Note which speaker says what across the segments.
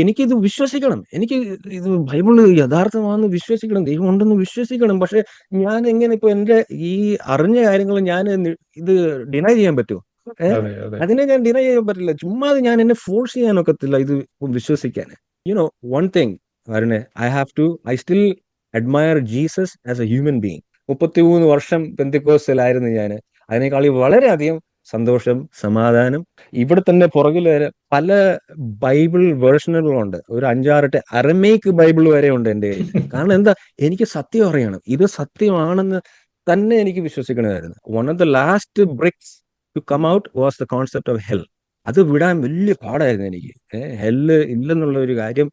Speaker 1: എനിക്കിത് വിശ്വസിക്കണം. എനിക്ക് ഇത് ബൈബിള് യഥാർത്ഥമാണെന്ന് വിശ്വസിക്കണം. ദൈവം ഉണ്ടെന്ന് വിശ്വസിക്കണം. പക്ഷെ ഞാൻ എങ്ങനെ ഇപ്പൊ എന്റെ ഈ അറിഞ്ഞ കാര്യങ്ങൾ ഞാൻ ഇത് ഡിനൈ ചെയ്യാൻ പറ്റുമോ?
Speaker 2: അതെ അതെ.
Speaker 1: അതിനെ ഞാൻ ഡിനൈ ചെയ്യാൻ പറ്റില്ല. ചുമ്മാതെ ഞാൻ എന്നെ ഫോഴ്സ് ചെയ്യാൻ ഒക്കത്തില്ല ഇത് വിശ്വസിക്കാൻ. യുനോ വൺ തിങ് അരുണെ, I still admire Jesus as a human being. 33 വർഷം പെന്തിക്കോസ്തലായിരുന്നു ഞാൻ. അതിനേക്കാൾ വളരെയധികം സന്തോഷം, സമാധാനം. ഇവിടെ തന്നെ പുറകിൽ വരെ പല ബൈബിൾ വേർഷനുകളുണ്ട്. ഒരു 5-6 അരമേക്ക് ബൈബിൾ വരെ ഉണ്ട് എൻ്റെ കയ്യിൽ. കാരണം എന്താ, എനിക്ക് സത്യം അറിയണം. ഇത് സത്യമാണെന്ന് തന്നെ എനിക്ക് വിശ്വസിക്കണമായിരുന്നു. One of the last bricks to come out was the concept of hell. അത് വിടാൻ വലിയ പാടായിരുന്നു എനിക്ക്. ഹെല്ല് ഇല്ലെന്നുള്ള ഒരു കാര്യം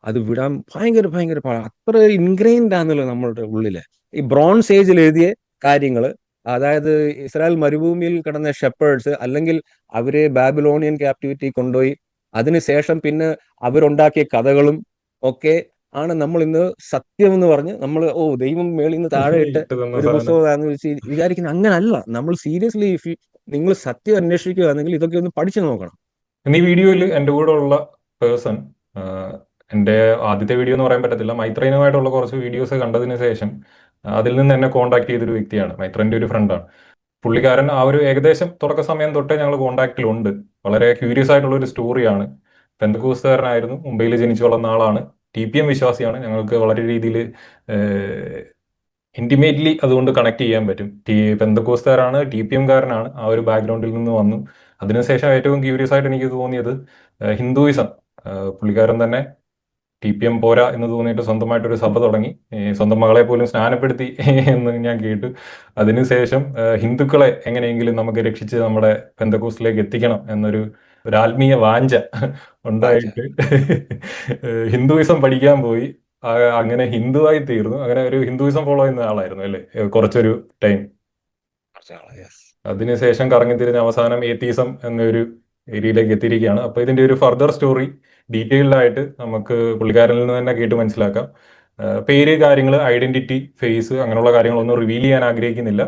Speaker 1: അത് വിടാൻ ഭയങ്കര ഭയങ്കര പാടാണ്. അത്ര ഇൻഗ്രെയിൻഡ് ആണല്ലോ നമ്മളുടെ ഉള്ളില്. ഈ ബ്രോൺസ് ഏജിൽ എഴുതിയ കാര്യങ്ങള്, അതായത് ഇസ്രായേൽ മരുഭൂമിയിൽ കിടന്ന ഷെപ്പേർഡ്സ്, അല്ലെങ്കിൽ അവരെ ബാബിലോണിയൻ ക്യാപ്റ്റിവിറ്റി കൊണ്ടുപോയി അതിനുശേഷം പിന്നെ അവരുണ്ടാക്കിയ കഥകളും ഒക്കെ ആണ് നമ്മൾ ഇന്ന് സത്യം എന്ന് പറഞ്ഞ് നമ്മൾ ദൈവം മേളിൽ നിന്ന് താഴെ ഇട്ട്
Speaker 2: ഇട്ട് തന്ന
Speaker 1: ഒരു
Speaker 2: സാധനം.
Speaker 1: പുസ്തകമാണെന്ന് വെച്ച് വിചാരിക്കുന്നത്. അങ്ങനല്ല. നമ്മൾ സീരിയസ്ലി ഇഫ് നിങ്ങൾ സത്യം അന്വേഷിക്കുകയാണെങ്കിൽ ഇതൊക്കെ ഒന്ന് പഠിച്ചു നോക്കണം.
Speaker 2: ഈ വീഡിയോയിൽ എൻ്റെ കൂടെ ഉള്ള പേഴ്സൺ, എൻ്റെ ആദ്യത്തെ വീഡിയോ എന്ന് പറയാൻ പറ്റത്തില്ല, മൈത്രേനുമായിട്ടുള്ള കുറച്ച് വീഡിയോസ് കണ്ടതിന് ശേഷം അതിൽ നിന്ന് എന്നെ കോൺടാക്ട് ചെയ്തൊരു വ്യക്തിയാണ്. മൈത്രേൻ്റെ ഒരു ഫ്രണ്ടാണ് പുള്ളിക്കാരൻ. ആ ഒരു ഏകദേശം തുടക്ക സമയം തൊട്ടേ ഞങ്ങൾ കോൺടാക്റ്റിലുണ്ട്. വളരെ ക്യൂരിയസ് ആയിട്ടുള്ള ഒരു സ്റ്റോറിയാണ്. പെന്തക്കോസ്തുകാരനായിരുന്നു, മുംബൈയിൽ ജനിച്ചു വളർന്ന ആളാണ്, TPM വിശ്വാസിയാണ്. ഞങ്ങൾക്ക് വളരെ രീതിയിൽ ഇന്റിമേറ്റ്ലി അതുകൊണ്ട് കണക്ട് ചെയ്യാൻ പറ്റും. പെന്തക്കോസ്തുകാരാണ്, TPM കാരനാണ്, ആ ഒരു ബാക്ക്ഗ്രൗണ്ടിൽ നിന്ന് വന്നു. അതിനുശേഷം ഏറ്റവും ക്യൂരിയസ് ആയിട്ട് എനിക്ക് തോന്നിയത് ഹിന്ദുയിസം. പുള്ളിക്കാരൻ തന്നെ TPM പോരാ എന്ന് തോന്നിയിട്ട് സ്വന്തമായിട്ടൊരു സഭ തുടങ്ങി. സ്വന്തം മകളെ പോലും സ്നാനപ്പെടുത്തി എന്ന് ഞാൻ കേട്ടു. അതിനുശേഷം ഹിന്ദുക്കളെ എങ്ങനെയെങ്കിലും നമുക്ക് രക്ഷിച്ച് നമ്മുടെ പെന്തക്കോസ്റ്റിലേക്ക് എത്തിക്കണം എന്നൊരു ആത്മീയ വാഞ്ച ഉണ്ടായിട്ട് ഹിന്ദുയിസം പഠിക്കാൻ പോയി. അങ്ങനെ ഹിന്ദുവായി തീർന്നു. അങ്ങനെ ഒരു ഹിന്ദുയിസം ഫോളോ ചെയ്യുന്ന ആളായിരുന്നു അല്ലേ കുറച്ചൊരു ടൈം. അതിനുശേഷം കറങ്ങിത്തിരിഞ്ഞ് അവസാനം ഏത്തീസം എന്നൊരു ഏരിയയിലേക്ക് എത്തിയിരിക്കുകയാണ്. അപ്പൊ ഇതിന്റെ ഒരു ഫർദർ സ്റ്റോറി ഡീറ്റെയിൽഡ് ആയിട്ട് നമുക്ക് പുള്ളിക്കാരനിൽ നിന്ന് തന്നെ കേട്ട് മനസ്സിലാക്കാം. പേര്, കാര്യങ്ങൾ, ഐഡന്റിറ്റി, ഫേസ്, അങ്ങനെയുള്ള കാര്യങ്ങളൊന്നും റിവീൽ ചെയ്യാൻ ആഗ്രഹിക്കുന്നില്ല.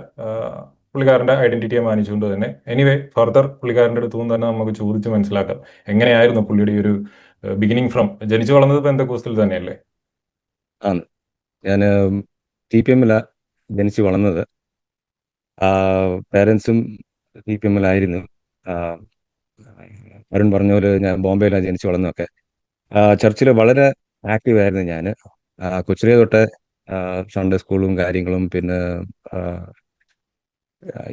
Speaker 2: പുള്ളിക്കാരന്റെ ഐഡന്റിറ്റിയെ മാനിച്ചുകൊണ്ട് തന്നെ എനിവേ ഫർദർ പുള്ളിക്കാരന്റെ അടുത്തു നിന്ന് തന്നെ നമുക്ക് ചോദിച്ച് മനസ്സിലാക്കാം എങ്ങനെയായിരുന്നു പുള്ളിയുടെ ഒരു ബിഗിനിങ് ഫ്രം. ജനിച്ചു വളർന്നത് പെന്തക്കോസ്തിൽ തന്നെയല്ലേ?
Speaker 1: ആണ്. ഞാൻ TPM ജനിച്ചു വളർന്നത്. പേരൻസും TPM അരുൺ പറഞ്ഞ പോലെ ഞാൻ ബോംബെയിലാണ് ജനിച്ചു വളർന്നതൊക്കെ. ചർച്ചിൽ വളരെ ആക്റ്റീവ് ആയിരുന്നു ഞാൻ. കൊച്ചിലെ തൊട്ട് സൺഡേ സ്കൂളും കാര്യങ്ങളും പിന്നെ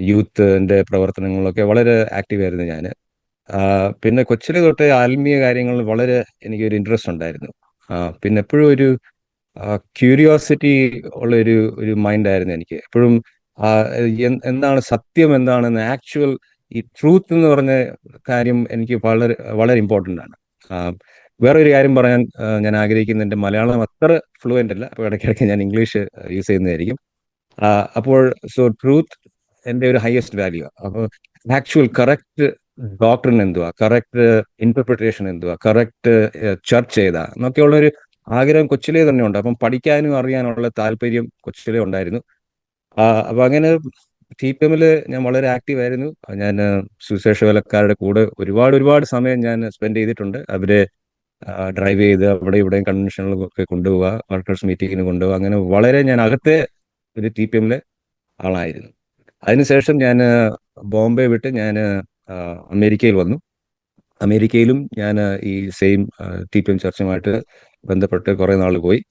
Speaker 1: യൂത്തിന്റെ പ്രവർത്തനങ്ങളിലൊക്കെ വളരെ ആക്റ്റീവ് ആയിരുന്നു ഞാൻ. പിന്നെ കൊച്ചിലെ തൊട്ട് ആത്മീയ കാര്യങ്ങളിൽ വളരെ എനിക്കൊരു ഇൻട്രസ്റ്റ് ഉണ്ടായിരുന്നു. പിന്നെ എപ്പോഴും ഒരു ക്യൂരിയോസിറ്റി ഉള്ള ഒരു മൈൻഡായിരുന്നു എനിക്ക് എപ്പോഴും. എന്താണ് സത്യം, എന്താണെന്ന് ആക്ച്വൽ ഈ ട്രൂത്ത് എന്ന് പറഞ്ഞ കാര്യം എനിക്ക് വളരെ വളരെ ഇമ്പോർട്ടൻ്റ് ആണ്. വേറെ ഒരു കാര്യം പറയാൻ ഞാൻ ആഗ്രഹിക്കുന്നത്, എൻ്റെ മലയാളം അത്ര ഫ്ലുവൻ്റ് അല്ല, അപ്പോൾ ഇടയ്ക്കിടയ്ക്ക് ഞാൻ ഇംഗ്ലീഷ് യൂസ് ചെയ്യുന്നതായിരിക്കും. അപ്പോൾ ട്രൂത്ത് എൻ്റെ ഒരു ഹയസ്റ്റ് വാല്യൂ. അപ്പോൾ ആക്ച്വൽ കറക്റ്റ് ഡോക്ടറിൻ എന്തുവാ, കറക്റ്റ് ഇന്റർപ്രിട്ടേഷൻ എന്തുവാ, കറക്റ്റ് ചർച്ച് ചെയ്താ എന്നൊക്കെയുള്ളൊരു ആഗ്രഹം കൊച്ചിലേ തന്നെ ഉണ്ട്. അപ്പം പഠിക്കാനും അറിയാനുള്ള താല്പര്യം കൊച്ചിലേ ഉണ്ടായിരുന്നു. അപ്പൊ അങ്ങനെ TPM ഞാൻ വളരെ ആക്റ്റീവ് ആയിരുന്നു. ഞാൻ സുവിശേഷ വേലക്കാരുടെ കൂടെ ഒരുപാട് ഒരുപാട് സമയം ഞാൻ സ്പെൻഡ് ചെയ്തിട്ടുണ്ട്. അവരെ ഡ്രൈവ് ചെയ്ത് അവിടെ ഇവിടെയും കൺവെൻഷനുകളൊക്കെ കൊണ്ടുപോവുക, വർക്കേഴ്സ് മീറ്റിങ്ങിന് കൊണ്ടുപോവുക, അങ്ങനെ വളരെ ഞാൻ അകത്തെ ഒരു TPM ആളായിരുന്നു. അതിനുശേഷം ഞാൻ ബോംബെ വിട്ട് ഞാൻ അമേരിക്കയിൽ വന്നു. അമേരിക്കയിലും ഞാൻ ഈ സെയിം TPM ചർച്ചുമായിട്ട് ബന്ധപ്പെട്ട് കുറെ നാൾ പോയി.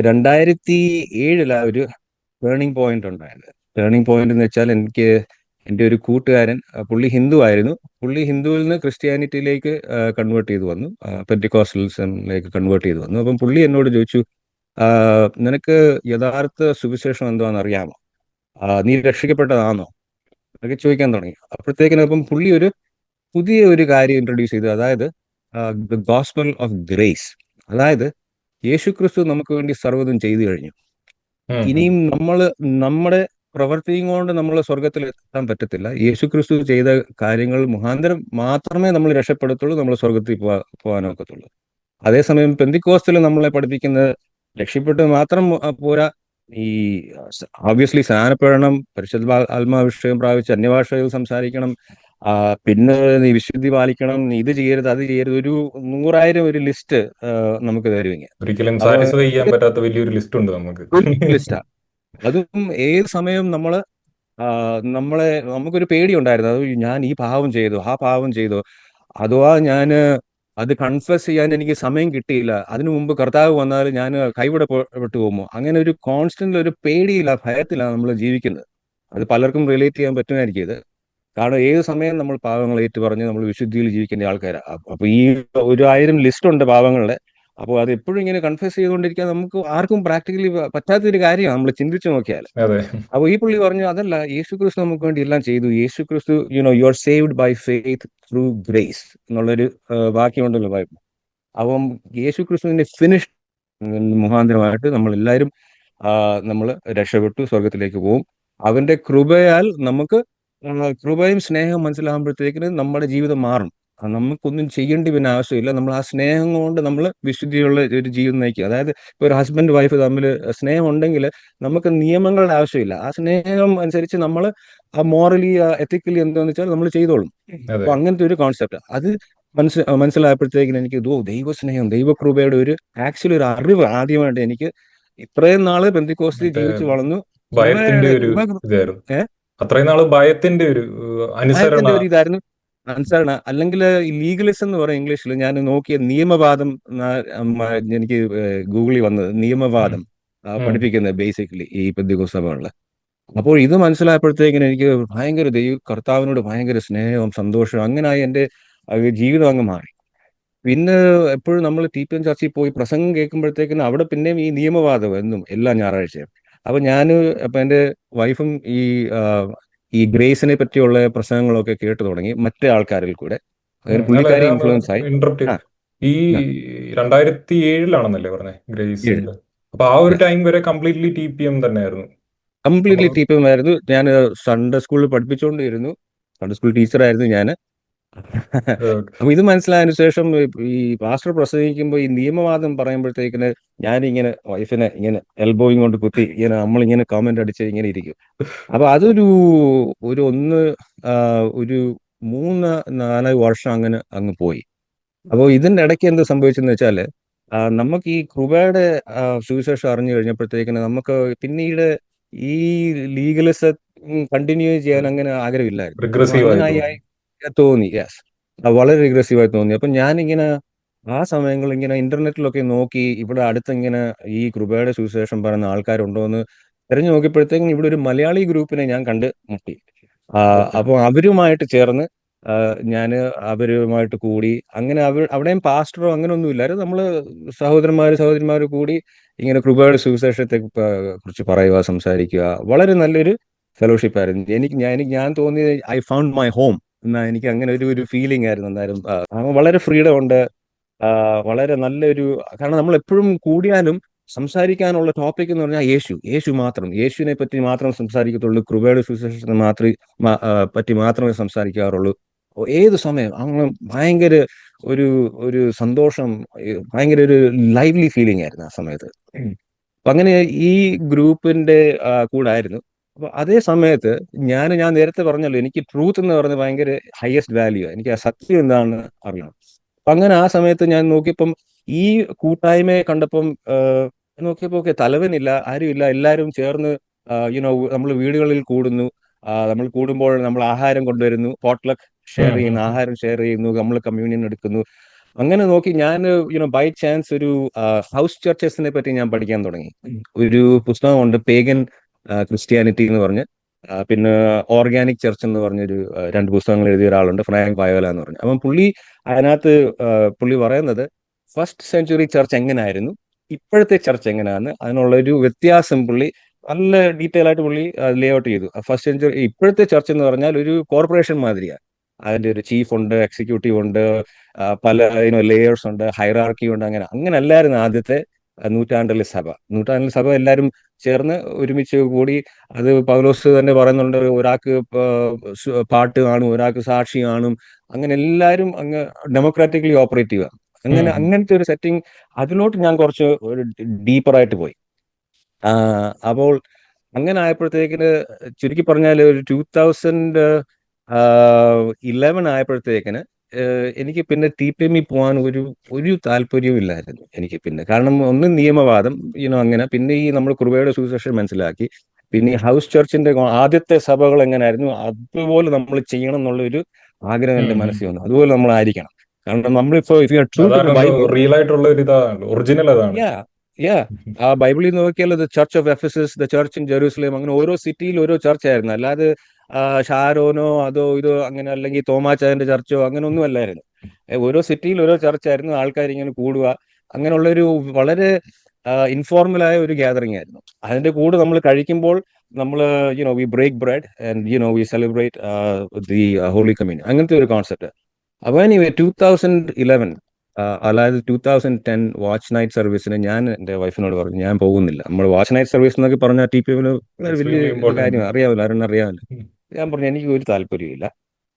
Speaker 1: 2007 ഒരു ടേണിംഗ് പോയിന്റ് ഉണ്ടായത്. ടേണിംഗ് പോയിന്റ് എന്ന് വെച്ചാൽ എനിക്ക് എൻ്റെ ഒരു കൂട്ടുകാരൻ, പുള്ളി ഹിന്ദു ആയിരുന്നു. പുള്ളി ഹിന്ദുവിൽ നിന്ന് ക്രിസ്ത്യാനിറ്റിയിലേക്ക് കൺവേർട്ട് ചെയ്ത് വന്നു, പെന്റിക്കോസ്റ്റലിസമിലേക്ക് കൺവേർട്ട് ചെയ്ത് വന്നു. അപ്പം പുള്ളി എന്നോട് ചോദിച്ചു, നിനക്ക് യഥാർത്ഥ സുവിശേഷം എന്താണെന്ന് അറിയാമോ, നീ രക്ഷിക്കപ്പെട്ടതാണോ എന്നൊക്കെ ചോദിക്കാൻ തുടങ്ങി. അപ്പോഴത്തേക്കിനും അപ്പം പുള്ളി ഒരു പുതിയ ഒരു കാര്യം ഇൻട്രൊഡ്യൂസ് ചെയ്തു, അതായത് ദ ഗോസ്പൽ ഓഫ് ഗ്രേസ്. അതായത് യേശുക്രിസ്തു നമുക്ക് വേണ്ടി സർവ്വതും ചെയ്തു കഴിഞ്ഞു. ഇനിയും നമ്മുടെ പ്രവർത്തിയും കൊണ്ട് നമ്മൾ സ്വർഗത്തിൽ എത്താൻ പറ്റത്തില്ല. യേശുക്രിസ്തു ചെയ്ത കാര്യങ്ങൾ മുഖാന്തരം മാത്രമേ നമ്മൾ രക്ഷപ്പെടത്തുള്ളൂ, നമ്മൾ സ്വർഗത്തിൽ പോകാനൊക്കത്തുള്ളൂ. അതേസമയം പെന്തിക്കോസ്തിൽ നമ്മളെ പഠിപ്പിക്കുന്നത് രക്ഷപ്പെട്ട് മാത്രം പോരാ, ഈ ഓബ്വിയസ്ലി സ്നാനപ്പെടണം, പരിശുദ്ധ ആത്മാഭിഷേകം പ്രാപിച്ച് അന്യഭാഷയിൽ സംസാരിക്കണം, പിന്നെ നീ വിശുദ്ധി പാലിക്കണം, നീ ഇത് ചെയ്യരുത് അത് ചെയ്യരുത്, ഒരു 100,000 ഒരു ലിസ്റ്റ് നമുക്ക് തരുമെങ്കിൽ.
Speaker 2: ഒരിക്കലും
Speaker 1: അപ്പൊ
Speaker 2: സാറ്റിസ്ഫൈ ചെയ്യാൻ പറ്റാത്ത വലിയൊരു ലിസ്റ്റ് ഉണ്ട് നമുക്ക്.
Speaker 1: ഒരു ലിസ്റ്റാ. അതും ഏത് സമയം നമ്മളെ നമുക്കൊരു പേടിയുണ്ടായിരുന്നു. അത് ഞാൻ ഈ പാവം ചെയ്തു, ആ പാവം ചെയ്തു, അഥവാ ഞാൻ അത് കൺഫസ് ചെയ്യാൻ എനിക്ക് സമയം കിട്ടിയില്ല, അതിനു മുമ്പ് കർത്താവ് വന്നാൽ ഞാൻ കൈവിടപ്പെട്ടു പോകുമോ, അങ്ങനെ ഒരു കോൺസ്റ്റന്റ് ഒരു പേടിയില്ല, ഭയത്തിലാണ് നമ്മൾ ജീവിക്കുന്നത്. അത് പലർക്കും റിലേറ്റ് ചെയ്യാൻ പറ്റുമായിരിക്കും ഇത്. കാരണം ഏത് സമയം നമ്മൾ പാവങ്ങൾ ഏറ്റുപറഞ്ഞ് നമ്മൾ വിശുദ്ധിയിൽ ജീവിക്കേണ്ട ആൾക്കാരാണ്. അപ്പൊ ഈ 1,000 ലിസ്റ്റ് ഉണ്ട് പാവങ്ങളുടെ. അപ്പോൾ അത് എപ്പോഴും ഇങ്ങനെ കൺഫ്യൂസ് ചെയ്തുകൊണ്ടിരിക്കാൻ നമുക്ക് ആർക്കും പ്രാക്ടിക്കലി പറ്റാത്തൊരു കാര്യമാണ് നമ്മൾ ചിന്തിച്ചു നോക്കിയാൽ.
Speaker 2: അതെ.
Speaker 1: അപ്പൊ ഈ പുള്ളി പറഞ്ഞു അതല്ല, യേശു ക്രിസ്തു നമുക്ക് വേണ്ടി എല്ലാം ചെയ്തു. യേശു ക്രിസ്തു you are saved by faith through grace എന്നുള്ളൊരു വാക്യമുണ്ടല്ലോ ബൈബിൾ. അപ്പം യേശു ക്രിസ്തുവിന്റെ ഫിനിഷ് മുഖാന്തരമായിട്ട് നമ്മൾ എല്ലാവരും നമ്മൾ രക്ഷപ്പെട്ടു, സ്വർഗത്തിലേക്ക് പോകും. അവന്റെ കൃപയാൽ നമുക്ക് കൃപയും സ്നേഹവും മനസ്സിലാകുമ്പോഴത്തേക്കിന് നമ്മുടെ ജീവിതം മാറും. നമുക്കൊന്നും ചെയ്യേണ്ടി പിന്നെ ആവശ്യമില്ല. നമ്മൾ ആ സ്നേഹം കൊണ്ട് നമ്മൾ വിശുദ്ധിയുള്ള ഒരു ജീവിതം നയിക്കുക. അതായത് ഇപ്പൊ ഒരു ഹസ്ബൻഡ് വൈഫ് തമ്മിൽ സ്നേഹം ഉണ്ടെങ്കിൽ നമുക്ക് നിയമങ്ങളുടെ ആവശ്യമില്ല. ആ സ്നേഹം അനുസരിച്ച് നമ്മൾ ആ മോറലി എത്തിക്കലി എന്താണെന്ന് വെച്ചാൽ നമ്മൾ ചെയ്തോളും.
Speaker 2: അതെ.
Speaker 1: അപ്പൊ അങ്ങനത്തെ ഒരു കോൺസെപ്റ്റ് അത് മനസ്സിലായപ്പോഴത്തേക്കിന് എനിക്ക് ദൈവസ്നേഹം, ദൈവകൃപയുടെ ഒരു ആക്ച്വലി ഒരു അറിവ് ആദ്യമായിട്ട് എനിക്ക്, ഇത്രയും നാള് പെന്തിക്കോസ്തിൽ
Speaker 2: മറ്റേ
Speaker 1: ജീവിച്ചു വളർന്നു,
Speaker 2: ഭയത്തിന്റെ
Speaker 1: കൃപയുടെ
Speaker 2: ഒരു
Speaker 1: കൃപ
Speaker 2: ഇതായിരുന്നു.
Speaker 1: ഏഹ്
Speaker 2: അത്രയും നാള് ഭയത്തിന്റെ ഒരു അനുസരണ.
Speaker 1: ഭയത്തിന്റെ ഒരു ഇതായിരുന്നു. അനുസരണ അല്ലെങ്കിൽ ലീഗലിസം എന്ന് പറയും ഇംഗ്ലീഷിൽ. ഞാൻ നോക്കിയ നിയമവാദം എനിക്ക് ഗൂഗിളിൽ വന്നത് നിയമവാദം
Speaker 2: ഉം.
Speaker 1: പഠിപ്പിക്കുന്നത് ബേസിക്കലി ഈ പെന്തിക്കോസ്ത് സഭകളിൽ. അപ്പോൾ ഇത് മനസ്സിലായപ്പോഴത്തേക്കിന് എനിക്ക് ഭയങ്കര കർത്താവിനോട് ഭയങ്കര സ്നേഹവും സന്തോഷവും അങ്ങനായി എൻ്റെ ജീവിതം അങ്ങ് മാറി. പിന്നെ എപ്പോഴും നമ്മൾ TPM ചർച്ചിൽ പോയി പ്രസംഗം കേൾക്കുമ്പോഴത്തേക്കിന് അവിടെ പിന്നെയും ഈ നിയമവാദം എന്നും എല്ലാ ഞായറാഴ്ചയും. അപ്പൊ എൻ്റെ വൈഫും ആ, ഈ ഗ്രേസിനെ പറ്റിയുള്ള പ്രസംഗങ്ങളൊക്കെ കേട്ടു തുടങ്ങി മറ്റേ ആൾക്കാരിൽ കൂടെ. അങ്ങനെ
Speaker 2: അല്ല,
Speaker 1: പുള്ളിക്കാരി
Speaker 2: ഞാൻ
Speaker 1: ഇൻഫ്ലുവൻസ് ആയി.
Speaker 2: ഇന്റർപ്റ്റ്
Speaker 1: ആ
Speaker 2: ഈ
Speaker 1: ആ,
Speaker 2: 2007 പറഞ്ഞേ
Speaker 1: ഏഴ്.
Speaker 2: ഗ്രേസിന്റെ. അപ്പൊ ആ ഒരു ടൈം വരെ കംപ്ലീറ്റ്ലി TPM തന്നെയായിരുന്നു. അപ്പൊ
Speaker 1: കംപ്ലീറ്റ്ലി TPM ആയിരുന്നു. ഞാൻ സൺഡേ സ്കൂളിൽ പഠിപ്പിച്ചുകൊണ്ടിരുന്നു. സൺഡേ സ്കൂൾ ടീച്ചറായിരുന്നു ഞാൻ. അപ്പൊ ഇത് മനസ്സിലായതിനു ശേഷം ഈ പാസ്റ്റർ പ്രസംഗിക്കുമ്പോൾ ഈ നിയമവാദം പറയുമ്പോഴത്തേക്കിന് ഞാനിങ്ങനെ വൈഫിനെ ഇങ്ങനെ എൽബോയും കൊണ്ട് കുത്തി ഇങ്ങനെ നമ്മളിങ്ങനെ കമന്റ് അടിച്ച് ഇങ്ങനെ ഇരിക്കും. അപ്പൊ അതൊരു ഒരു ഒന്ന് ആ, ഒരു 3-4 വർഷം അങ്ങനെ അങ്ങ് പോയി. അപ്പോൾ ഇതിന്റെ ഇടയ്ക്ക് എന്ത് സംഭവിച്ചെന്ന് വെച്ചാല് നമുക്ക് ഈ കൃപയുടെ സുവിശേഷം അറിഞ്ഞു കഴിഞ്ഞപ്പോഴത്തേക്കിന് നമുക്ക് പിന്നീട് ഈ ലീഗലിസം കണ്ടിന്യൂ ചെയ്യാൻ അങ്ങനെ ആഗ്രഹമില്ലായിരുന്നു. അപ്പൊ
Speaker 2: റിഗ്രസീവ് ആയി
Speaker 1: അങ്ങനെ
Speaker 2: തോന്നി.
Speaker 1: തോന്നി. യെസ്, വളരെ റിഗ്രസീവായി തോന്നി. അപ്പൊ ഞാനിങ്ങനെ ആ സമയങ്ങളിൽ ഇങ്ങനെ ഇന്റർനെറ്റിലൊക്കെ നോക്കി ഇവിടെ അടുത്ത് ഇങ്ങനെ ഈ കൃപയുടെ സുവിശേഷം പറയുന്ന ആൾക്കാരുണ്ടോ എന്ന് തിരഞ്ഞു നോക്കിയപ്പോഴത്തേക്കും ഇവിടെ ഒരു മലയാളി ഗ്രൂപ്പിനെ ഞാൻ കണ്ട് മുട്ടി.
Speaker 2: ഓക്കെ.
Speaker 1: അപ്പോൾ അവരുമായിട്ട് ചേർന്ന് ഞാൻ അവരുമായിട്ട് കൂടി. അങ്ങനെ അവിടെയും പാസ്റ്ററോ അങ്ങനെ ഒന്നും ഇല്ലായിരുന്നു. നമ്മള് സഹോദരന്മാര് കൂടി ഇങ്ങനെ കൃപയുടെ സുവിശേഷത്തെ കുറിച്ച് പറയുക, സംസാരിക്കുക. വളരെ നല്ലൊരു ഫെലോഷിപ്പ് ആയിരുന്നു. ഞാൻ തോന്നിയത് ഐ ഫൗണ്ട് മൈ ഹോം എന്നാ. എനിക്ക് അങ്ങനെ ഒരു ഫീലിംഗ് ആയിരുന്നു അന്നേരം. വളരെ ഫ്രീഡം ഉണ്ട്. വളരെ നല്ലൊരു, കാരണം നമ്മൾ എപ്പോഴും കൂടിയാലും സംസാരിക്കാനുള്ള ടോപ്പിക് എന്ന് പറഞ്ഞാൽ യേശു മാത്രം, യേശുവിനെ പറ്റി മാത്രം സംസാരിക്കത്തുള്ളൂ. കൃപയുടെ സുവിശേഷത്തെ പറ്റി മാത്രമേ സംസാരിക്കാറുള്ളൂ. ഏത് സമയം അങ്ങ് ഭയങ്കര ഒരു ഒരു സന്തോഷം, ഭയങ്കര ഒരു ലൈവ്ലി ഫീലിംഗ് ആയിരുന്നു ആ സമയത്ത്. അപ്പൊ അങ്ങനെ ഈ ഗ്രൂപ്പിന്റെ കൂടായിരുന്നു. അപ്പൊ അതേ സമയത്ത് ഞാൻ നേരത്തെ പറഞ്ഞല്ലോ, എനിക്ക് ട്രൂത്ത് എന്ന് പറയുന്നത് ഭയങ്കര ഹയസ്റ്റ് വാല്യൂ. എനിക്ക് ആ സത്യം എന്താണെന്ന് അറിയണം. അപ്പൊ അങ്ങനെ ആ സമയത്ത് ഞാൻ നോക്കിയപ്പം ഈ കൂട്ടായ്മയെ കണ്ടപ്പം നോക്കിയപ്പോ ഓക്കെ, തലവനില്ല, ആരുമില്ല, എല്ലാവരും ചേർന്ന് നമ്മൾ വീടുകളിൽ കൂടുന്നു. നമ്മൾ കൂടുമ്പോൾ നമ്മൾ ആഹാരം കൊണ്ടുവരുന്നു, പോട്ട്ലക്ക് ഷെയർ ചെയ്യുന്നു, ആഹാരം ഷെയർ ചെയ്യുന്നു, നമ്മൾ കമ്മ്യൂണിയൻ എടുക്കുന്നു. അങ്ങനെ നോക്കി ഞാൻ ബൈ ചാൻസ് ഒരു ഹൗസ് ചർച്ചസിനെ പറ്റി ഞാൻ പഠിക്കാൻ തുടങ്ങി. ഒരു പുസ്തകമുണ്ട്, പേഗൻ ക്രിസ്ത്യാനിറ്റി എന്ന് പറഞ്ഞ്. പിന്നെ ഓർഗാനിക് ചർച്ച് എന്ന് പറഞ്ഞൊരു രണ്ട് പുസ്തകങ്ങൾ എഴുതിയ ഒരാളുണ്ട്, ഫ്രാങ്ക് വയോല എന്ന് പറഞ്ഞു. അപ്പം അതിനകത്ത് പുള്ളി പറയുന്നത് ഫസ്റ്റ് സെഞ്ചുറി ചർച്ച് എങ്ങനെയായിരുന്നു, ഇപ്പോഴത്തെ ചർച്ച് എങ്ങനെയാണ്, അതിനുള്ള ഒരു വ്യത്യാസം പുള്ളി നല്ല ഡീറ്റെയിൽ ആയിട്ട് പുള്ളി ലേ ഔട്ട് ചെയ്തു. ഫസ്റ്റ് സെഞ്ചുറി ഇപ്പോഴത്തെ ചർച്ച് എന്ന് പറഞ്ഞാൽ ഒരു കോർപ്പറേഷൻ മാതിരിയാണ്. അതിന്റെ ഒരു ചീഫ് ഉണ്ട്, എക്സിക്യൂട്ടീവ് ഉണ്ട്, പല ലേയേഴ്സ് ഉണ്ട്, ഹൈറാർക്കി ഉണ്ട്. അങ്ങനെ അല്ലായിരുന്നു ആദ്യത്തെ നൂറ്റാണ്ടിലെ സഭ എല്ലാവരും ചേർന്ന് ഒരുമിച്ച് കൂടി. അത് പൗലോസ് തന്നെ പറയുന്നുണ്ട്, ഒരാൾക്ക് പാട്ട് കാണും, ഒരാൾക്ക് സാക്ഷി കാണും. അങ്ങനെ എല്ലാവരും അങ്ങ് ഡെമോക്രാറ്റിക്കലി ഓപ്പറേറ്റീവ്. അങ്ങനത്തെ ഒരു സെറ്റിംഗ്, അതിലോട്ട് ഞാൻ കുറച്ച് ഒരു ഡീപ്പറായിട്ട് പോയി. അപ്പോൾ അങ്ങനെ ആയപ്പോഴത്തേക്കിന് ചുരുക്കി പറഞ്ഞാൽ ഒരു 2000 11 ആയപ്പോഴത്തേക്കിന് എനിക്ക് പിന്നെ ടി പി എമ്മിൽ പോകാൻ ഒരു താല്പര്യവും ഇല്ലായിരുന്നു എനിക്ക് പിന്നെ. കാരണം ഒന്ന് നിയമവാദം, അങ്ങനെ. പിന്നെ ഈ നമ്മൾ കൃപയുടെ സുവിശേഷം മനസ്സിലാക്കി. പിന്നെ ഈ ഹൗസ് ചർച്ചിന്റെ ആദ്യത്തെ സഭകൾ എങ്ങനെയായിരുന്നു അതുപോലെ നമ്മൾ ചെയ്യണം എന്നുള്ള ഒരു ആഗ്രഹം
Speaker 2: ഉം
Speaker 1: എൻ്റെ
Speaker 2: ഉം.
Speaker 1: മനസ്സിൽ വന്നു. അതുപോലെ നമ്മളായിരിക്കണം. കാരണം നമ്മളിപ്പോ if you are true to the
Speaker 2: അതാണല്ലോ
Speaker 1: ബൈബിൾ.
Speaker 2: റിയൽ ആയിട്ടുള്ള ഒരു ഇതാണ്, ഒറിജിനൽ അതാണ്.
Speaker 1: യാ യാ ആ ബൈബിളിൽ നോക്കിയാൽ the church of Ephesus, the church in Jerusalem, അങ്ങനെ ഓരോ സിറ്റിയിൽ ഓരോ ചർച്ച് ആയിരുന്നു. അല്ലാതെ ഷാരോനോ അതോ ഇതോ അങ്ങനെ, അല്ലെങ്കിൽ തോമാച്ചായന്റെ ചർച്ചോ അങ്ങനെ ഒന്നും അല്ലായിരുന്നു. ഓരോ സിറ്റിയിൽ ഓരോ ചർച്ച് ആയിരുന്നു. ആൾക്കാർ ഇങ്ങനെ കൂടുക, അങ്ങനെയുള്ള ഒരു വളരെ ഇൻഫോർമലായ ഒരു ഗ്യാതറിംഗ് ആയിരുന്നു. അതിന്റെ കൂടെ നമ്മൾ കഴിക്കുമ്പോൾ നമ്മൾ we break bread and we celebrate the holy communion, അങ്ങനത്തെ ഒരു കോൺസെപ്റ്റ്. അപ്പൊ എനിവേ 2011, അതായത് 2010 വാച്ച് നൈറ്റ് സർവീസിന് ഞാൻ എൻ്റെ വൈഫിനോട് പറഞ്ഞു ഞാൻ പോകുന്നില്ല. നമ്മൾ വാച്ച് നൈറ്റ് സർവീസ് എന്നൊക്കെ പറഞ്ഞാൽ ടി പി എമ്മിന് വളരെ വലിയ
Speaker 2: എക്സ്ട്രീംലി
Speaker 1: ഒരു
Speaker 2: ഇമ്പോർട്ടന്റ്.
Speaker 1: കാര്യമാണ്, അറിയാമല്ലോ, ആരും അറിയാമല്ലോ. ഞാൻ പറഞ്ഞു എനിക്ക് ഒരു താല്പര്യമില്ല.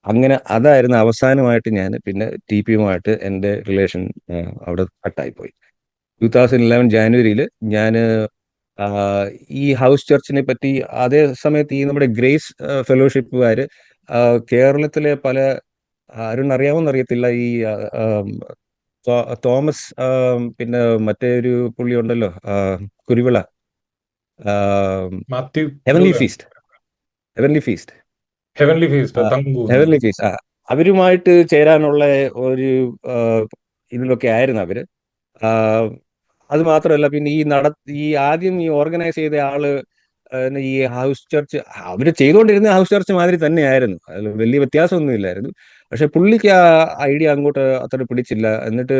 Speaker 1: അങ്ങനെ അതായിരുന്നു അവസാനമായിട്ട് ഞാൻ പിന്നെ ടി പി എമ്മുമായിട്ട് എൻ്റെ റിലേഷൻ അവിടെ കട്ടായി പോയി. 2011 ജാനുവരിയിൽ ഞാൻ ഈ ഹൗസ് ചർച്ചിനെ പറ്റി, അതേ സമയത്ത് ഈ നമ്മുടെ ഗ്രേസ് ഫെലോഷിപ്പുകാർ കേരളത്തിലെ പല, അരുൺ അറിയാമോന്ന് അറിയത്തില്ല, ഈ തോമസ്, പിന്നെ മറ്റേ ഒരു പുള്ളി ഉണ്ടല്ലോ, Kuruvila,
Speaker 2: Mathew
Speaker 1: heavenly
Speaker 2: Thiruvalla.
Speaker 1: Feast, heavenly feast,
Speaker 2: heavenly feast തങ്കു.
Speaker 1: ഹെവൻലി ഫീസ്റ്റ്, അവരുമായിട്ട് ചേരാനുള്ള ഒരു ആ, ഇതിലൊക്കെ ആയിരുന്നു അവര്. ആ, അത് മാത്രമല്ല, പിന്നെ ഈ ആദ്യം ഈ ഓർഗനൈസ് ചെയ്ത ആള്, ഈ ഹൗസ് ചർച്ച് അവര് ചെയ്തുകൊണ്ടിരുന്ന ഹൗസ് ചർച്ച് മാതിരി തന്നെയായിരുന്നു. അതിൽ വലിയ വ്യത്യാസമൊന്നും ഇല്ലായിരുന്നു. പക്ഷെ പുള്ളിക്ക് ആ ഐഡിയ അങ്ങോട്ട് അത്ര പിടിച്ചില്ല. എന്നിട്ട്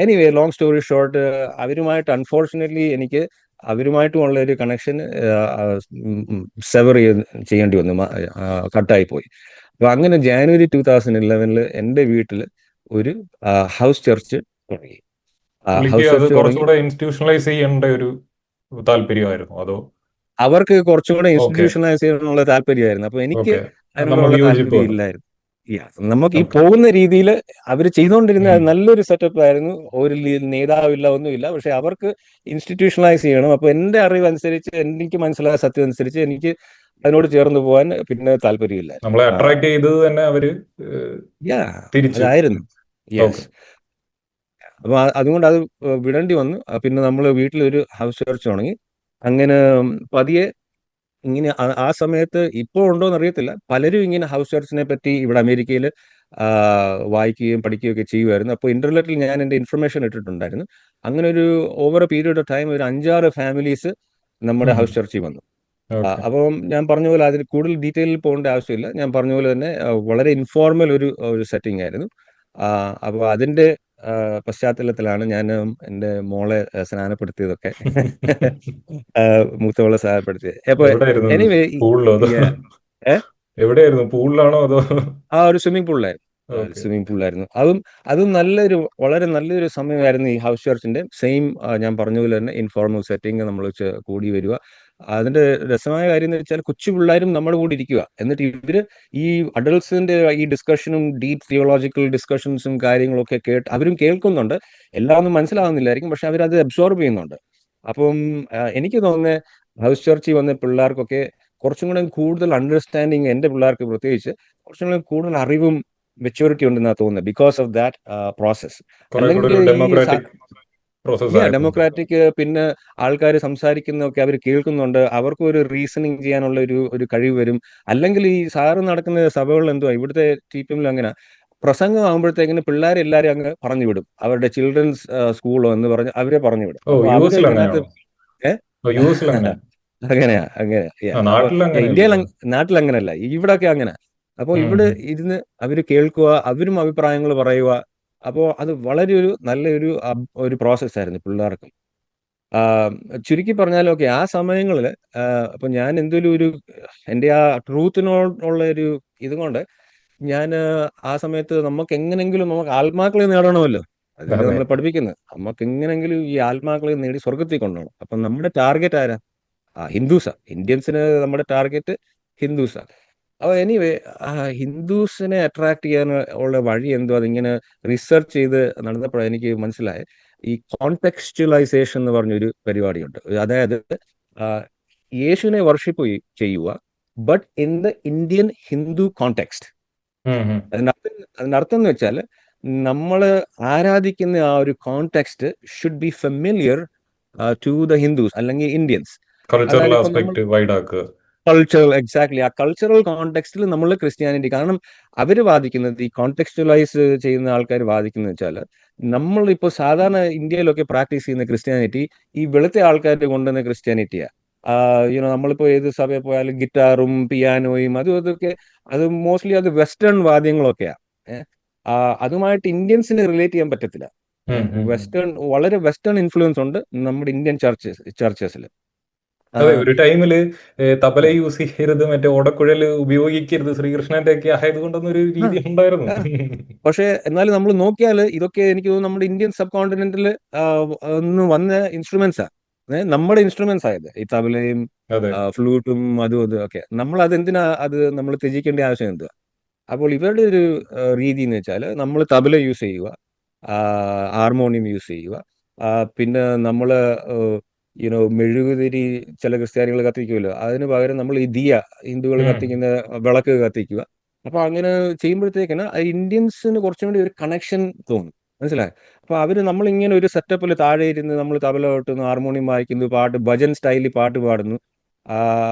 Speaker 1: എനിവേ ലോങ് സ്റ്റോറി ഷോർട്ട്, അവരുമായിട്ട് അൺഫോർച്ചുനേറ്റ്ലി എനിക്ക് അവരുമായിട്ടുമുള്ള ഒരു കണക്ഷൻ സെവർ ചെയ്യേണ്ടി വന്നു, കട്ടായി പോയി. അപ്പൊ അങ്ങനെ ജാനുവരി 2011 എൻ്റെ വീട്ടിൽ ഒരു ഹൗസ് ചർച്ച് തുടങ്ങി.
Speaker 2: പുള്ളിക്ക്
Speaker 1: ഹൗസ്
Speaker 2: അത്
Speaker 1: ചർച്ച് തുടങ്ങി.
Speaker 2: കുറച്ചുകൂടെ ഇൻസ്റ്റിറ്റ്യൂഷണലൈസ് ചെയ്യേണ്ട ഒരു താല്പര്യമായിരുന്നു അതോ?
Speaker 1: അവർക്ക് കുറച്ചും കൂടെ
Speaker 2: ഓക്കെ.
Speaker 1: ഇൻസ്റ്റിറ്റ്യൂഷണലൈസ് ചെയ്യാനുള്ള താല്പര്യമായിരുന്നു. അപ്പൊ എനിക്ക്
Speaker 2: ഓക്കെ. നമ്മൾ
Speaker 1: അതിനോടുള്ള
Speaker 2: വിയോജിപ്പ്
Speaker 1: താല്പര്യം
Speaker 2: വന്നു.
Speaker 1: ഇല്ലായിരുന്നു. Yeah. നമുക്ക് ഈ
Speaker 2: ഓക്കെ.
Speaker 1: പോകുന്ന രീതിയിൽ അവർ ചെയ്തുകൊണ്ടിരുന്ന
Speaker 2: ഉം.
Speaker 1: നല്ലൊരു സെറ്റപ്പ് ആയിരുന്നു. ഒരു നേതാവില്ല, ഒന്നുമില്ല. പക്ഷെ അവർക്ക് ഇൻസ്റ്റിറ്റ്യൂഷണലൈസ് ചെയ്യണം. അപ്പൊ എന്റെ അറിവ് അനുസരിച്ച്, എനിക്ക് മനസ്സിലായ സത്യം അനുസരിച്ച് എനിക്ക് അതിനോട് ചേർന്ന് പോകാൻ പിന്നെ താല്പര്യമില്ലായിരുന്നു.
Speaker 2: നമ്മളെ അട്രാക്ട് ചെയ്തത് തന്നെ അവര്
Speaker 1: യാ
Speaker 2: തിരിച്ചു.
Speaker 1: അതായിരുന്നു.
Speaker 2: ഓക്കെ.
Speaker 1: യെസ്. അപ്പൊ അതുകൊണ്ട് അത് വിടേണ്ടി വന്നു. പിന്നെ നമ്മൾ വീട്ടിലൊരു ഹൗസ് ചർച്ച് തുടങ്ങി. അങ്ങനെ പതിയെ ഇങ്ങനെ ആ സമയത്ത് ഇപ്പോൾ ഉണ്ടോന്ന് അറിയത്തില്ല, പലരും ഇങ്ങനെ ഹൗസ് ചർച്ചിനെ പറ്റി ഇവിടെ അമേരിക്കയിൽ വായിക്കുകയും പഠിക്കുകയും ഒക്കെ ചെയ്യുമായിരുന്നു. അപ്പോൾ ഇന്റർനെറ്റിൽ ഞാൻ എൻ്റെ ഇൻഫർമേഷൻ ഇട്ടിട്ടുണ്ടായിരുന്നു. അങ്ങനെ ഒരു over A period of time ഒരു 5-6 ഫാമിലീസ് നമ്മുടെ ഹൗസ് ചർച്ചിൽ വന്നു.
Speaker 2: ഓക്കെ.
Speaker 1: അപ്പം ഞാൻ പറഞ്ഞ പോലെ അതിൽ കൂടുതൽ ഡീറ്റെയിലിൽ പോകേണ്ട ആവശ്യമില്ല. ഞാൻ പറഞ്ഞ പോലെ തന്നെ വളരെ ഇൻഫോർമൽ ഒരു സെറ്റിംഗ് ആയിരുന്നു. അപ്പോൾ അതിന്റെ പശ്ചാത്തലത്തിലാണ് ഞാൻ എൻ്റെ മോളെ സ്നാനപ്പെടുത്തിയതൊക്കെ. മൂത്തവളെ സ്നാനപ്പെടുത്തിയത്. അപ്പൊ
Speaker 2: എവിടെയായിരുന്നു?
Speaker 1: എനിവേ,
Speaker 2: പൂളിലോ അതോ? എവിടെയായിരുന്നു? പൂളിലാണോ അതോ?
Speaker 1: ഒരു സ്വിമ്മിംഗ് പൂളിലായിരുന്നു.
Speaker 2: ഓക്കെ.
Speaker 1: സ്വിമ്മിംഗ് പൂളിലായിരുന്നു. അതും വളരെ നല്ലൊരു സമയമായിരുന്നു ഈ ഹൗസ് ചർച്ചിന്റെ. സെയിം, ഞാൻ പറഞ്ഞ പോലെ തന്നെ ഇൻഫോർമൽ സെറ്റിംഗ്, നമ്മൾ കൂടി വരിക. അതിന്റെ രസമായ കാര്യം എന്ന് വെച്ചാൽ കൊച്ചു പിള്ളേരും നമ്മുടെ കൂടെ ഇരിക്കുക. എന്നിട്ട് ഇവര് ഈ അഡൾട്ട്സിന്റെ ഈ ഡിസ്കഷനും ഡീപ് തിയോളജിക്കൽ ഡിസ്കഷൻസും കാര്യങ്ങളൊക്കെ അവരും കേൾക്കുന്നുണ്ട്. എല്ലാം ഒന്നും മനസ്സിലാവുന്നില്ലായിരിക്കും, പക്ഷെ അവരത് അബ്സോർബ് ചെയ്യുന്നുണ്ട്. അപ്പം എനിക്ക് തോന്നുന്നത് ഹൗസ് ചർച്ചിൽ വന്ന പിള്ളേർക്കൊക്കെ കുറച്ചും കൂടെ കൂടുതൽ അണ്ടർസ്റ്റാൻഡിങ്, എൻ്റെ പിള്ളേർക്ക് പ്രത്യേകിച്ച് കുറച്ചും കൂടെ കൂടുതൽ അറിവും മെച്യൂരിറ്റി ഉണ്ടെന്നാണ് തോന്നുന്നത്, ബിക്കോസ് ഓഫ് ദാറ്റ് പ്രോസസ്.
Speaker 2: കുറെ കൂടെ
Speaker 1: അല്ലെങ്കിൽ
Speaker 2: ഒരു
Speaker 1: ഈ
Speaker 2: ഡെമോക്രാറ്റിക് പ്രോസസ് ആയതുകൊണ്ട്.
Speaker 1: ഡെമോക്രാറ്റിക്, പിന്നെ ആൾക്കാർ സംസാരിക്കുന്നതൊക്കെ അവർ കേൾക്കുന്നുണ്ട്. അവർക്കും ഒരു റീസണിങ് ചെയ്യാനുള്ള ഒരു കഴിവ് വരും. അല്ലെങ്കിൽ ഈ സാറ് നടക്കുന്ന സഭകളിൽ എന്തുവാ, ഇവിടുത്തെ ടി പി എമ്മിൽ അങ്ങനെ പ്രസംഗം ആകുമ്പോഴത്തേക്കിന് പിള്ളേരെ എല്ലാവരും അങ്ങ് പറഞ്ഞു വിടും. അവരുടെ ചിൽഡ്രൻസ് സ്കൂളോ എന്ന് പറഞ്ഞ് അവരെ പറഞ്ഞു വിടും.
Speaker 2: ഓ,
Speaker 1: അപ്പൊ
Speaker 2: യു
Speaker 1: അവര്
Speaker 2: എസിൽ
Speaker 1: ഇതിനകത്ത്
Speaker 2: അങ്ങനെയാണോ?
Speaker 1: ഏഹ്
Speaker 2: ഓ, യു എസിൽ അങ്ങനെ.
Speaker 1: അങ്ങനെയാ, അങ്ങനെയാ.
Speaker 2: ആ,
Speaker 1: അപ്പൊ
Speaker 2: നാട്ടിൽ
Speaker 1: ഇന്ത്യയിൽ
Speaker 2: അങ്ങനെയല്ലല്ലോ.
Speaker 1: നാട്ടിൽ അങ്ങനെയല്ല, ഇവിടൊക്കെ അങ്ങനെ. അപ്പൊ ഇവിടെ
Speaker 2: ഉം.
Speaker 1: ഇരുന്ന് അവര് കേൾക്കുക, അവരും അഭിപ്രായങ്ങൾ പറയുക. അപ്പോൾ അത് വളരെ നല്ലൊരു ഒരു പ്രോസസ് ആയിരുന്നു പിള്ളേർക്ക്. ആ, ചുരുക്കി പറഞ്ഞാലൊക്കെ ആ സമയങ്ങളിൽ അപ്പൊ ഞാൻ എന്തെങ്കിലും എൻ്റെ ആ ട്രൂത്തിനോടുള്ള ഒരു ഇതുകൊണ്ട് ഞാൻ ആ സമയത്ത് നമുക്ക് ആത്മാക്കളെ നേടണമല്ലോ. അതല്ലേ
Speaker 2: അതെ.
Speaker 1: നമ്മളെ പഠിപ്പിക്കുന്നത്. നമുക്ക് എങ്ങനെങ്കിലും ഈ ആത്മാക്കളെ നേടി സ്വർഗത്തിൽ കൊണ്ടുപോകണം. അപ്പൊ നമ്മുടെ ടാർഗറ്റ് ആരാ? ഹിന്ദുസാ. ഇന്ത്യൻസിന് നമ്മുടെ ടാർഗറ്റ് ഹിന്ദുസാ. അപ്പൊ എനിവേ, ഹിന്ദുസിനെ അട്രാക്ട് ചെയ്യാൻ ഉള്ള വഴി എന്തോ, അതിങ്ങനെ റിസർച്ച് ചെയ്ത് നടന്നപ്പോഴാണ് എനിക്ക് മനസ്സിലായത് ഈ കോണ്ടെക്സ്റ്റുവലൈസേഷൻ എന്ന് പറഞ്ഞൊരു പരിപാടിയുണ്ട്. അതായത് ആ, യേശുവിനെ വർഷിപ്പ് ചെയ്യുക, but in the Indian Hindu context.
Speaker 2: ഉം, ഉം.
Speaker 1: അതിനർത്ഥം എന്ന് വെച്ചാൽ നമ്മൾ ആരാധിക്കുന്ന ആ ഒരു context should be familiar to the Hindus അല്ലെങ്കിൽ ഇന്ത്യൻസ്.
Speaker 2: കൾച്ചറൽ
Speaker 1: അതായത് ഇപ്പൊ നമ്മൾ
Speaker 2: ആസ്പെക്ട് വൈഡ് ആക്കുക.
Speaker 1: കൾച്ചറൽ, എക്സാക്ട്ലി ആ കൾച്ചറൽ കോണ്ടെക്സ്റ്റിൽ നമ്മൾ ക്രിസ്ത്യാനിറ്റി, കാരണം അവർ വാദിക്കുന്നത്, ഈ കോണ്ടെക്സ്റ്റുവലൈസ് ചെയ്യുന്ന ആൾക്കാർ വാദിക്കുന്നത് വെച്ചാൽ നമ്മൾ ഇപ്പോൾ സാധാരണ ഇന്ത്യയിലൊക്കെ പ്രാക്ടീസ് ചെയ്യുന്ന ക്രിസ്ത്യാനിറ്റി ഈ വെളുത്ത ആൾക്കാർ കൊണ്ടുവന്ന ക്രിസ്ത്യാനിറ്റിയാ. നമ്മളിപ്പോൾ ഏത് സഭയിൽ പോയാലും ഗിറ്റാറും പിയാനോയും അതും അതൊക്കെ, അത് മോസ്റ്റ്ലി അത് വെസ്റ്റേൺ വാദ്യങ്ങളൊക്കെയാ. ഏഹ് അതുമായിട്ട് ഇന്ത്യൻസിന് റിലേറ്റ് ചെയ്യാൻ പറ്റത്തില്ല.
Speaker 2: ഉം, ഉം, ഉം.
Speaker 1: വെസ്റ്റേൺ, വളരെ വെസ്റ്റേൺ ഇൻഫ്ലുവൻസ് ഉണ്ട് നമ്മുടെ ഇന്ത്യൻ ചർച്ചസിൽ.
Speaker 2: അതെ, ഒരു ടൈമില് തബല യൂസ് ചെയ്യരുത്, മറ്റേ ഓടക്കുഴല് ഉപയോഗിക്കരുത്, ശ്രീകൃഷ്ണന്റെ ഒക്കെ ആയതുകൊണ്ടൊന്നൊരു രീതി ഉണ്ടായിരുന്നു.
Speaker 1: പക്ഷേ എന്നാലും നമ്മൾ നോക്കിയാൽ ഇതൊക്കെ എനിക്ക് തോന്നുന്നു നമ്മുടെ ഇന്ത്യൻ സബ് കോണ്ടിനെന്റിൽ ഒന്ന് വന്ന ഇൻസ്ട്രുമെന്റ്സാ, നമ്മുടെ ഇൻസ്ട്രുമെന്റ്സ് ആയത് ഈ തബലയും
Speaker 2: അതെ.
Speaker 1: ഫ്ലൂട്ടും അതും ഇതും ഒക്കെ. നമ്മൾ അതെന്തിനാ അത് നമ്മൾ ത്യജിക്കേണ്ട ആവശ്യം എന്തുവാ? അപ്പോൾ ഇവരുടെ ഒരു രീതി എന്ന് വെച്ചാൽ നമ്മൾ തബല യൂസ് ചെയ്യുക, ഹാർമോണിയം യൂസ് ചെയ്യുക, പിന്നെ നമ്മൾ മെഴുകുതിരി ചില ക്രിസ്ത്യാനികൾ കത്തിക്കുമല്ലോ, അതിന് പകരം നമ്മൾ ഈ ദിയ, ഹിന്ദുകൾ
Speaker 2: ഉം.
Speaker 1: കത്തിക്കുന്ന വിളക്ക് കത്തിക്കുക. അപ്പൊ അങ്ങനെ ചെയ്യുമ്പോഴത്തേക്കിന് ഇന്ത്യൻസിന് കുറച്ചും കൂടി ഒരു കണക്ഷൻ തോന്നും. മനസ്സിലായി? അപ്പൊ അവര് നമ്മളിങ്ങനെ ഒരു സെറ്റപ്പിൽ താഴെ ഇരുന്ന് നമ്മൾ തബല കൊട്ടുന്നു, ഹാർമോണിയം വായിക്കുന്നു, പാട്ട് ഭജൻ സ്റ്റൈലിൽ പാട്ട് പാടുന്നു, ആ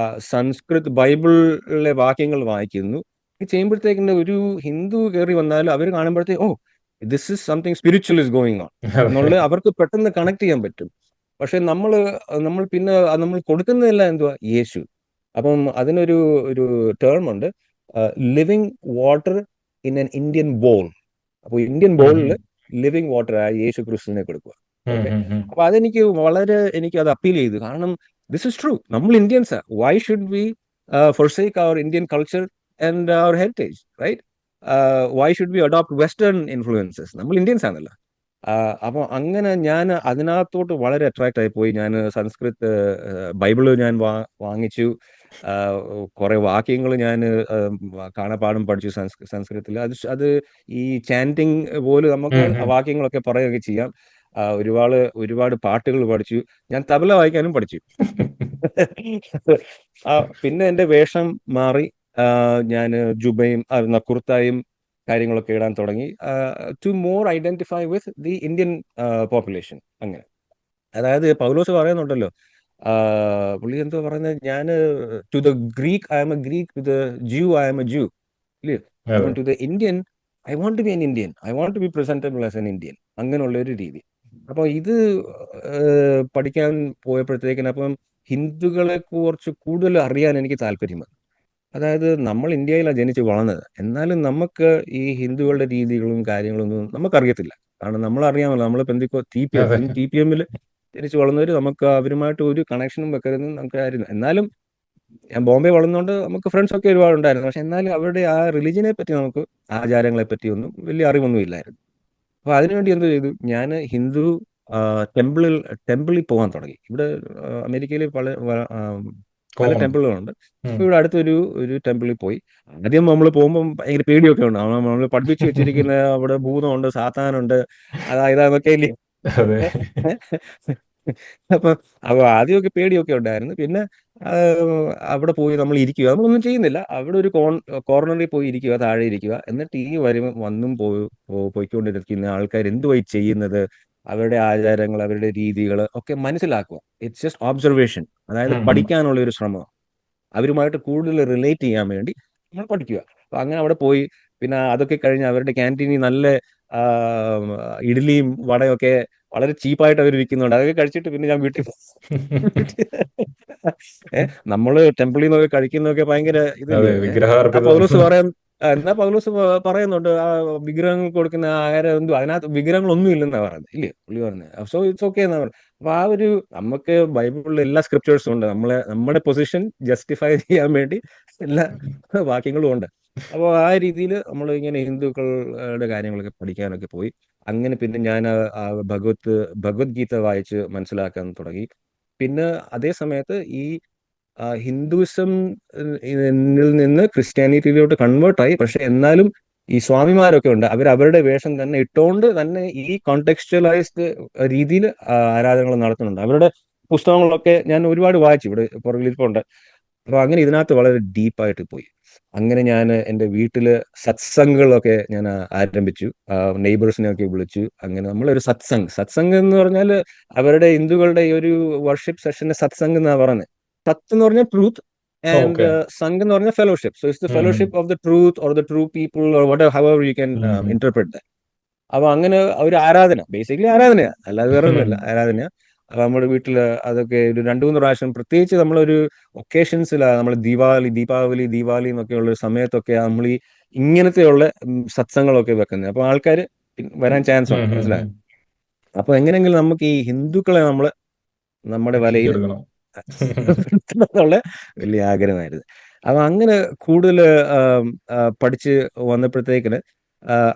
Speaker 1: സംസ്കൃത് ബൈബിളിലെ വാക്യങ്ങൾ വായിക്കുന്നു. ഇത് ചെയ്യുമ്പോഴത്തേക്കിന് ഒരു ഹിന്ദു കയറി വന്നാൽ അവർ കാണുമ്പോഴത്തേക്ക്, oh, this is something spiritual is going on
Speaker 2: അതെ.
Speaker 1: എന്നുള്ളത് അവർക്ക് പെട്ടെന്ന് കണക്ട് ചെയ്യാൻ പറ്റും. പക്ഷെ നമ്മൾ പിന്നെ നമ്മൾ കൊടുക്കുന്നതെല്ലാം എന്തുവാ? യേശു. അപ്പം അതിനൊരു ഒരു ടേം ഉണ്ട്, living water in an Indian ball. അപ്പോൾ ഇന്ത്യൻ
Speaker 2: ഉം,
Speaker 1: ബോളിൽ
Speaker 2: ഉം.
Speaker 1: ലിവിങ് വാട്ടർ ആ യേശു ക്രിസ്തുവിനെ കൊടുക്കുക.
Speaker 2: ഉം,
Speaker 1: ഓക്കെ.
Speaker 2: ഉം, ഉം.
Speaker 1: അപ്പൊ അതെനിക്ക് വളരെ, എനിക്ക് അത് അപ്പീൽ ചെയ്തു. കാരണം ദിസ് ഇസ് ട്രൂ, നമ്മൾ ഇന്ത്യൻസാ. Why should we forsake our Indian culture and our heritage, right? Why should we adopt western influences? നമ്മൾ ഇന്ത്യൻസ് ആണല്ലോ. അപ്പൊ അങ്ങനെ ഞാൻ അതിനകത്തോട്ട് വളരെ അട്രാക്ട് ആയി പോയി. ഞാൻ സംസ്കൃത് ബൈബിള് ഞാൻ വാങ്ങിച്ചു. കുറെ വാക്യങ്ങൾ ഞാൻ കാണാപ്പാഠം പഠിച്ചു സംസ്കൃതത്തിൽ. അത് ഈ ചാന്റിങ് പോലും നമുക്ക്
Speaker 2: ഉം,
Speaker 1: ആ
Speaker 2: ഉം.
Speaker 1: വാക്യങ്ങളൊക്കെ പറയുകയൊക്കെ ചെയ്യാം. ഒരുപാട് ഒരുപാട് പാട്ടുകൾ പഠിച്ചു. ഞാൻ തബല വായിക്കാനും പഠിച്ചു. പിന്നെ എന്റെ വേഷം മാറി. ഞാൻ ജുബയും കുർത്തായും കാര്യങ്ങളൊക്കെ ഇടാൻ തുടങ്ങി, to more identify with the Indian population. അങ്ങനെ, അതായത് പൗലോസ് പറയുന്നുണ്ടല്ലോ, പുള്ളി എന്തോ പറയുന്നത്, ഞാൻ to the Greek I M a Greek, to the Jew I M a Jew, ഇല്ലേ? അപ്പം
Speaker 2: അതെ.
Speaker 1: To the Indian I want to be an Indian, I want to be presentable as an Indian, അങ്ങനെയുള്ള ഒരു രീതി. അപ്പോൾ ഇത് പഠിക്കാൻ പോയപ്പോഴത്തേക്കിന് അപ്പം ഹിന്ദുക്കളെ കുറിച്ച് കൂടുതൽ അറിയാൻ എനിക്ക് താല്പര്യം വന്നു. അതായത് നമ്മൾ ഇന്ത്യയിലാണ് ജനിച്ച് വളർന്നത്, എന്നാലും നമുക്ക് ഈ ഹിന്ദുക്കളുടെ രീതികളും കാര്യങ്ങളൊന്നും നമുക്കറിയത്തില്ല. കാരണം നമ്മളറിയാമല്ലോ, നമ്മൾ
Speaker 2: അതെ.
Speaker 1: ടി പി എമ്മിൽ ജനിച്ച് വളർന്നവർ, നമുക്ക് അവരുമായിട്ട് ഒരു കണക്ഷനും വെക്കരുതെന്ന് നമുക്കായിരുന്നു. എന്നാലും ഞാൻ ബോംബെ വളർന്നുകൊണ്ട് നമുക്ക് ഫ്രണ്ട്സ് ഒക്കെ ഒരുപാടുണ്ടായിരുന്നു. പക്ഷെ എന്നാലും അവരുടെ ആ റിലിജിയനെ പറ്റി, നമുക്ക് ആചാരങ്ങളെ പറ്റി ഒന്നും വലിയ അറിവൊന്നും ഇല്ലായിരുന്നു. അപ്പൊ അതിനുവേണ്ടി എന്ത് ചെയ്തു, ഞാൻ ഹിന്ദു ടെമ്പിളിൽ ടെമ്പിളിൽ പോകാൻ തുടങ്ങി. ഇവിടെ അമേരിക്കയിൽ പല
Speaker 2: കോമൺ.
Speaker 1: ടെമ്പിളുകളുണ്ട്.
Speaker 2: ഉം.
Speaker 1: അപ്പൊ ഇവിടെ അടുത്തൊരു ഒരു ടെമ്പിളിൽ പോയി. ആദ്യം നമ്മൾ പോകുമ്പോൾ ഭയങ്കര പേടിയൊക്കെ ഉണ്ട്. നമ്മൾ പഠിപ്പിച്ചു വെച്ചിരിക്കുന്ന അവിടെ ഭൂതമുണ്ട്, സാത്താനുണ്ട്, അതാ ഇതാന്നൊക്കെ ഇല്ലേ.
Speaker 2: അതെ.
Speaker 1: അപ്പൊ അപ്പൊ ആദ്യമൊക്കെ പേടിയൊക്കെ ഉണ്ടായിരുന്നു. പിന്നെ ആ, അവിടെ പോയി നമ്മൾ ഇരിക്കുക, നമ്മളൊന്നും ചെയ്യുന്നില്ല. അവിടെ ഒരു കോർണറിൽ പോയി ഇരിക്കുക, താഴെ ഇരിക്കുക. എന്നിട്ട് ഈ വന്നും പോയിക്കൊണ്ടിരിക്കുന്ന ആൾക്കാർ എന്തുവായി ചെയ്യുന്നത്, അവരുടെ ആചാരങ്ങൾ, അവരുടെ രീതികൾ ഒക്കെ മനസ്സിലാക്കുക. ഇറ്റ്സ് ജസ്റ്റ് ഒബ്സർവേഷൻ, അതായത്
Speaker 2: ഉം, ഉം.
Speaker 1: പഠിക്കാനുള്ള ഒരു ശ്രമം. അവരുമായിട്ട് കൂടുതൽ റിലേറ്റ് ചെയ്യാൻ വേണ്ടി നമ്മൾ പഠിക്കുക. അപ്പൊ അങ്ങനെ അവിടെ പോയി. പിന്നെ അതൊക്കെ കഴിഞ്ഞ് അവരുടെ ക്യാൻറ്റീനിൽ നല്ല ആ, ഇഡ്ഡലിയും വടയൊക്കെ വളരെ ചീപ്പായിട്ട് അവർ വിൽക്കുന്നുണ്ട്. അതൊക്കെ കഴിച്ചിട്ട് പിന്നെ ഞാൻ വീട്ടിൽ പോകും. നമ്മള് ടെമ്പിളിൽ നിന്നൊക്കെ കഴിക്കുന്നതൊക്കെ ഭയങ്കര
Speaker 2: അതെ,
Speaker 1: ഇതല്ലേ. എന്നാ
Speaker 2: വിഗ്രഹാർപ്പിതം.
Speaker 1: പൗലോസ് പറയുന്നുണ്ട്, ആ വിഗ്രഹങ്ങൾക്ക് കൊടുക്കുന്ന ആഹാരം എന്തും അതിനകത്ത് വിഗ്രഹങ്ങളൊന്നും ഇല്ലെന്നാ പറയുന്നത്, ഇല്ലേ പുള്ളി പറഞ്ഞത്. സോ ഇറ്റ്സ് ഓക്കെ എന്നാ പറയുന്നത്. അപ്പൊ ആ ഒരു, നമുക്ക് ബൈബിളിൽ എല്ലാ സ്ക്രിപ്റ്റേഴ്സും ഉണ്ട്, നമ്മുടെ പൊസിഷൻ ജസ്റ്റിഫൈ ചെയ്യാൻ വേണ്ടി എല്ലാ വാക്യങ്ങളും ഉണ്ട്. അപ്പോൾ ആ രീതിയിൽ നമ്മൾ ഇങ്ങനെ ഹിന്ദുക്കളുടെ കാര്യങ്ങളൊക്കെ പഠിക്കാനൊക്കെ പോയി. അങ്ങനെ പിന്നെ ഞാൻ ഭഗവത്ഗീത വായിച്ച് മനസ്സിലാക്കാൻ തുടങ്ങി. പിന്നെ അതേ സമയത്ത് ഈ ഹിന്ദുയിസം ൽ നിന്ന് ക്രിസ്ത്യാനിറ്റിയിലോട്ട് കൺവേർട്ടായി. പക്ഷെ എന്നാലും ഈ സ്വാമിമാരൊക്കെ ഉണ്ട്, അവർ അവരുടെ വേഷം തന്നെ ഇട്ടുകൊണ്ട് തന്നെ ഈ കോണ്ടെക്സ്ച്വലൈസ്ഡ് രീതിയിൽ ആരാധനകൾ നടത്തുന്നുണ്ട്. അവരുടെ പുസ്തകങ്ങളൊക്കെ ഞാൻ ഒരുപാട് വായിച്ചു, ഇവിടെ പുറകിലിരിപ്പുണ്ട്. അപ്പൊ അങ്ങനെ ഇതിനകത്ത് വളരെ ഡീപ്പായിട്ട് പോയി. അങ്ങനെ ഞാൻ എൻ്റെ വീട്ടില് സത്സംഗുകളൊക്കെ ഞാൻ ആരംഭിച്ചു. നെയ്ബേഴ്സിനെ ഒക്കെ വിളിച്ചു. അങ്ങനെ നമ്മളൊരു സത്സംഗ് എന്ന് പറഞ്ഞാൽ അവരുടെ ഹിന്ദുക്കളുടെ ഈ ഒരു വർഷിപ്പ് സെഷന് സത്സംഗ് എന്നാ പറയുന്നത്. സത്ത് എന്ന് പറഞ്ഞാൽ ട്രൂത്ത്
Speaker 2: ഓക്കെ.
Speaker 1: ആൻഡ് സംഘ് എന്ന് പറഞ്ഞാൽ fellowship. So it's the fellowship of the truth or the true people or what how are you can interpret. അപ്പൊ അങ്ങനെ ഒരു ആരാധന, ബേസിക്കലി ആരാധനയാ, അല്ലാതെ വേറെ ഒന്നുമില്ല, ആരാധനയാ. അപ്പൊ നമ്മുടെ വീട്ടില് അതൊക്കെ ഒരു രണ്ടു മൂന്ന് പ്രാവശ്യം, പ്രത്യേകിച്ച് നമ്മളൊരു ഒക്കേഷൻസിലാണ്, നമ്മൾ ദീപാവലി എന്നൊക്കെയുള്ള ഒരു സമയത്തൊക്കെ നമ്മൾ ഈ ഇങ്ങനത്തെയുള്ള സത്സംഗങ്ങളൊക്കെ വെക്കുന്നത്. അപ്പൊ ആൾക്കാർ വരാൻ ചാൻസ് ഉണ്ട്, മനസ്സിലായോ? അപ്പൊ എങ്ങനെയെങ്കിലും നമുക്ക് ഈ ഹിന്ദുക്കളെ നമ്മൾ നമ്മുടെ വലയിൽ
Speaker 2: രക്ഷിച്ചെടുക്കണം.
Speaker 1: എന്നുള്ള വലിയ ആഗ്രഹമായിരുന്നു. അപ്പൊ അങ്ങനെ കൂടുതൽ പഠിച്ച് വന്നപ്പോഴത്തേക്കിന്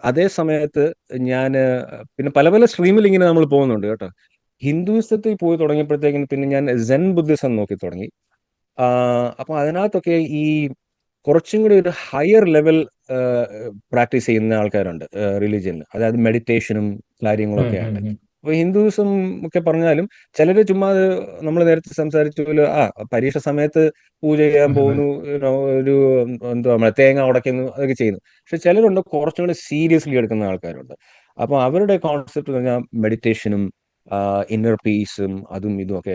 Speaker 1: അതേ സമയത്ത് ഞാൻ പിന്നെ പല പല സ്ട്രീമിൽ ഇങ്ങനെ നമ്മൾ പോകുന്നുണ്ട് കേട്ടോ. ഹിന്ദുയിസത്തിൽ പോയി തുടങ്ങിയപ്പോഴത്തേക്കിന് പിന്നെ ഞാൻ സെൻ ബുദ്ധിസം നോക്കി തുടങ്ങി. അപ്പൊ അതിനകത്തൊക്കെ ഈ കുറച്ചും കൂടി ഒരു ഹയർ ലെവൽ പ്രാക്ടീസ് ചെയ്യുന്ന ആൾക്കാരുണ്ട് റിലീജിയനിൽ, അതായത് മെഡിറ്റേഷനും കാര്യങ്ങളൊക്കെ ഉണ്ട്. അപ്പൊ ഹിന്ദുയിസം ഒക്കെ പറഞ്ഞാലും ചിലര് ചുമ്മാ നമ്മൾ നേരത്തെ സംസാരിച്ച പോലെ പരീക്ഷ സമയത്ത് പൂജ ചെയ്യാൻ പോകുന്നു, ഒരു എന്തുവാ നമ്മളെ തേങ്ങ ഉടയ്ക്കുന്നു, അതൊക്കെ ചെയ്യുന്നു. പക്ഷെ ചിലരുണ്ട് കുറച്ചും കൂടി സീരിയസ്ലി എടുക്കുന്ന ആൾക്കാരുണ്ട്. അപ്പൊ അവരുടെ കോൺസെപ്റ്റ് എന്ന് പറഞ്ഞാൽ മെഡിറ്റേഷനും ഇന്നർ പീസും അതും ഇതും ഒക്കെ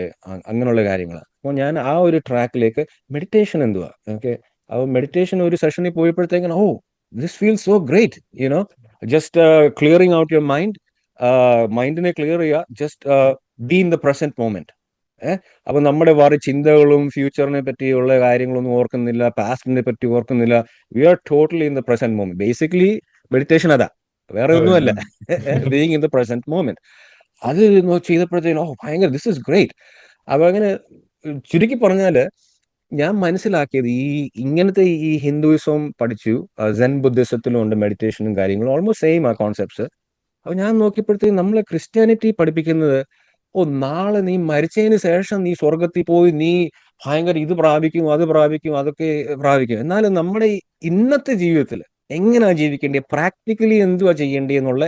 Speaker 1: അങ്ങനെയുള്ള കാര്യങ്ങളാണ്. അപ്പോൾ ഞാൻ ആ ഒരു ട്രാക്കിലേക്ക്, മെഡിറ്റേഷൻ എന്തുവാ, ഓക്കെ, അപ്പോൾ മെഡിറ്റേഷൻ ഒരു സെഷനിൽ പോയപ്പോഴത്തേക്കാണ്, this feel so great, you know, just clearing out your mind. മൈൻഡിനെ ക്ലിയർ ചെയ്യുക, just be in the present moment. അപ്പൊ നമ്മുടെ വേറെ ചിന്തകളും ഫ്യൂച്ചറിനെ പറ്റിയുള്ള കാര്യങ്ങളൊന്നും ഓർക്കുന്നില്ല, പാസ്റ്റിനെ പറ്റി ഓർക്കുന്നില്ല. We are totally in the present moment. Basically meditation അതാ, വേറെ
Speaker 2: അതെ.
Speaker 1: ഒന്നുമല്ല. Being in the present moment. അത് ചെയ്തപ്പോഴത്തേക്കും ഭയങ്കര, ദിസ് ഇസ് ഗ്രേറ്റ്. അപ്പൊ അങ്ങനെ ചുരുക്കി പറഞ്ഞാല് ഞാൻ മനസ്സിലാക്കിയത്, ഈ ഇങ്ങനത്തെ ഈ ഹിന്ദുയിസം പഠിച്ചു, സെൻ ബുദ്ധിസത്തിലും ഉണ്ട് മെഡിറ്റേഷനും കാര്യങ്ങളും, ഓൾമോസ്റ്റ് സെയിം ആ കോൺസെപ്റ്റ്സ്. അപ്പൊ ഞാൻ നോക്കിയപ്പോഴത്തേക്കും നമ്മളെ ക്രിസ്ത്യാനിറ്റി പഠിപ്പിക്കുന്നത്, നാളെ നീ മരിച്ചതിന് ശേഷം നീ സ്വർഗത്തിൽ പോയി നീ ഭയങ്കര ഇത് പ്രാപിക്കും, അത് പ്രാപിക്കും, അതൊക്കെ പ്രാപിക്കും. എന്നാലും നമ്മുടെ ഈ ഇന്നത്തെ ജീവിതത്തിൽ എങ്ങനെയാ ജീവിക്കേണ്ടത്, പ്രാക്ടിക്കലി എന്തുവാ ചെയ്യേണ്ടത് എന്നുള്ള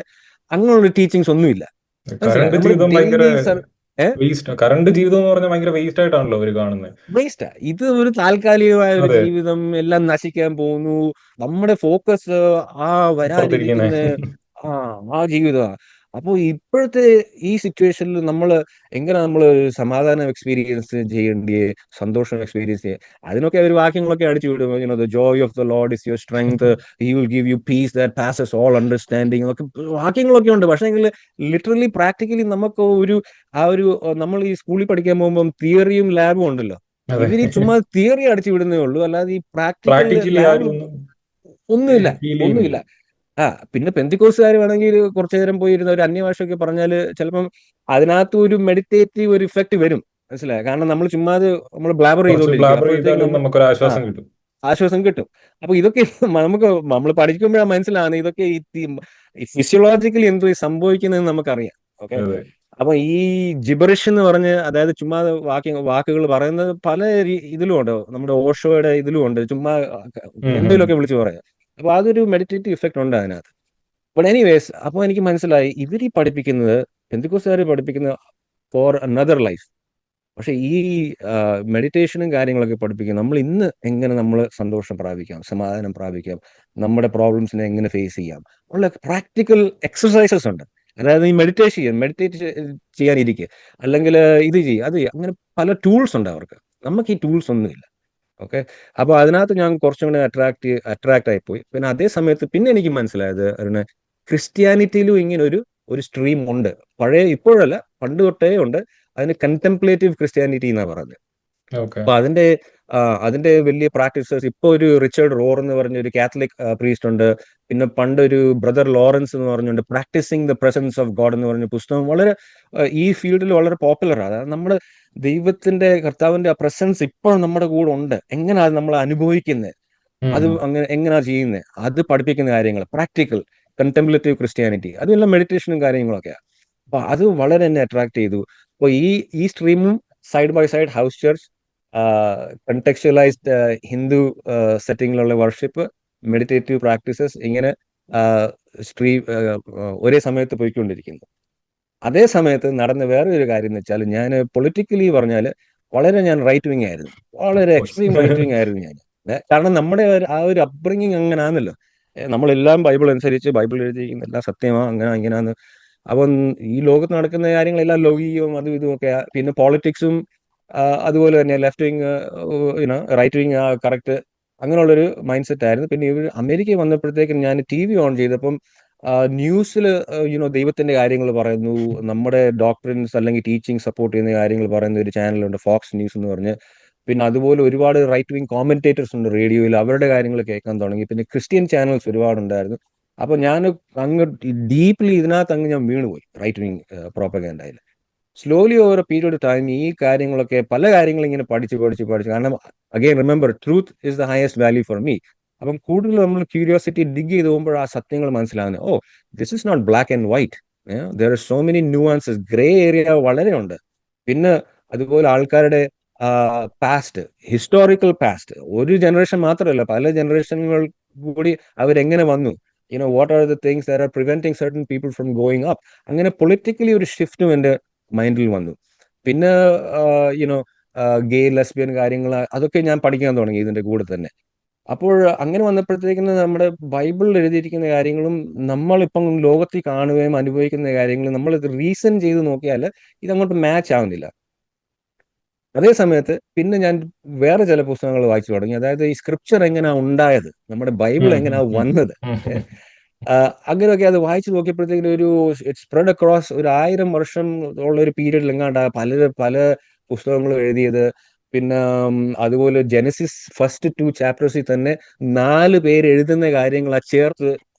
Speaker 1: അങ്ങനെയുള്ള ടീച്ചിങ്സ് ഒന്നുമില്ല. മനസ്സിലായി,
Speaker 2: കറണ്ട്
Speaker 1: നമ്മൾ
Speaker 2: ജീവിതം ഭയങ്കര
Speaker 1: ഡെയിലി
Speaker 2: വേസ്റ്റ്. കറണ്ട് ജീവിതം എന്ന് പറഞ്ഞാൽ ഭയങ്കര വേസ്റ്റ് ആയിട്ടാണല്ലോ അവര് കാണുന്നത്.
Speaker 1: വേസ്റ്റാ. ഇത് ഒരു താൽക്കാലികമായ ഒരു
Speaker 2: അതെ.
Speaker 1: ജീവിതം, എല്ലാം നശിക്കാൻ പോകുന്നു. നമ്മുടെ ഫോക്കസ് ആ
Speaker 2: ഇപ്പുറത്തിരിക്കുന്നേ.
Speaker 1: വരാനിരിക്കുന്ന ആ ആ ജീവിതമാണ്. അപ്പോൾ ഇപ്പോഴത്തെ ഈ സിറ്റുവേഷനിൽ നമ്മൾ എങ്ങനെ നമ്മൾ സമാധാനം എക്സ്പീരിയൻസ് ചെയ്യേണ്ടേ, സന്തോഷം എക്സ്പീരിയൻസ് ചെയ്യുക, അതിനൊക്കെ ഒരു വാക്യങ്ങളൊക്കെ അടിച്ചു വിടും. The joy of the Lord is your strength, he will give you piece that passes all understanding എന്നൊക്കെ വാക്യങ്ങളൊക്കെ ഉണ്ട്. പക്ഷേ എങ്കിൽ ലിറ്ററലി പ്രാക്ടിക്കലി നമുക്ക് ഒരു നമ്മൾ ഈ സ്കൂളിൽ പഠിക്കാൻ പോകുമ്പോൾ തിയറിയും ലാബും ഉണ്ടല്ലോ.
Speaker 2: അതെ.
Speaker 1: ഇവര് ചുമ്മാ തിയറി അടിച്ചു വിടുന്നേ ഉള്ളൂ, അല്ലാതെ ഈ പ്രാക്ടിക്കൽ
Speaker 2: പ്രാക്ടിക്കലി
Speaker 1: ലാബ്
Speaker 2: ആരും ഒന്നും
Speaker 1: ഒന്നുമില്ല,
Speaker 2: ഫീൽ
Speaker 1: ഒന്നുമില്ല.
Speaker 2: ചെയ്യുന്നില്ല.
Speaker 1: പിന്നെ പെന്തിക്കോസുകാർ വേണമെങ്കിൽ കുറച്ചു നേരം പോയിരുന്ന ഒരു അന്യഭാഷയൊക്കെ പറഞ്ഞാല് ചിലപ്പം അതിനകത്ത് ഒരു മെഡിറ്റേറ്റീവ് ഒരു ഇഫക്റ്റ് വരും, മനസ്സിലായോ? കാരണം നമ്മൾ ചുമ്മാ നമ്മൾ ബ്ലാബർ
Speaker 2: കുറച്ച്
Speaker 1: ചെയ്തുകൊണ്ടിരിക്കും,
Speaker 2: ബ്ലാബർ
Speaker 1: അപ്പോഴത്തേക്ക്
Speaker 2: ചെയ്താലും
Speaker 1: നമ്മൾ
Speaker 2: നമുക്കൊരു
Speaker 1: ആ
Speaker 2: ആശ്വാസം കിട്ടും.
Speaker 1: ആശ്വാസം കിട്ടും. അപ്പൊ ഇതൊക്കെ നമുക്ക് നമ്മൾ പഠിക്കുമ്പോഴാണ് മനസ്സിലാകുന്നത്, ഇതൊക്കെ ഈ ഫിസിയോളജിക്കലി എന്തോ സംഭവിക്കുന്നതെന്ന് നമുക്കറിയാം. ഓക്കെ.
Speaker 2: അതെ.
Speaker 1: അപ്പൊ ഈ ജിബറിഷ് എന്ന് പറഞ്ഞ്, അതായത് ചുമ്മാ വാക്കുകൾ പറയുന്നത് പല ഇതിലും ഉണ്ട്, നമ്മുടെ ഓഷോയുടെ ഇതിലും ഉണ്ട്, ചുമ്മാ
Speaker 2: ഉം ഉം.
Speaker 1: എന്തെങ്കിലുമൊക്കെ വിളിച്ചു പറയാം. അപ്പൊ അതൊരു മെഡിറ്റേറ്റീവ് ഇഫക്റ്റ് ഉണ്ട് അതിനകത്ത്. ബട്ട് എനിവേസ്, അപ്പൊ എനിക്ക് മനസ്സിലായി ഇവര് പഠിപ്പിക്കുന്നത്, പെന്തിക്കോസ്തുകാർ പഠിപ്പിക്കുന്നത് ഫോർ അനദർ ലൈഫ്. പക്ഷെ ഈ മെഡിറ്റേഷനും കാര്യങ്ങളൊക്കെ പഠിപ്പിക്കും, നമ്മൾ ഇന്ന് എങ്ങനെ നമ്മൾ സന്തോഷം പ്രാപിക്കാം, സമാധാനം പ്രാപിക്കാം, നമ്മുടെ പ്രോബ്ലംസിനെ എങ്ങനെ ഫേസ് ചെയ്യാം ഉള്ള പ്രാക്ടിക്കൽ എക്സസൈസസ് ഉണ്ട്. അതായത് ഈ മെഡിറ്റേറ്റ് ചെയ്യാനിരിക്കുക, അല്ലെങ്കിൽ ഇത് ചെയ്യുക, അത് ചെയ്യുക, അങ്ങനെ പല ടൂൾസ് ഉണ്ട് അവർക്ക്. നമുക്ക് ഈ ടൂൾസ് ഒന്നുമില്ല. ഓക്കെ. അപ്പൊ അതിനകത്ത് ഞാൻ കുറച്ചും കൂടി അട്രാക്ട് ആയിപ്പോയി. പിന്നെ അതേ സമയത്ത് പിന്നെ എനിക്ക് മനസ്സിലായത്, ക്രിസ്ത്യാനിറ്റിയിലും ഇങ്ങനെ ഒരു സ്ട്രീം ഉണ്ട്. ഇപ്പോഴല്ല, പണ്ട് തൊട്ടേ ഉണ്ട്. അതിന് കണ്ടംപ്ലേറ്റീവ് ക്രിസ്ത്യാനിറ്റി എന്നാ പറയുന്നത്.
Speaker 2: ഓക്കെ.
Speaker 1: അപ്പൊ അതിന്റെ വലിയ പ്രാക്ടീസേഴ്സ് ഇപ്പൊ ഒരു റിച്ചർഡ് റോർ എന്ന് പറഞ്ഞ ഒരു കാത്തലിക് പ്രീസ്റ്റ് ഉണ്ട്. പിന്നെ പണ്ട് ഒരു ബ്രദർ ലോറൻസ് എന്ന് പറഞ്ഞുകൊണ്ട് practicing the presence of God എന്ന് പറഞ്ഞ പുസ്തകം വളരെ ഈ ഫീൽഡിൽ വളരെ പോപ്പുലറാണ്. അതായത് നമ്മുടെ ദൈവത്തിന്റെ, കർത്താവിന്റെ ആ പ്രസൻസ് ഇപ്പോഴും നമ്മുടെ കൂടെ ഉണ്ട്, എങ്ങനെയാ അത് നമ്മൾ അനുഭവിക്കുന്നത്, അത് അങ്ങനെ എങ്ങനെയാ ചെയ്യുന്നത്, അത് പഠിപ്പിക്കുന്ന കാര്യങ്ങൾ, പ്രാക്ടിക്കൽ കണ്ടംപ്ലേറ്റീവ് ക്രിസ്ത്യാനിറ്റി, അതെല്ലാം മെഡിറ്റേഷനും കാര്യങ്ങളൊക്കെയാണ്. അപ്പൊ അത് വളരെ എന്നെ അട്രാക്ട് ചെയ്തു. അപ്പൊ ഈ സ്ട്രീമും side by side house church, contextualised Hindu സെറ്റിങ്ങിലുള്ള വർഷിപ്പ്, മെഡിറ്റേറ്റീവ് പ്രാക്ടീസസ്, ഇങ്ങനെ സ്ട്രീം ഒരേ സമയത്ത് പോയിക്കൊണ്ടിരിക്കുന്നു. അതേ സമയത്ത് നടന്ന വേറെ ഒരു കാര്യം എന്ന് വെച്ചാൽ, ഞാൻ പൊളിറ്റിക്കലി പറഞ്ഞാൽ വളരെ ഞാൻ റൈറ്റ് വിങ് ആയിരുന്നു,
Speaker 2: ഓഫ്
Speaker 1: വളരെ
Speaker 2: കോഴ്സ്.
Speaker 1: എക്സ്ട്രീം റൈറ്റ് വിങ് ആയിരുന്നു ഞാൻ. കാരണം നമ്മുടെ ആ ഒരു അപ്ബ്രിങ്ങിങ് അങ്ങനെ ആണല്ലോ. നമ്മളെല്ലാം ബൈബിൾ അനുസരിച്ച് ബൈബിൾ എഴുതിയിരിക്കുന്ന എല്ലാം സത്യമാണ്, അങ്ങനെ ഇങ്ങനെയാന്ന്. അപ്പം ഈ ലോകത്ത് നടക്കുന്ന കാര്യങ്ങളെല്ലാം ലൗകികവും അതും ഇതും ഒക്കെ. പിന്നെ പോളിറ്റിക്സും അതുപോലെ തന്നെ left wing right wing correct, അങ്ങനെയുള്ളൊരു മൈൻഡ് സെറ്റ് ആയിരുന്നു. പിന്നെ ഇവർ അമേരിക്കയിൽ വന്നപ്പോഴത്തേക്കും ഞാൻ ടി വി ഓൺ ചെയ്തപ്പം ന്യൂസിൽ ദൈവത്തിന്റെ കാര്യങ്ങൾ പറയുന്നു, നമ്മുടെ ഡോക്ടറിൻസ് അല്ലെങ്കിൽ ടീച്ചിങ് സപ്പോർട്ട് ചെയ്യുന്ന കാര്യങ്ങൾ പറയുന്ന ഒരു ചാനലുണ്ട്, ഫോക്സ് ന്യൂസ് എന്ന് പറഞ്ഞ്. പിന്നെ അതുപോലെ ഒരുപാട് റൈറ്റ് വിങ് കോമന്റേറ്റേഴ്സ് ഉണ്ട് റേഡിയോയിൽ, അവരുടെ കാര്യങ്ങൾ കേൾക്കാൻ തുടങ്ങി. പിന്നെ ക്രിസ്ത്യൻ ചാനൽസ് ഒരുപാടുണ്ടായിരുന്നു. അപ്പൊ ഞാൻ അങ്ങ് ഡീപ്ലി ഇതിനകത്ത് അങ്ങ് ഞാൻ വീണുപോയി റൈറ്റ് വിങ് പ്രോപ്പഗാൻഡയിൽ. Slowly over a period time ഈ കാര്യങ്ങളൊക്കെ, പല കാര്യങ്ങളും ഇങ്ങനെ പഠിച്ച് പഠിച്ച് പഠിച്ച്, കാരണം again remember truth is the highest value for me. അപ്പം കൂടുതൽ നമ്മൾ ക്യൂരിയോസിറ്റി ഡിഗ് ചെയ്ത് പോകുമ്പോൾ ആ സത്യങ്ങൾ മനസ്സിലാകുന്നത്, oh this is not black and white, there are so many nuances, grey area വളരെ ഉണ്ട്. പിന്നെ അതുപോലെ ആൾക്കാരുടെ പാസ്റ്റ്, ഹിസ്റ്റോറിക്കൽ പാസ്റ്റ്, ഒരു ജനറേഷൻ മാത്രമല്ല പല ജനറേഷനുകൾ കൂടി അവരെങ്ങനെ വന്നു, what are the things that are preventing certain people from going up. അങ്ങനെ പൊളിറ്റിക്കലി ഒരു ഷിഫ്റ്റും എൻ്റെ മൈൻഡിൽ വന്നു. പിന്നെ യുനോ ഗേ ലെസ്ബിയൻ കാര്യങ്ങൾ അതൊക്കെ ഞാൻ പഠിക്കാൻ തുടങ്ങി ഇതിന്റെ കൂടെ തന്നെ. അപ്പോൾ അങ്ങനെ വന്നപ്പോഴത്തേക്കിന് നമ്മുടെ ബൈബിളിൽ എഴുതിയിരിക്കുന്ന കാര്യങ്ങളും നമ്മളിപ്പം ലോകത്തിൽ കാണുകയും അനുഭവിക്കുന്ന കാര്യങ്ങളും നമ്മൾ റീസൺ ചെയ്ത് നോക്കിയാൽ ഇതങ്ങോട്ട് മാച്ച് ആവുന്നില്ല. അതേ സമയത്ത് പിന്നെ ഞാൻ വേറെ ചില പുസ്തകങ്ങൾ വായിച്ചു തുടങ്ങി. അതായത് ഈ സ്ക്രിപ്ചർ എങ്ങനെയാ ഉണ്ടായത്, നമ്മുടെ ബൈബിൾ എങ്ങനെയാ വന്നത്, അങ്ങനെയൊക്കെ അത് വായിച്ചു നോക്കിയപ്പോഴത്തേക്കും ഒരു സ്പ്രെഡ് അക്രോസ് ഒരു 1000 വർഷം ഉള്ള ഒരു പീരീഡിൽ എങ്ങാണ്ടാ പല പുസ്തകങ്ങളും എഴുതിയത്. പിന്നെ അതുപോലെ ജെനസിസ് ഫസ്റ്റ് 2 ചാപ്റ്റേഴ്സിൽ തന്നെ 4 പേര് എഴുതുന്ന കാര്യങ്ങൾ ചേർത്ത്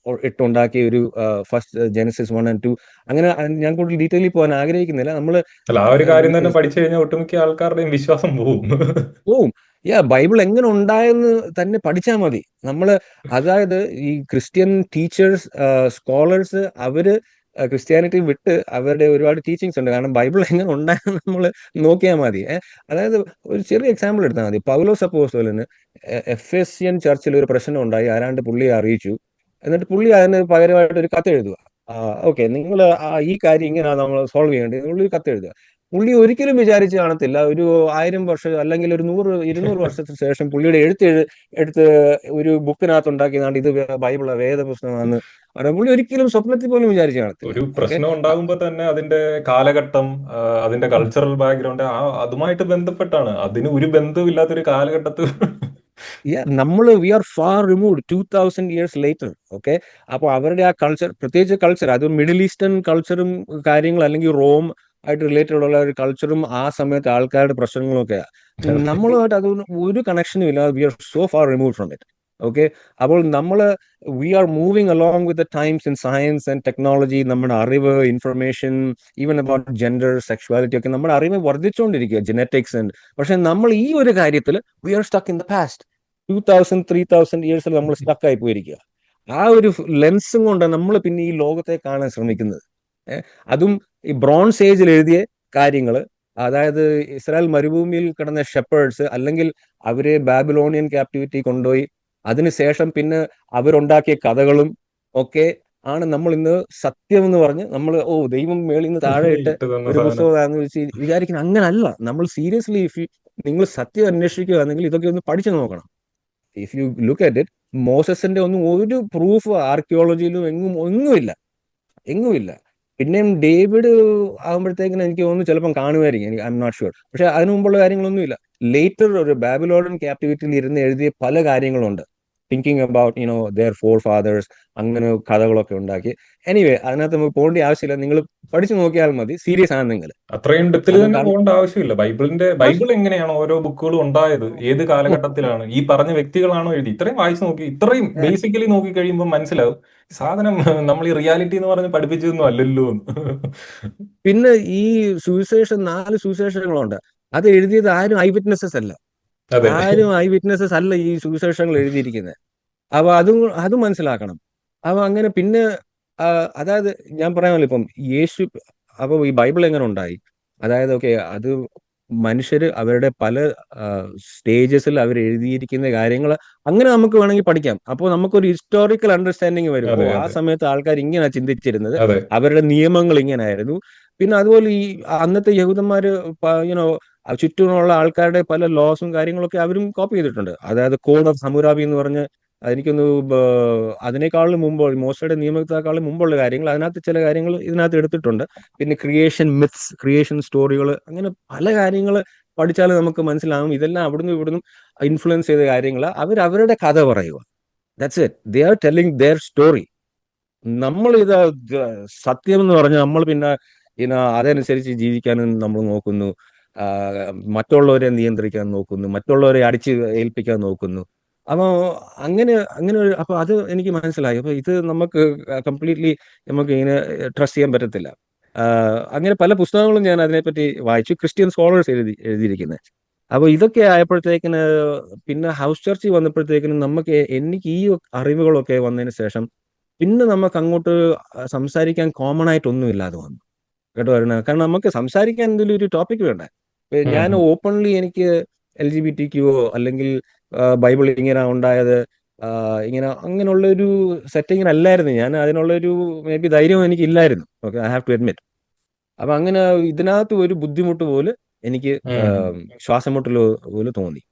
Speaker 1: ഇട്ടുണ്ടാക്കിയ ഒരു ഫസ്റ്റ് ജെനസിസ് 1 and 2. അങ്ങനെ ഞാൻ കൂടുതൽ ഡീറ്റെയിലിൽ പോകാൻ ആഗ്രഹിക്കുന്നില്ല. നമ്മൾ
Speaker 2: അല്ല, ആ ഒരു കാര്യം തന്നെ പഠിച്ചു കഴിഞ്ഞാൽ ഒട്ടുമിക്ക ആൾക്കാരുടെയും വിശ്വാസം പോവും.
Speaker 1: പോവും. ബൈബിൾ എങ്ങനെ ഉണ്ടായെന്ന് തന്നെ പഠിച്ചാൽ മതി നമ്മള്. അതായത് ഈ ക്രിസ്ത്യൻ ടീച്ചേഴ്സ്, സ്കോളേഴ്സ്, അവര് ക്രിസ്ത്യാനിറ്റി വിട്ട് അവരുടെ ഒരുപാട് ടീച്ചിങ്സ് ഉണ്ട്. കാരണം ബൈബിൾ എങ്ങനെ ഉണ്ടായെന്ന് നമ്മൾ നോക്കിയാൽ മതി. അതായത് ഒരു ചെറിയ എക്സാമ്പിൾ എടുത്താൽ മതി. പൗലോസ് അപ്പോസ്തലന് എഫെസ്യൻ ചർച്ചിൽ ഒരു പ്രശ്നം ഉണ്ടായി, ആരാണ്ട് പുള്ളിയെ അറിയിച്ചു. എന്നിട്ട് പുള്ളി അതിന് പകരമായിട്ട് ഒരു കത്ത് എഴുതുക. ഓക്കെ, നിങ്ങൾ ഈ കാര്യം ഇങ്ങനെയാണ് നമ്മൾ സോൾവ് ചെയ്യേണ്ടത്, പുള്ളി ഒരു കത്ത് എഴുതുക. പുള്ളി ഒരിക്കലും വിചാരിച്ച് കാണത്തില്ല ഒരു 1000 വർഷം അല്ലെങ്കിൽ ഒരു 100-200 വർഷത്തിന് ശേഷം പുള്ളിയുടെ എടുത്ത് ഒരു ബുക്കിനകത്ത് ഉണ്ടാക്കിയതാണ് ഇത് ബൈബിള വേദപുസ്തകമാണെന്ന് പറയാൻ പുള്ളി ഒരിക്കലും സ്വപ്നത്തിൽ പോലും വിചാരിച്ച് കാണത്തില്ല.
Speaker 2: ഒരു
Speaker 1: ഓക്കെ,
Speaker 2: പ്രശ്നം ഉണ്ടാകുമ്പോൾ തന്നെ അതിന്റെ കാലഘട്ടം, അതിന്റെ കൾച്ചറൽ ബാക്ക്ഗ്രൗണ്ട് അതുമായിട്ട് ബന്ധപ്പെട്ടാണ്. അതിന് ഒരു ബന്ധമില്ലാത്തൊരു കാലഘട്ടത്തിൽ
Speaker 1: we are far removed 2000 years later. ഓക്കെ, അപ്പോൾ അവരുടെ ആ കൾച്ചർ, പ്രത്യേകിച്ച് കൾച്ചർ, അത് മിഡിൽ ഈസ്റ്റേൺ കൾച്ചറും കാര്യങ്ങൾ അല്ലെങ്കിൽ റോം ആയിട്ട് റിലേറ്റഡ് ഉള്ള ഒരു കൾച്ചറും ആ സമയത്ത് ആൾക്കാരുടെ പ്രശ്നങ്ങളും ഒക്കെ നമ്മളുമായിട്ട് അതൊന്നും ഒരു കണക്ഷനും ഇല്ല. We are so far remove from it. Okay, അപ്പോൾ we are moving along with the times in science and technology. നമ്മുടെ അറിവ്, information, even about gender, sexuality ഒക്കെ നമ്മുടെ അറിവ് വർദ്ധിച്ചുകൊണ്ടിരിക്കുക, ജെനറ്റിക്സ്. പക്ഷെ നമ്മൾ ഈ ഒരു കാര്യത്തിൽ we are stuck in the past. 2000-3000 years നമ്മൾ സ്റ്റക്ക് ആയി പോയിരിക്കുക. ആ ഒരു ലെൻസും കൊണ്ട് നമ്മൾ പിന്നെ ഈ ലോകത്തെ കാണാൻ ശ്രമിക്കുന്നത്. അതും ഈ ബ്രോൺസ് ഏജിൽ എഴുതിയ കാര്യങ്ങൾ, അതായത് ഇസ്രായേൽ മരുഭൂമിയിൽ കിടന്ന ഷെപ്പേഴ്സ്, അല്ലെങ്കിൽ അവരെ ബാബിലോണിയൻ ക്യാപ്റ്റിവിറ്റി കൊണ്ടുപോയി അതിനുശേഷം പിന്നെ അവരുണ്ടാക്കിയ കഥകളും ഒക്കെ ആണ് നമ്മൾ ഇന്ന് സത്യം എന്ന് പറഞ്ഞ് നമ്മൾ ദൈവം മേളിൽ നിന്ന് താഴെ ഇട്ട്
Speaker 2: ഇട്ട് തന്ന
Speaker 1: ഒരു
Speaker 2: സാധനം.
Speaker 1: പുസ്തകമാണെന്ന് വെച്ച് വിചാരിക്കുന്നത്. അങ്ങനല്ല. നമ്മൾ സീരിയസ്ലി നിങ്ങൾ സത്യം അന്വേഷിക്കുകയാണെങ്കിൽ ഇതൊക്കെ ഒന്ന് പഠിച്ചു നോക്കണം. If you look at it, മോസസിന്റെ ഒന്നും ഒരു പ്രൂഫ് ആർക്കിയോളജിയിലും എങ്ങുമില്ല, എങ്ങുമില്ല. പിന്നെയും ഡേവിഡ് ആകുമ്പോഴത്തേക്കിനും എനിക്ക് തോന്നുന്നു ചിലപ്പം കാണുമായിരിക്കും, ഐ എം നോട്ട് ഷുവർ. പക്ഷെ അതിനു മുമ്പുള്ള കാര്യങ്ങളൊന്നുമില്ല. ലേറ്റർ ഒരു ബാബിലോണിയൻ ക്യാപ്റ്റിവിറ്റിയിൽ ഇരുന്ന് എഴുതിയ പല കാര്യങ്ങളുണ്ട്, thinking about their forefathers, അങ്ങനെ കഥകളൊക്കെ ഉണ്ടാക്കി. എനിവേ, അതിനകത്ത് നമുക്ക് പോകേണ്ട ആവശ്യമില്ല. നിങ്ങൾ പഠിച്ചു നോക്കിയാൽ മതി, സീരിയസ് ആണെന്നെങ്കിൽ.
Speaker 2: അത്രയും ഡെപ്തിൽ
Speaker 1: അതും
Speaker 2: തന്നെ പോകേണ്ട ആവശ്യമില്ല. ബൈബിൾ എങ്ങനെയാണ് ഓരോ ബുക്കുകളും ഉണ്ടായത്, ഏത് കാലഘട്ടത്തിലാണ്, ഈ പറഞ്ഞ വ്യക്തികളാണോ എഴുതി, ഇത്രയും വായിച്ചു നോക്കി, ഇത്രയും ബേസിക്കലി നോക്കി കഴിയുമ്പോൾ മനസ്സിലാവും സാധനം നമ്മൾ ഈ റിയാലിറ്റി എന്ന് പറഞ്ഞ് പഠിപ്പിച്ചതൊന്നും അല്ലല്ലോ എന്ന്.
Speaker 1: പിന്നെ ഈ സുവിശേഷം 4 സുവിശേഷങ്ങളുണ്ട്. അത് എഴുതിയത് ആരും ഐ വിറ്റ്നസസ് അല്ല.
Speaker 2: അതെ.
Speaker 1: ആരും ഐ വിറ്റ്നസസ് അല്ല ഈ സുവിശേഷങ്ങൾ എഴുതിയിരിക്കുന്നത്. അപ്പൊ അതും മനസ്സിലാക്കണം. അപ്പൊ അങ്ങനെ പിന്നെ അതായത് ഞാൻ പറയാമല്ലോ, ഇപ്പം യേശു, അപ്പൊ ഈ ബൈബിൾ എങ്ങനെ ഉണ്ടായി, അതായത് ഓക്കെ, അത് മനുഷ്യര് അവരുടെ പല സ്റ്റേജസിൽ അവർ എഴുതിയിരിക്കുന്ന കാര്യങ്ങൾ അങ്ങനെ നമുക്ക് വേണമെങ്കിൽ പഠിക്കാം. അപ്പോൾ നമുക്കൊരു ഹിസ്റ്റോറിക്കൽ അണ്ടർസ്റ്റാൻഡിങ് വരും.
Speaker 2: അതെ.
Speaker 1: ആ
Speaker 2: അതെ.
Speaker 1: സമയത്ത് ആൾക്കാർ ഇങ്ങനെ ചിന്തിച്ചിരുന്നത്,
Speaker 2: അതെ.
Speaker 1: അവരുടെ നിയമങ്ങൾ ഇങ്ങനായിരുന്നു, പിന്നെ അതുപോലെ ഈ അന്നത്തെ യഹൂദന്മാര് യുനോ ചുറ്റുമുള്ള ആൾക്കാരുടെ പല ലോസും കാര്യങ്ങളൊക്കെ അവരും കോപ്പി ചെയ്തിട്ടുണ്ട്. അതായത് കോഡ് ഓഫ് ഹമ്മുറാബി എന്ന് പറഞ്ഞ് എനിക്കൊന്ന് അതിനേക്കാളും മുമ്പ് മോശയുടെ നിയമത്തെക്കാളും മുമ്പുള്ള കാര്യങ്ങൾ അതിനകത്ത് ചില കാര്യങ്ങൾ ഇതിനകത്ത് എടുത്തിട്ടുണ്ട്. പിന്നെ ക്രിയേഷൻ മിത്സ്, ക്രിയേഷൻ സ്റ്റോറികൾ, അങ്ങനെ പല കാര്യങ്ങൾ പഠിച്ചാൽ നമുക്ക് മനസ്സിലാകും ഇതെല്ലാം അവിടുന്ന് ഇവിടുന്ന് ഇൻഫ്ലുവൻസ് ചെയ്ത കാര്യങ്ങൾ. അവരുടെ കഥ പറയുക. That's it. They are telling their story. നമ്മൾ ഇത് സത്യം എന്ന് പറഞ്ഞാൽ നമ്മൾ പിന്നെ അതനുസരിച്ച് ജീവിക്കാനും നമ്മൾ നോക്കുന്നു. മറ്റുള്ളവരെ നിയന്ത്രിക്കാൻ നോക്കുന്നു, മറ്റുള്ളവരെ അടിച്ച് ഏൽപ്പിക്കാൻ നോക്കുന്നു. അപ്പൊ അപ്പൊ അത് എനിക്ക് മനസ്സിലായി. അപ്പൊ ഇത് നമുക്ക് കംപ്ലീറ്റ്ലി നമുക്ക് ഇങ്ങനെ ട്രസ്റ്റ് ചെയ്യാൻ പറ്റത്തില്ല. അങ്ങനെ പല പുസ്തകങ്ങളും ഞാൻ അതിനെപ്പറ്റി വായിച്ചു, ക്രിസ്ത്യൻ സ്കോളേഴ്സ് എഴുതിയിരിക്കുന്നത്. അപ്പൊ ഇതൊക്കെ ആയപ്പോഴത്തേക്കിന് പിന്നെ ഹൗസ് ചർച്ചിൽ വന്നപ്പോഴത്തേക്കിന് എനിക്ക് ഈ അറിവുകളൊക്കെ വന്നതിന് ശേഷം പിന്നെ നമുക്ക് അങ്ങോട്ട് സംസാരിക്കാൻ കോമൺ ആയിട്ടൊന്നും ഇല്ലാതെ വന്നു കേട്ടോ. കാരണം നമുക്ക് സംസാരിക്കാൻ എന്തെങ്കിലും ഒരു ടോപ്പിക് വേണ്ടേ. ഞാൻ ഓപ്പൺലി എനിക്ക് LGBTQ അല്ലെങ്കിൽ ബൈബിൾ ഇങ്ങനെ ഉണ്ടായത് അങ്ങനെയുള്ള ഒരു സെറ്റിങ്ങിനല്ലായിരുന്നു ഞാൻ. അതിനുള്ള ഒരു മേ ബി ധൈര്യം എനിക്ക് ഇല്ലായിരുന്നു. Okay, I have to admit. അപ്പൊ അങ്ങനെ ഇതിനകത്ത് ഒരു ബുദ്ധിമുട്ട് പോലെ എനിക്ക് ശ്വാസം മുട്ടൽ പോലെ തോന്നി.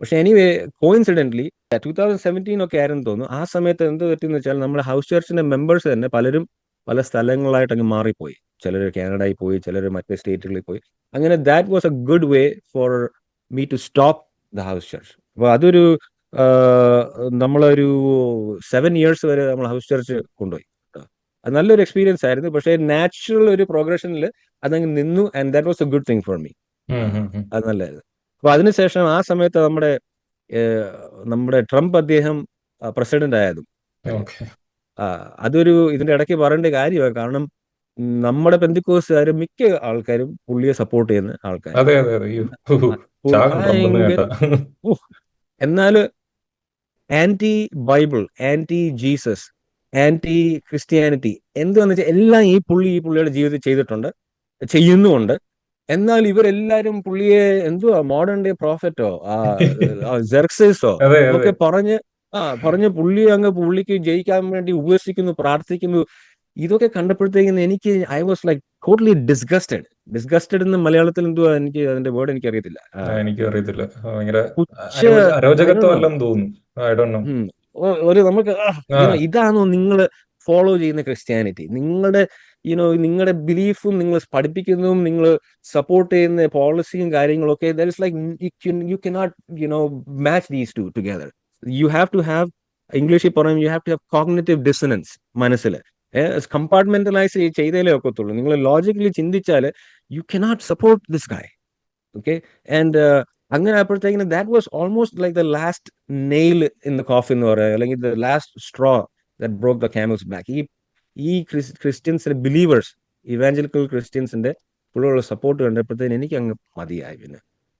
Speaker 1: പക്ഷെ എനിവേ കോയിൻസിഡന്റ്ലി 2017 ഒക്കെ ആയിരുന്നു തോന്നുന്നു. ആ സമയത്ത് എന്ത് പറ്റിയെന്ന് വെച്ചാൽ നമ്മുടെ ഹൗസ് ചർച്ചിന്റെ മെമ്പേഴ്സ് തന്നെ പലരും പല സ്ഥലങ്ങളായിട്ട് അങ്ങ് മാറിപ്പോയി. ചിലർ കാനഡയിൽ പോയി, ചിലർ മറ്റേ സ്റ്റേറ്റുകളിൽ പോയി. അങ്ങനെ that was a good way for me to stop the house church. അപ്പൊ അതൊരു നമ്മളൊരു 7 years വരെ നമ്മൾ ഹൗസ് ചർച്ച് കൊണ്ടുപോയി. അത് നല്ലൊരു എക്സ്പീരിയൻസ് ആയിരുന്നു. പക്ഷേ നാച്ചുറൽ ഒരു പ്രോഗ്രഷനിൽ അതങ്ങ് നിന്നു. And that was a good thing for me. അത് നല്ലതായിരുന്നു. അപ്പൊ അതിനുശേഷം ആ സമയത്ത് നമ്മുടെ ട്രംപ് അദ്ദേഹം പ്രസിഡന്റ് ആയതും അതൊരു ഇതിന്റെ ഇടയ്ക്ക് പറയേണ്ട കാര്യമാണ്. കാരണം നമ്മുടെ പെന്തിക്കോസുകാർ മിക്ക ആൾക്കാരും പുള്ളിയെ സപ്പോർട്ട് ചെയ്യുന്ന ആൾക്കാർ. ഭയങ്കര എന്നാല് anti Bible, anti Jesus, anti Christianity എന്തുവെന്ന് വെച്ചാൽ എല്ലാം ഈ പുള്ളിയുടെ ജീവിതത്തിൽ ചെയ്തിട്ടുണ്ട്, ചെയ്യുന്നുമുണ്ട്. എന്നാൽ ഇവരെല്ലാരും പുള്ളിയെ എന്തുവാ മോഡേൺ ഡേ പ്രോഫറ്റോ ജെർക്സിസോ ഒക്കെ പറഞ്ഞ് പുള്ളിക്ക് ജയിക്കാൻ വേണ്ടി ഉപവസിക്കുന്നു, പ്രാർത്ഥിക്കുന്നു. ഇതൊക്കെ കണ്ടപ്പോഴത്തേക്കും എനിക്ക് I was like totally disgusted എന്ന് മലയാളത്തിൽ എന്തുവാ, എനിക്ക് അതിന്റെ വേർഡ് എനിക്ക് അറിയത്തില്ല. നമുക്ക് ഇതാണോ നിങ്ങൾ ഫോളോ ചെയ്യുന്ന ക്രിസ്ത്യാനിറ്റി? നിങ്ങളുടെ ബിലീഫും നിങ്ങൾ പഠിപ്പിക്കുന്നതും നിങ്ങൾ സപ്പോർട്ട് ചെയ്യുന്ന പോളിസിയും കാര്യങ്ങളൊക്കെ that is like you cannot match these two together. You have to have, ഇംഗ്ലീഷിൽ പറയും, you have to have cognitive dissonance. മനസ്സിൽ കമ്പാർട്ട്മെന്റലൈസ് ചെയ്തേലേ ഒക്കത്തുള്ളൂ. നിങ്ങൾ ലോജിക്കലി ചിന്തിച്ചാൽ you cannot support this guy. Okay, and അങ്ങനെ ആയപ്പോഴത്തേക്കിന് that was almost like the last nail in the coffin എന്ന് പറയുക, അല്ലെങ്കിൽ the last straw that broke the camel's back. ഈ ക്രിസ്ത്യൻസിന്റെ ബിലീവേഴ്സ്, ഇവാഞ്ചലിക്കൽ ക്രിസ്ത്യൻസിന്റെ ഫുള്ളുള്ള സപ്പോർട്ട് കണ്ടപ്പോഴത്തേന് എനിക്ക് അങ്ങ് മതിയായി.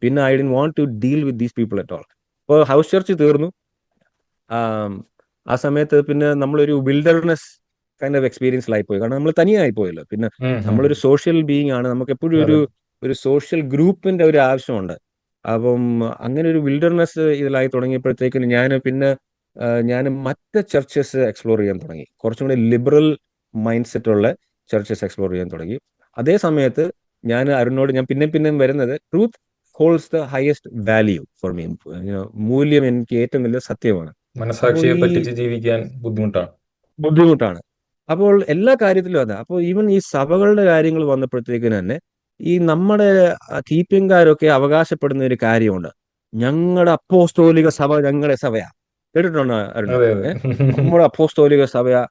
Speaker 1: പിന്നെ I didn't want to deal with these people at all. ഇപ്പോൾ ഹൗസ് ചർച്ച് തീർന്നു. ആ സമയത്ത് പിന്നെ നമ്മളൊരു വിൽഡർനെസ് കൈൻഡ് ഓഫ് എക്സ്പീരിയൻസിലായി പോയി. കാരണം നമ്മൾ തനിയായി പോയല്ലോ. പിന്നെ നമ്മളൊരു സോഷ്യൽ ബീയിങ് ആണ്, നമുക്ക് എപ്പോഴും ഒരു സോഷ്യൽ ഗ്രൂപ്പിന്റെ ഒരു ആവശ്യമുണ്ട്. അപ്പം അങ്ങനെ ഒരു വിൽഡർനെസ് ഇതിലായി തുടങ്ങിയപ്പോഴത്തേക്കിന് ഞാൻ മറ്റ് ചർച്ചസ് എക്സ്പ്ലോർ ചെയ്യാൻ തുടങ്ങി. കുറച്ചും കൂടി ലിബറൽ മൈൻഡ് സെറ്റ് ഉള്ള ചർച്ചസ് എക്സ്പ്ലോർ ചെയ്യാൻ തുടങ്ങി. അതേ സമയത്ത് ഞാൻ പിന്നെ വരുന്നത് truth holds the highest value for me. മൂല്യം എനിക്ക് ഏറ്റവും വലിയ സത്യമാണ്.
Speaker 2: മനസാക്ഷിയെ പറ്റിച്ച് ജീവിക്കാൻ
Speaker 1: ബുദ്ധിമുട്ടാണ്. അപ്പോൾ എല്ലാ കാര്യത്തിലും അതാ. അപ്പോൾ ഈവൻ ഈ സഭകളുടെ കാര്യങ്ങൾ വന്നപ്പോഴത്തേക്കിന് തന്നെ ഈ നമ്മുടെ TPMകാരൊക്കെ അവകാശപ്പെടുന്ന ഒരു കാര്യമുണ്ട്, ഞങ്ങളുടെ അപ്പോസ്തോലിക സഭ ഞങ്ങളുടെ സഭയാ. കേട്ടിട്ടുണ്ടോ അരുൺ? നമ്മുടെ അപ്പോസ്തോലിക സഭയാ.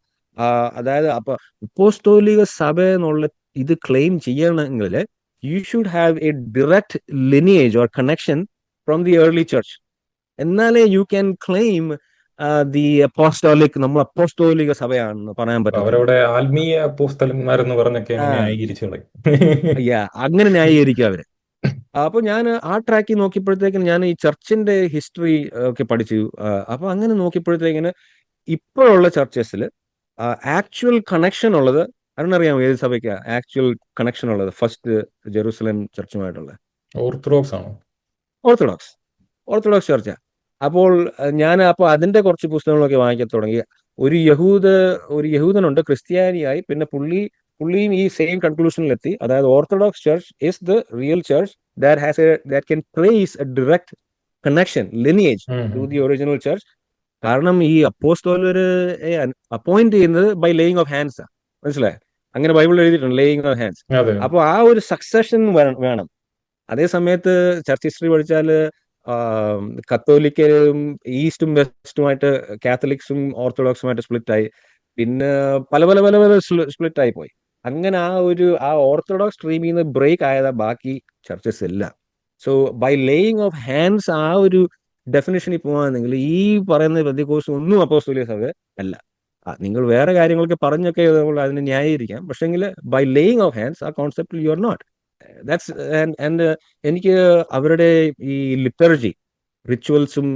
Speaker 1: അതായത് അപ്പോസ്തോലിക സഭ എന്നുള്ള ഇത് ക്ലെയിം ചെയ്യണമെങ്കിൽ you should have a direct lineage or connection from the early church. എന്നാലേ you can claim the apostolic, നമ്മൾ അപ്പോസ്തോലിക സഭയാണെന്ന് പറയാൻ പറ്റും.
Speaker 2: അവരവിടെ ആത്മീയ അപ്പോസ്തലന്മാരെന്ന് പറഞ്ഞൊക്കെ
Speaker 1: അങ്ങനെ ന്യായീകരിക്കും അവര്. അപ്പൊ ഞാൻ ആ ട്രാക്കിൽ നോക്കിയപ്പോഴത്തേക്കും ഞാൻ ഈ ചർച്ചിന്റെ ഹിസ്റ്ററി ഒക്കെ പഠിച്ചു. അപ്പൊ അങ്ങനെ നോക്കിയപ്പോഴത്തേക്കിന് ഇപ്പോഴുള്ള ചർച്ചസിൽ ആക്ച്വൽ കണക്ഷൻ ഉള്ളത് അറിയാമോ? ഏത് സഭയ്ക്കാ ആക്ച്വൽ കണക്ഷൻ ഉള്ളത്? ഫസ്റ്റ് ജെറൂസലേം ചർച്ചുമായിട്ടുള്ള ഓർത്തഡോക്സ് ചർച്ച. അപ്പോൾ ഞാൻ അതിന്റെ കുറച്ച് പുസ്തകങ്ങളൊക്കെ വാങ്ങിക്കാൻ തുടങ്ങി. ഒരു യഹൂദനുണ്ട്, ക്രിസ്ത്യാനിയായി. പിന്നെ പുള്ളി പുള്ളിയും ഈ സെയിം കൺക്ലൂഷനിലെത്തി. അതായത് orthodox church is the real church that can trace a direct connection lineage to the original church. കാരണം ഈ അപ്പോസ്തലര് അപ്പോയിന്റ് ചെയ്യുന്നത് ബൈ ലേയിങ് ഓഫ് ഹാൻഡ്സ്. മനസ്സിലായോ? അങ്ങനെ ബൈബിളിൽ എഴുതിയിട്ടുണ്ട്, ലേയിങ് ഓഫ് ഹാൻഡ്സ്.
Speaker 2: അതെ.
Speaker 1: അപ്പോൾ ആ ഒരു സക്സഷൻ വേണം. അതേ സമയത്ത് ചർച്ച് ഹിസ്റ്ററി പഠിച്ചാൽ കത്തോലിക്കരും ഈസ്റ്റും വെസ്റ്റുമായിട്ട്, കാത്തലിക്സും ഓർത്തഡോക്സുമായിട്ട് സ്പ്ലിറ്റ് ആയി. പിന്നെ പല പല പല പല സ്പ്ലിറ്റ് ആയി പോയി. അങ്ങനെ ആ ഓർത്തഡോക്സ് സ്ട്രീമിൽ നിന്ന് ബ്രേക്ക് ആയതാ ബാക്കി ചർച്ചസ് എല്ലാം. So by laying of hands ആ ഒരു ഡെഫിനേഷനിൽ പോകാന്നെങ്കിൽ ഈ പറയുന്ന പെന്തക്കോസ്ത് ഒന്നും അപ്പോസ്തലിക സഭ അല്ല. നിങ്ങൾ വേറെ കാര്യങ്ങളൊക്കെ പറഞ്ഞൊക്കെ അതിനെ ന്യായീകരിക്കാം. പക്ഷെങ്കിൽ ബൈ ലേയിങ് ഓഫ് ഹാൻഡ്സ് ആ കോൺസെപ്റ്റിൽ you are not. That's and എനിക്ക് അവരുടെ ഈ ലിറ്റർജി റിച്വൽസും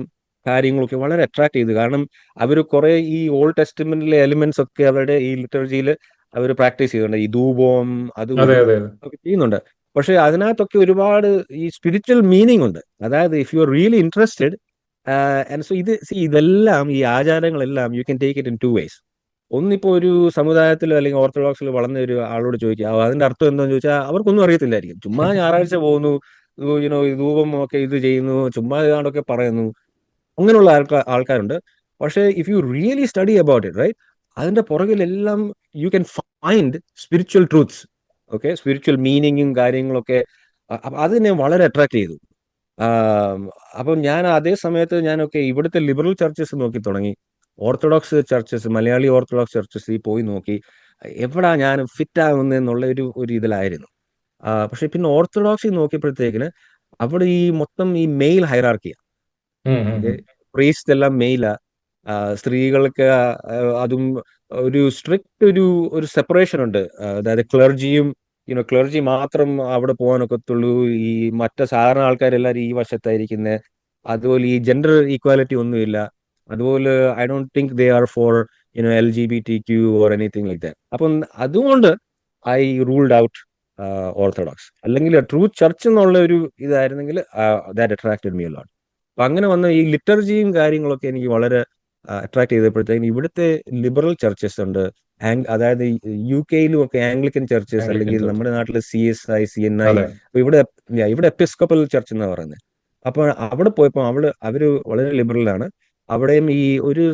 Speaker 1: കാര്യങ്ങളൊക്കെ വളരെ അട്രാക്ട് ചെയ്തു. കാരണം അവർ കുറെ ഈ ഓൾഡ് ടെസ്റ്റ്മെന്റിലെ എലിമെന്റ്സ് ഒക്കെ അവരുടെ ഈ ലിറ്റർജിയിൽ അവർ പ്രാക്ടീസ് ചെയ്യുന്നുണ്ട്. ഈ ധൂപവും അതും
Speaker 2: അതെ
Speaker 1: ഇതും
Speaker 2: അതെ
Speaker 1: ഒക്കെ ചെയ്യുന്നുണ്ട്. പക്ഷെ അതിനകത്തൊക്കെ ഒരുപാട് ഈ സ്പിരിച്വൽ മീനിങ് ഉണ്ട്. അതായത് if you are really interested and so ഇതെല്ലാം ഈ ആചാരങ്ങളെല്ലാം you can take it in two ways. ഒന്നിപ്പോ ഒരു സമുദായത്തിലോ അല്ലെങ്കിൽ ഓർത്തഡോക്സിലോ വളർന്ന ഒരു ആളോട് ചോദിക്കുക അതിന്റെ അർത്ഥം എന്താണെന്ന് ചോദിച്ചാൽ അവർക്കൊന്നും അറിയത്തില്ലായിരിക്കും. ചുമ്മാ ഞായറാഴ്ച പോകുന്നു, ധൂപം ഒക്കെ ഇത് ചെയ്യുന്നു, ചുമ്മാ ഏതാണ്ടൊക്കെ പറയുന്നു, അങ്ങനെയുള്ള ആൾക്കാരുണ്ട്. പക്ഷേ if you really study about it right, അതിന്റെ പുറകിലെല്ലാം you can find spiritual truths. Okay, spiritual മീനിങ്ങും കാര്യങ്ങളൊക്കെ അതിനെ വളരെ അട്രാക്ട് ചെയ്തു. അപ്പം ഞാൻ അതേ സമയത്ത് ഞാനൊക്കെ ഇവിടുത്തെ ലിബറൽ ചർച്ചസ് നോക്കി തുടങ്ങി. Orthodox churches, Malayali orthodox churches പോയി നോക്കി എവിടാ ഞാൻ ഫിറ്റ് ആവുന്നതെന്നുള്ള ഒരു ഇതിലായിരുന്നു. പക്ഷെ പിന്നെ ഓർത്തഡോക്സിൽ നോക്കിയപ്പോഴത്തേക്കിന് അവിടെ ഈ മൊത്തം ഈ മെയിൽ ഹൈറാർക്കിയ. ഓക്കെ, പ്രീസ്റ്റ് എല്ലാം മെയിലാ. സ്ത്രീകൾക്ക് അതും ഒരു സ്ട്രിക്റ്റ് ഒരു സെപ്പറേഷൻ ഉണ്ട്. അതായത് ക്ലർജി മാത്രം അവിടെ പോകാനൊക്കത്തുള്ളൂ. ഈ മറ്റു സാധാരണ ആൾക്കാരെല്ലാവരും ഈ വശത്തായിരിക്കുന്നത്. അതുപോലെ ഈ ജെൻഡർ ഈക്വാലിറ്റി ഒന്നുമില്ല. അതുപോലെ I don't think they are for LGBTQ or anything like that. അപ്പം അതുകൊണ്ട് ഐ റൂൾഡ് ഔട്ട് ഓർത്തഡോക്സ്. അല്ലെങ്കിൽ ട്രൂ ചർച്ച് എന്നുള്ള ഒരു ഇതായിരുന്നെങ്കിൽ that attracted me a lot. അപ്പൊ അങ്ങനെ വന്ന ഈ ലിറ്റർജിയും കാര്യങ്ങളൊക്കെ എനിക്ക് വളരെ അട്രാക്ട് ചെയ്തപ്പോഴത്തേക്കും ഇവിടുത്തെ ലിബറൽ ചർച്ചസ് ഉണ്ട്. അതായത് UK-യിലും ഒക്കെ ആംഗ്ലിക്കൻ ചർച്ചസ്,
Speaker 2: ആംഗ്ലിക്കൻ
Speaker 1: അല്ലെങ്കിൽ
Speaker 2: ചർച്ച്.
Speaker 1: നമ്മുടെ നാട്ടിലെ CSI CNI.
Speaker 2: അതെ.
Speaker 1: അപ്പൊ ഇവിടെ എപ്പിസ്കോപ്പൽ ചർച്ച് എന്നാ പറയുന്നത്. അപ്പൊ അവിടെ പോയപ്പോൾ അവര് വളരെ ലിബറലാണ്. അവിടെയും ഈ ഒരു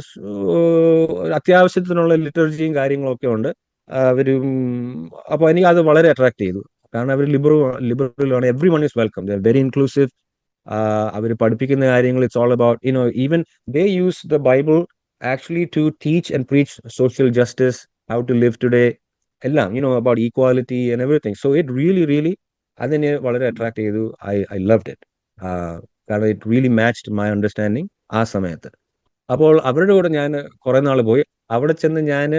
Speaker 1: അത്യാവശ്യത്തിനുള്ള ലിറ്റർജിയും കാര്യങ്ങളൊക്കെ ഉണ്ട് അവരും. അപ്പൊ എനിക്ക് അത് വളരെ അട്രാക്ട് ചെയ്തു. കാരണം അവർ ലിബറലാണ്. Everyone is welcome, they are very inclusive. അവർ പഠിപ്പിക്കുന്ന കാര്യങ്ങൾ it's all about even they use the Bible actually to teach and preach social justice, how to live today, എല്ലാം about equality and everything. So it really അതിനെ വളരെ attract ചെയ്തു. I loved it. കാരണം it really matched my understanding ആ സമയത്ത്. അപ്പോൾ അവരുടെ കൂടെ ഞാൻ കുറെ നാൾ പോയി. അവിടെ ചെന്ന് ഞാൻ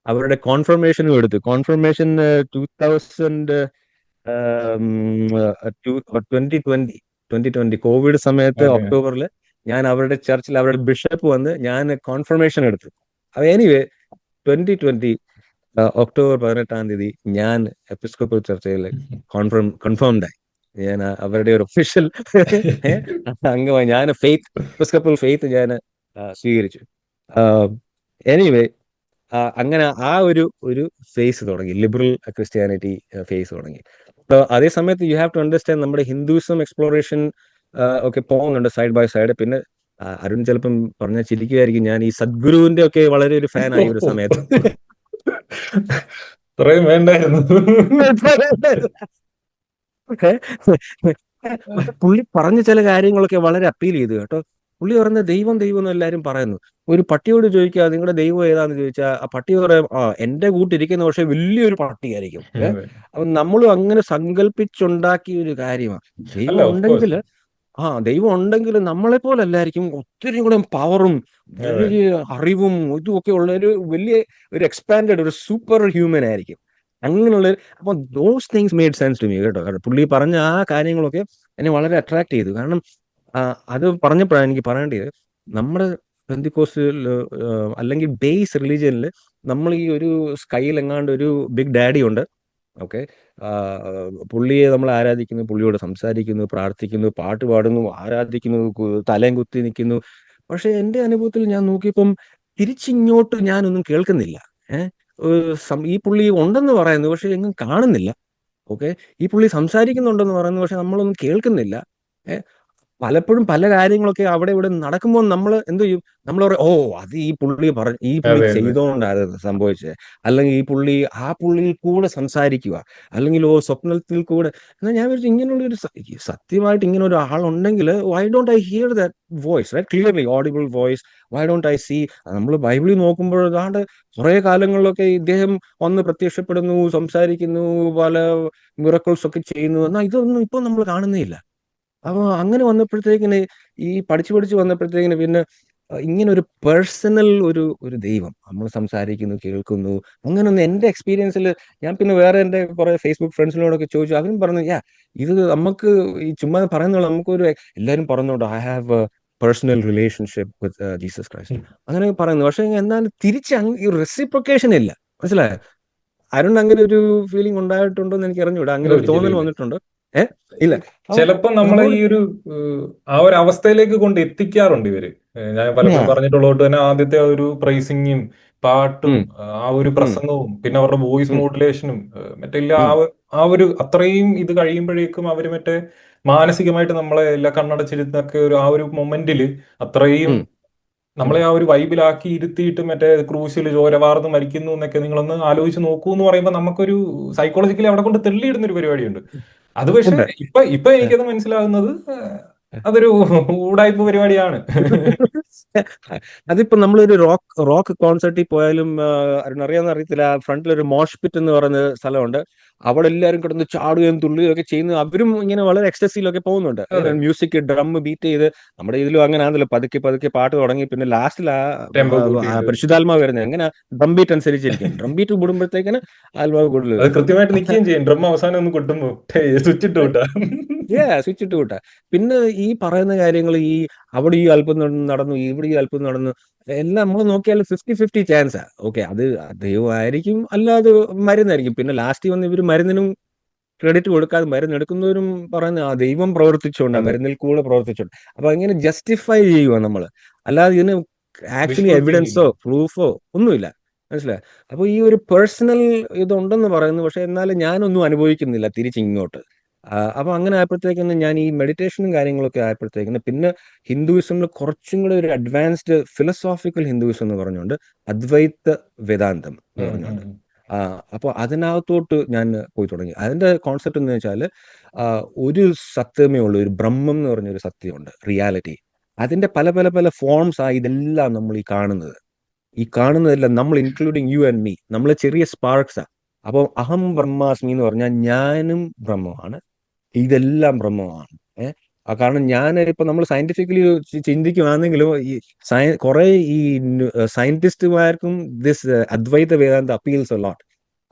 Speaker 1: അവരുടെ കോൺഫർമേഷനും എടുത്തു. കോൺഫർമേഷൻ 2000 2020 കോവിഡ് സമയത്ത്
Speaker 2: ഓക്കെ.
Speaker 1: ഒക്ടോബറിൽ ഞാൻ അവരുടെ ചർച്ചിൽ അവരുടെ ബിഷപ്പ് വന്ന് ഞാൻ കോൺഫർമേഷൻ എടുത്തു. അപ്പൊ എനിവേ 2020 ഒക്ടോബർ 18 ഞാൻ എപ്പിസ്കോപ്പൽ ചർച്ചയിൽ കൺഫേംഡ് ആയി. ഞാൻ അവരുടെ ഒരു ഒഫീഷ്യൽ അംഗമായി. ഞാൻ എപ്പിസ്കോപ്പൽ ഫെയ്ത്ത് ഞാൻ സ്വീകരിച്ചു. എനിവേ അങ്ങനെ ഒരു ഫേസ് തുടങ്ങി, ലിബറൽ ക്രിസ്ത്യാനിറ്റി ഫേസ് തുടങ്ങി. അപ്പൊ അതേ സമയത്ത് യു ഹാവ് ടു അണ്ടർസ്റ്റാൻഡ് നമ്മുടെ ഹിന്ദുയിസം എക്സ്പ്ലോറേഷൻ ഒക്കെ പോകുന്നുണ്ട് സൈഡ് ബൈ സൈഡ്. പിന്നെ അരുൺ ചിലപ്പം പറഞ്ഞാൽ ചിരിക്കുമായിരിക്കും, ഞാൻ ഈ സദ്ഗുരുവിന്റെ ഒക്കെ വളരെ ഒരു ഫാനായി ഒരു സമയത്ത്.
Speaker 2: ഇത്രയും വേണ്ടായിരുന്നു.
Speaker 1: പുള്ളി പറഞ്ഞ ചില കാര്യങ്ങളൊക്കെ വളരെ അപ്പീൽ ചെയ്തു കേട്ടോ. പുള്ളി പറഞ്ഞ ദൈവം ദൈവം എന്ന് എല്ലാവരും പറയുന്നു. ഒരു പട്ടിയോട് ചോദിക്കുക നിങ്ങളുടെ ദൈവം ഏതാന്ന് ചോദിച്ചാൽ ആ പട്ടി പറയാം എന്റെ കൂട്ടിരിക്കുന്ന പക്ഷെ വലിയൊരു പട്ടിയായിരിക്കും.
Speaker 2: അതെ.
Speaker 1: അപ്പൊ നമ്മളും അങ്ങനെ സങ്കല്പിച്ചുണ്ടാക്കിയ ഒരു കാര്യമാണ്.
Speaker 2: അല്ല,
Speaker 1: ദൈവം
Speaker 2: ഓഫ് കോഴ്സ്.
Speaker 1: ഉണ്ടെങ്കിൽ ദൈവം ഉണ്ടെങ്കിൽ നമ്മളെ പോലെ അല്ലായിരിക്കും, ഒത്തിരി കൂടെ പവറും
Speaker 2: അതെ.
Speaker 1: വലിയ അറിവും ഇതും ഒക്കെ ഉള്ള ഒരു എക്സ്പാൻഡഡ് ഒരു സൂപ്പർ ഹ്യൂമൻ ആയിരിക്കും. അങ്ങനെയുള്ള അപ്പൊ those things made sense to me കേട്ടോ. കാരണം പുള്ളി പറഞ്ഞ ആ കാര്യങ്ങളൊക്കെ എന്നെ വളരെ അട്രാക്ട് ചെയ്തു. കാരണം അത് പറഞ്ഞപ്പോഴാണ് എനിക്ക് പറയേണ്ടത്, നമ്മുടെ പെന്തിക്കോസ്റ്റിൽ അല്ലെങ്കിൽ ബേസ് റിലീജിയനിൽ നമ്മൾ ഈ ഒരു സ്കൈയിൽ എങ്ങാണ്ട് ഒരു ബിഗ് ഡാഡി ഉണ്ട്. ഓക്കെ, പുള്ളിയെ നമ്മൾ ആരാധിക്കുന്നു, പുള്ളിയോട് സംസാരിക്കുന്നു, പ്രാർത്ഥിക്കുന്നു, പാട്ട് പാടുന്നു, ആരാധിക്കുന്നു, തലയും കുത്തി നിൽക്കുന്നു. പക്ഷെ എന്റെ അനുഭവത്തിൽ ഞാൻ നോക്കിയപ്പം തിരിച്ചിങ്ങോട്ട് ഞാനൊന്നും കേൾക്കുന്നില്ല. ഈ പുള്ളി ഉണ്ടെന്ന് പറയുന്നു, പക്ഷെ എങ്ങും കാണുന്നില്ല. ഓക്കെ, ഈ പുള്ളി സംസാരിക്കുന്നുണ്ടെന്ന് പറയുന്നു, പക്ഷെ നമ്മളൊന്നും കേൾക്കുന്നില്ല. പലപ്പോഴും പല കാര്യങ്ങളൊക്കെ അവിടെ ഇവിടെ നടക്കുമ്പോൾ നമ്മൾ എന്ത് ചെയ്യും? നമ്മൾ പറയും, ഓ, അത് ഈ പുള്ളി
Speaker 2: അതെ അതെ.
Speaker 1: ചെയ്തോണ്ടാണ് അത് സംഭവിച്ചത്. അല്ലെങ്കിൽ ആ പുള്ളിയിൽ കൂടെ സംസാരിക്കുക, അല്ലെങ്കിൽ സ്വപ്നത്തിൽ കൂടെ. എന്നാൽ ഞാൻ വിചാരിച്ചു, ഇങ്ങനെയുള്ള സത്യമായിട്ട് ഇങ്ങനെ ഒരു ആളുണ്ടെങ്കിൽ why don't I hear that voice, right, clearly audible voice? Why don't I see? നമ്മൾ ബൈബിളിൽ നോക്കുമ്പോൾ ഏതാണ്ട് കുറെ കാലങ്ങളിലൊക്കെ ഇദ്ദേഹം വന്ന് പ്രത്യക്ഷപ്പെടുന്നു, സംസാരിക്കുന്നു, പല മിറക്കിൾസ് ഒക്കെ ചെയ്യുന്നു. എന്നാൽ ഇതൊന്നും ഇപ്പൊ നമ്മൾ കാണുന്നേയില്ല. അപ്പൊ അങ്ങനെ വന്നപ്പോഴത്തേക്കിന്, ഈ പഠിച്ചു പഠിച്ചു വന്നപ്പോഴത്തേക്കിന് പിന്നെ ഇങ്ങനെ ഒരു പേഴ്സണൽ ഒരു ദൈവം നമ്മൾ സംസാരിക്കുന്നു, കേൾക്കുന്നു, അങ്ങനൊന്നും എന്റെ എക്സ്പീരിയൻസിൽ. ഞാൻ പിന്നെ വേറെ എന്റെ കുറെ ഫേസ്ബുക്ക് ഫ്രണ്ട്സിനോടൊക്കെ ചോദിച്ചു, അവരും പറഞ്ഞു, ഇത് നമുക്ക് ഈ ചുമ്മാ പറയുന്നുള്ള, നമുക്കൊരു എല്ലാവരും പറയുന്നുണ്ട്, I have A personal relationship with Jesus Christ, അങ്ങനെ പറയുന്നു. പക്ഷെ എന്നാൽ തിരിച്ച് ഈ റെസിപ്രൊക്കേഷൻ ഇല്ല. മനസ്സിലായോ? അരുൺ അങ്ങനെ ഒരു ഫീലിംഗ് ഉണ്ടായിട്ടുണ്ടോ എന്ന് എനിക്ക് അറിഞ്ഞൂടാ, അങ്ങനെ ഒരു
Speaker 2: ഒരിക്കലും
Speaker 1: തോന്നൽ
Speaker 2: ഇല്ല.
Speaker 1: വന്നിട്ടുണ്ടോ? ഇല്ല. അപ്പൊ
Speaker 2: ചിലപ്പോ നമ്മളെ
Speaker 1: നമ്മൾ
Speaker 2: ഈ ഒരു ആ ഒരു അവസ്ഥയിലേക്ക് കൊണ്ട് എത്തിക്കാറുണ്ട് ഇവര്. ഞാൻ പലപ്പോഴും പറഞ്ഞിട്ടുള്ളതുകൊണ്ട് തന്നെ ആദ്യത്തെ ആ ഒരു പ്രൈസിങ്ങും പാട്ടും
Speaker 1: ഉം,
Speaker 2: ആ ഒരു
Speaker 1: ഉം,
Speaker 2: പ്രസംഗവും പിന്നെ അവരുടെ വോയിസ്
Speaker 1: ഉം,
Speaker 2: മോഡുലേഷനും മറ്റേ
Speaker 1: ഉം,
Speaker 2: ആ ഒരു അത്രയും ഇത് കഴിയുമ്പോഴേക്കും അവര് മറ്റേ മാനസികമായിട്ട് നമ്മളെ എല്ലാ കണ്ണടച്ചിരുന്നൊക്കെ ആ ഒരു മൊമെന്റില് അത്രയും
Speaker 1: ഉം, ഉം.
Speaker 2: നമ്മളെ ആ ഒരു വൈബിലാക്കി ഇരുത്തിയിട്ട് മറ്റേ ക്രൂശിൽ ചോര വാർന്ന് മരിക്കുന്നു എന്നൊക്കെ നിങ്ങളൊന്ന് ആലോചിച്ച് നോക്കൂ എന്ന് പറയുമ്പോൾ നമുക്കൊരു സൈക്കോളജിക്കലി അവിടെ കൊണ്ട് തെള്ളിയിടുന്ന ഒരു പരിപാടിയുണ്ട്. അത് പക്ഷെ
Speaker 1: ഉണ്ട്.
Speaker 2: ഇപ്പൊ എനിക്കത് മനസ്സിലാകുന്നത് അതൊരു ഊടായ്പ പരിപാടിയാണ്.
Speaker 1: അതിപ്പോ നമ്മളൊരു റോക്ക് കോൺസേർട്ടിൽ പോയാലും, അറിയാന്ന് അറിയത്തില്ല, ഫ്രണ്ടിൽ ഒരു മോഷ് പിറ്റ് എന്ന് പറയുന്ന സ്ഥലമുണ്ട്. അവിടെ എല്ലാവരും കിടന്ന് ചാടുകയും തുള്ളുകയും ഒക്കെ ചെയ്യുന്നു. അവരും ഇങ്ങനെ വളരെ എക്സ്റ്റസിയിലൊക്കെ പോകുന്നുണ്ട്.
Speaker 2: അതെ.
Speaker 1: ഇങ്ങനെ മ്യൂസിക് ഡ്രം ബീറ്റ് ചെയ്ത്. നമ്മുടെ ഇതിലും അങ്ങനെ ആണല്ലോ, പതുക്കെ പതുക്കെ പാട്ട് തുടങ്ങി പിന്നെ ലാസ്റ്റിൽ
Speaker 2: ടെമ്പോ കൂട്ടിയിട്ട്
Speaker 1: പരിശുദ്ധാത്മാവ് വരുന്നത് എങ്ങനെ? ഡ്രം ബീറ്റ് അനുസരിച്ചിരിക്കും. ഡ്രം ബീറ്റ് കൂടുമ്പോഴത്തേക്കിന് ആത്മാവ് കൂടുതൽ
Speaker 2: അത്
Speaker 1: വരും.
Speaker 2: കൃത്യമായിട്ട് നിൽക്കുകയും ചെയ്യും. ഡ്രം അവസാനം ഒന്ന് കൊട്ടുമ്പോ സ്വിച്ച് ഇട്ട് വിട്ടാ.
Speaker 1: സ്വിച്ച് ഇട്ട് വിട്ട. പിന്നെ ഈ പറയുന്ന കാര്യങ്ങൾ, അവിടെ ഈ അല്പം നടന്നു, ഇവിടെ ഈ അല്പം നടന്നു, എല്ലാം നമ്മൾ നോക്കിയാൽ 50-50 ചാൻസാ. ഓക്കെ, അത് ദൈവമായിരിക്കും, അല്ലാതെ മരുന്നായിരിക്കും. പിന്നെ ലാസ്റ്റ് വന്ന് ഇവർ മരുന്നിനും ക്രെഡിറ്റ് കൊടുക്കാതെ മരുന്ന് എടുക്കുന്നവരും പറയുന്ന ആ ദൈവം പ്രവർത്തിച്ചുകൊണ്ട്,
Speaker 2: അതെ.
Speaker 1: മരുന്നിൽ കൂടെ പ്രവർത്തിച്ചുകൊണ്ട്. അപ്പൊ ഇങ്ങനെ ജസ്റ്റിഫൈ ചെയ്യുക നമ്മൾ, അല്ലാതെ ഇതിന് ആക്ച്വലി
Speaker 2: വിഷ്വൽ
Speaker 1: എവിഡൻസോ
Speaker 2: തിങ്കിങ്.
Speaker 1: പ്രൂഫോ ഒന്നുമില്ല. മനസ്സിലായി? അപ്പൊ ഈ ഒരു പേഴ്സണൽ ഇതുണ്ടെന്ന് പറയുന്നു, പക്ഷെ എന്നാലും ഞാനൊന്നും അനുഭവിക്കുന്നില്ല തിരിച്ചിങ്ങോട്ട്. അപ്പൊ അങ്ങനെ ആയപ്പോഴത്തേക്കും ഞാൻ ഈ മെഡിറ്റേഷനും കാര്യങ്ങളൊക്കെ ആയപ്പോഴത്തേക്കും പിന്നെ ഹിന്ദുയിസമിൽ കുറച്ചും കൂടെ ഒരു അഡ്വാൻസ്ഡ് ഫിലോസോഫിക്കൽ ഹിന്ദുയിസം എന്ന് പറഞ്ഞുകൊണ്ട്, അദ്വൈത വേദാന്തം എന്ന് പറഞ്ഞുകൊണ്ട്. അപ്പോൾ അതിനകത്തോട്ട് ഞാൻ പോയി തുടങ്ങി. അതിന്റെ കോൺസെപ്റ്റ് എന്ന് വെച്ചാൽ, ഒരു സത്യമേ ഉള്ളൂ, ഒരു ബ്രഹ്മം എന്ന് പറഞ്ഞൊരു സത്യമുണ്ട്, റിയാലിറ്റി. അതിന്റെ പല പല പല ഫോംസ് ഇതെല്ലാം നമ്മൾ ഈ കാണുന്നതെല്ലാം നമ്മൾ, ഇൻക്ലൂഡിങ് യു ആൻഡ് മീ, നമ്മൾ ചെറിയ സ്പാർക്സാ. അപ്പോൾ അഹം ബ്രഹ്മാസ്മി എന്ന് പറഞ്ഞാൽ ഞാനും ബ്രഹ്മമാണ്, ഇതെല്ലാം ബ്രഹ്മമാണ്. കാരണം ഞാൻ ഇപ്പൊ നമ്മൾ സയന്റിഫിക്കലി ചിന്തിക്കുകയാണെങ്കിലും, കുറെ ഈ സയന്റിസ്റ്റുമാർക്കും ദിസ് അദ്വൈത വേദാന്ത അപ്പീൽസ് ലോട്ട്.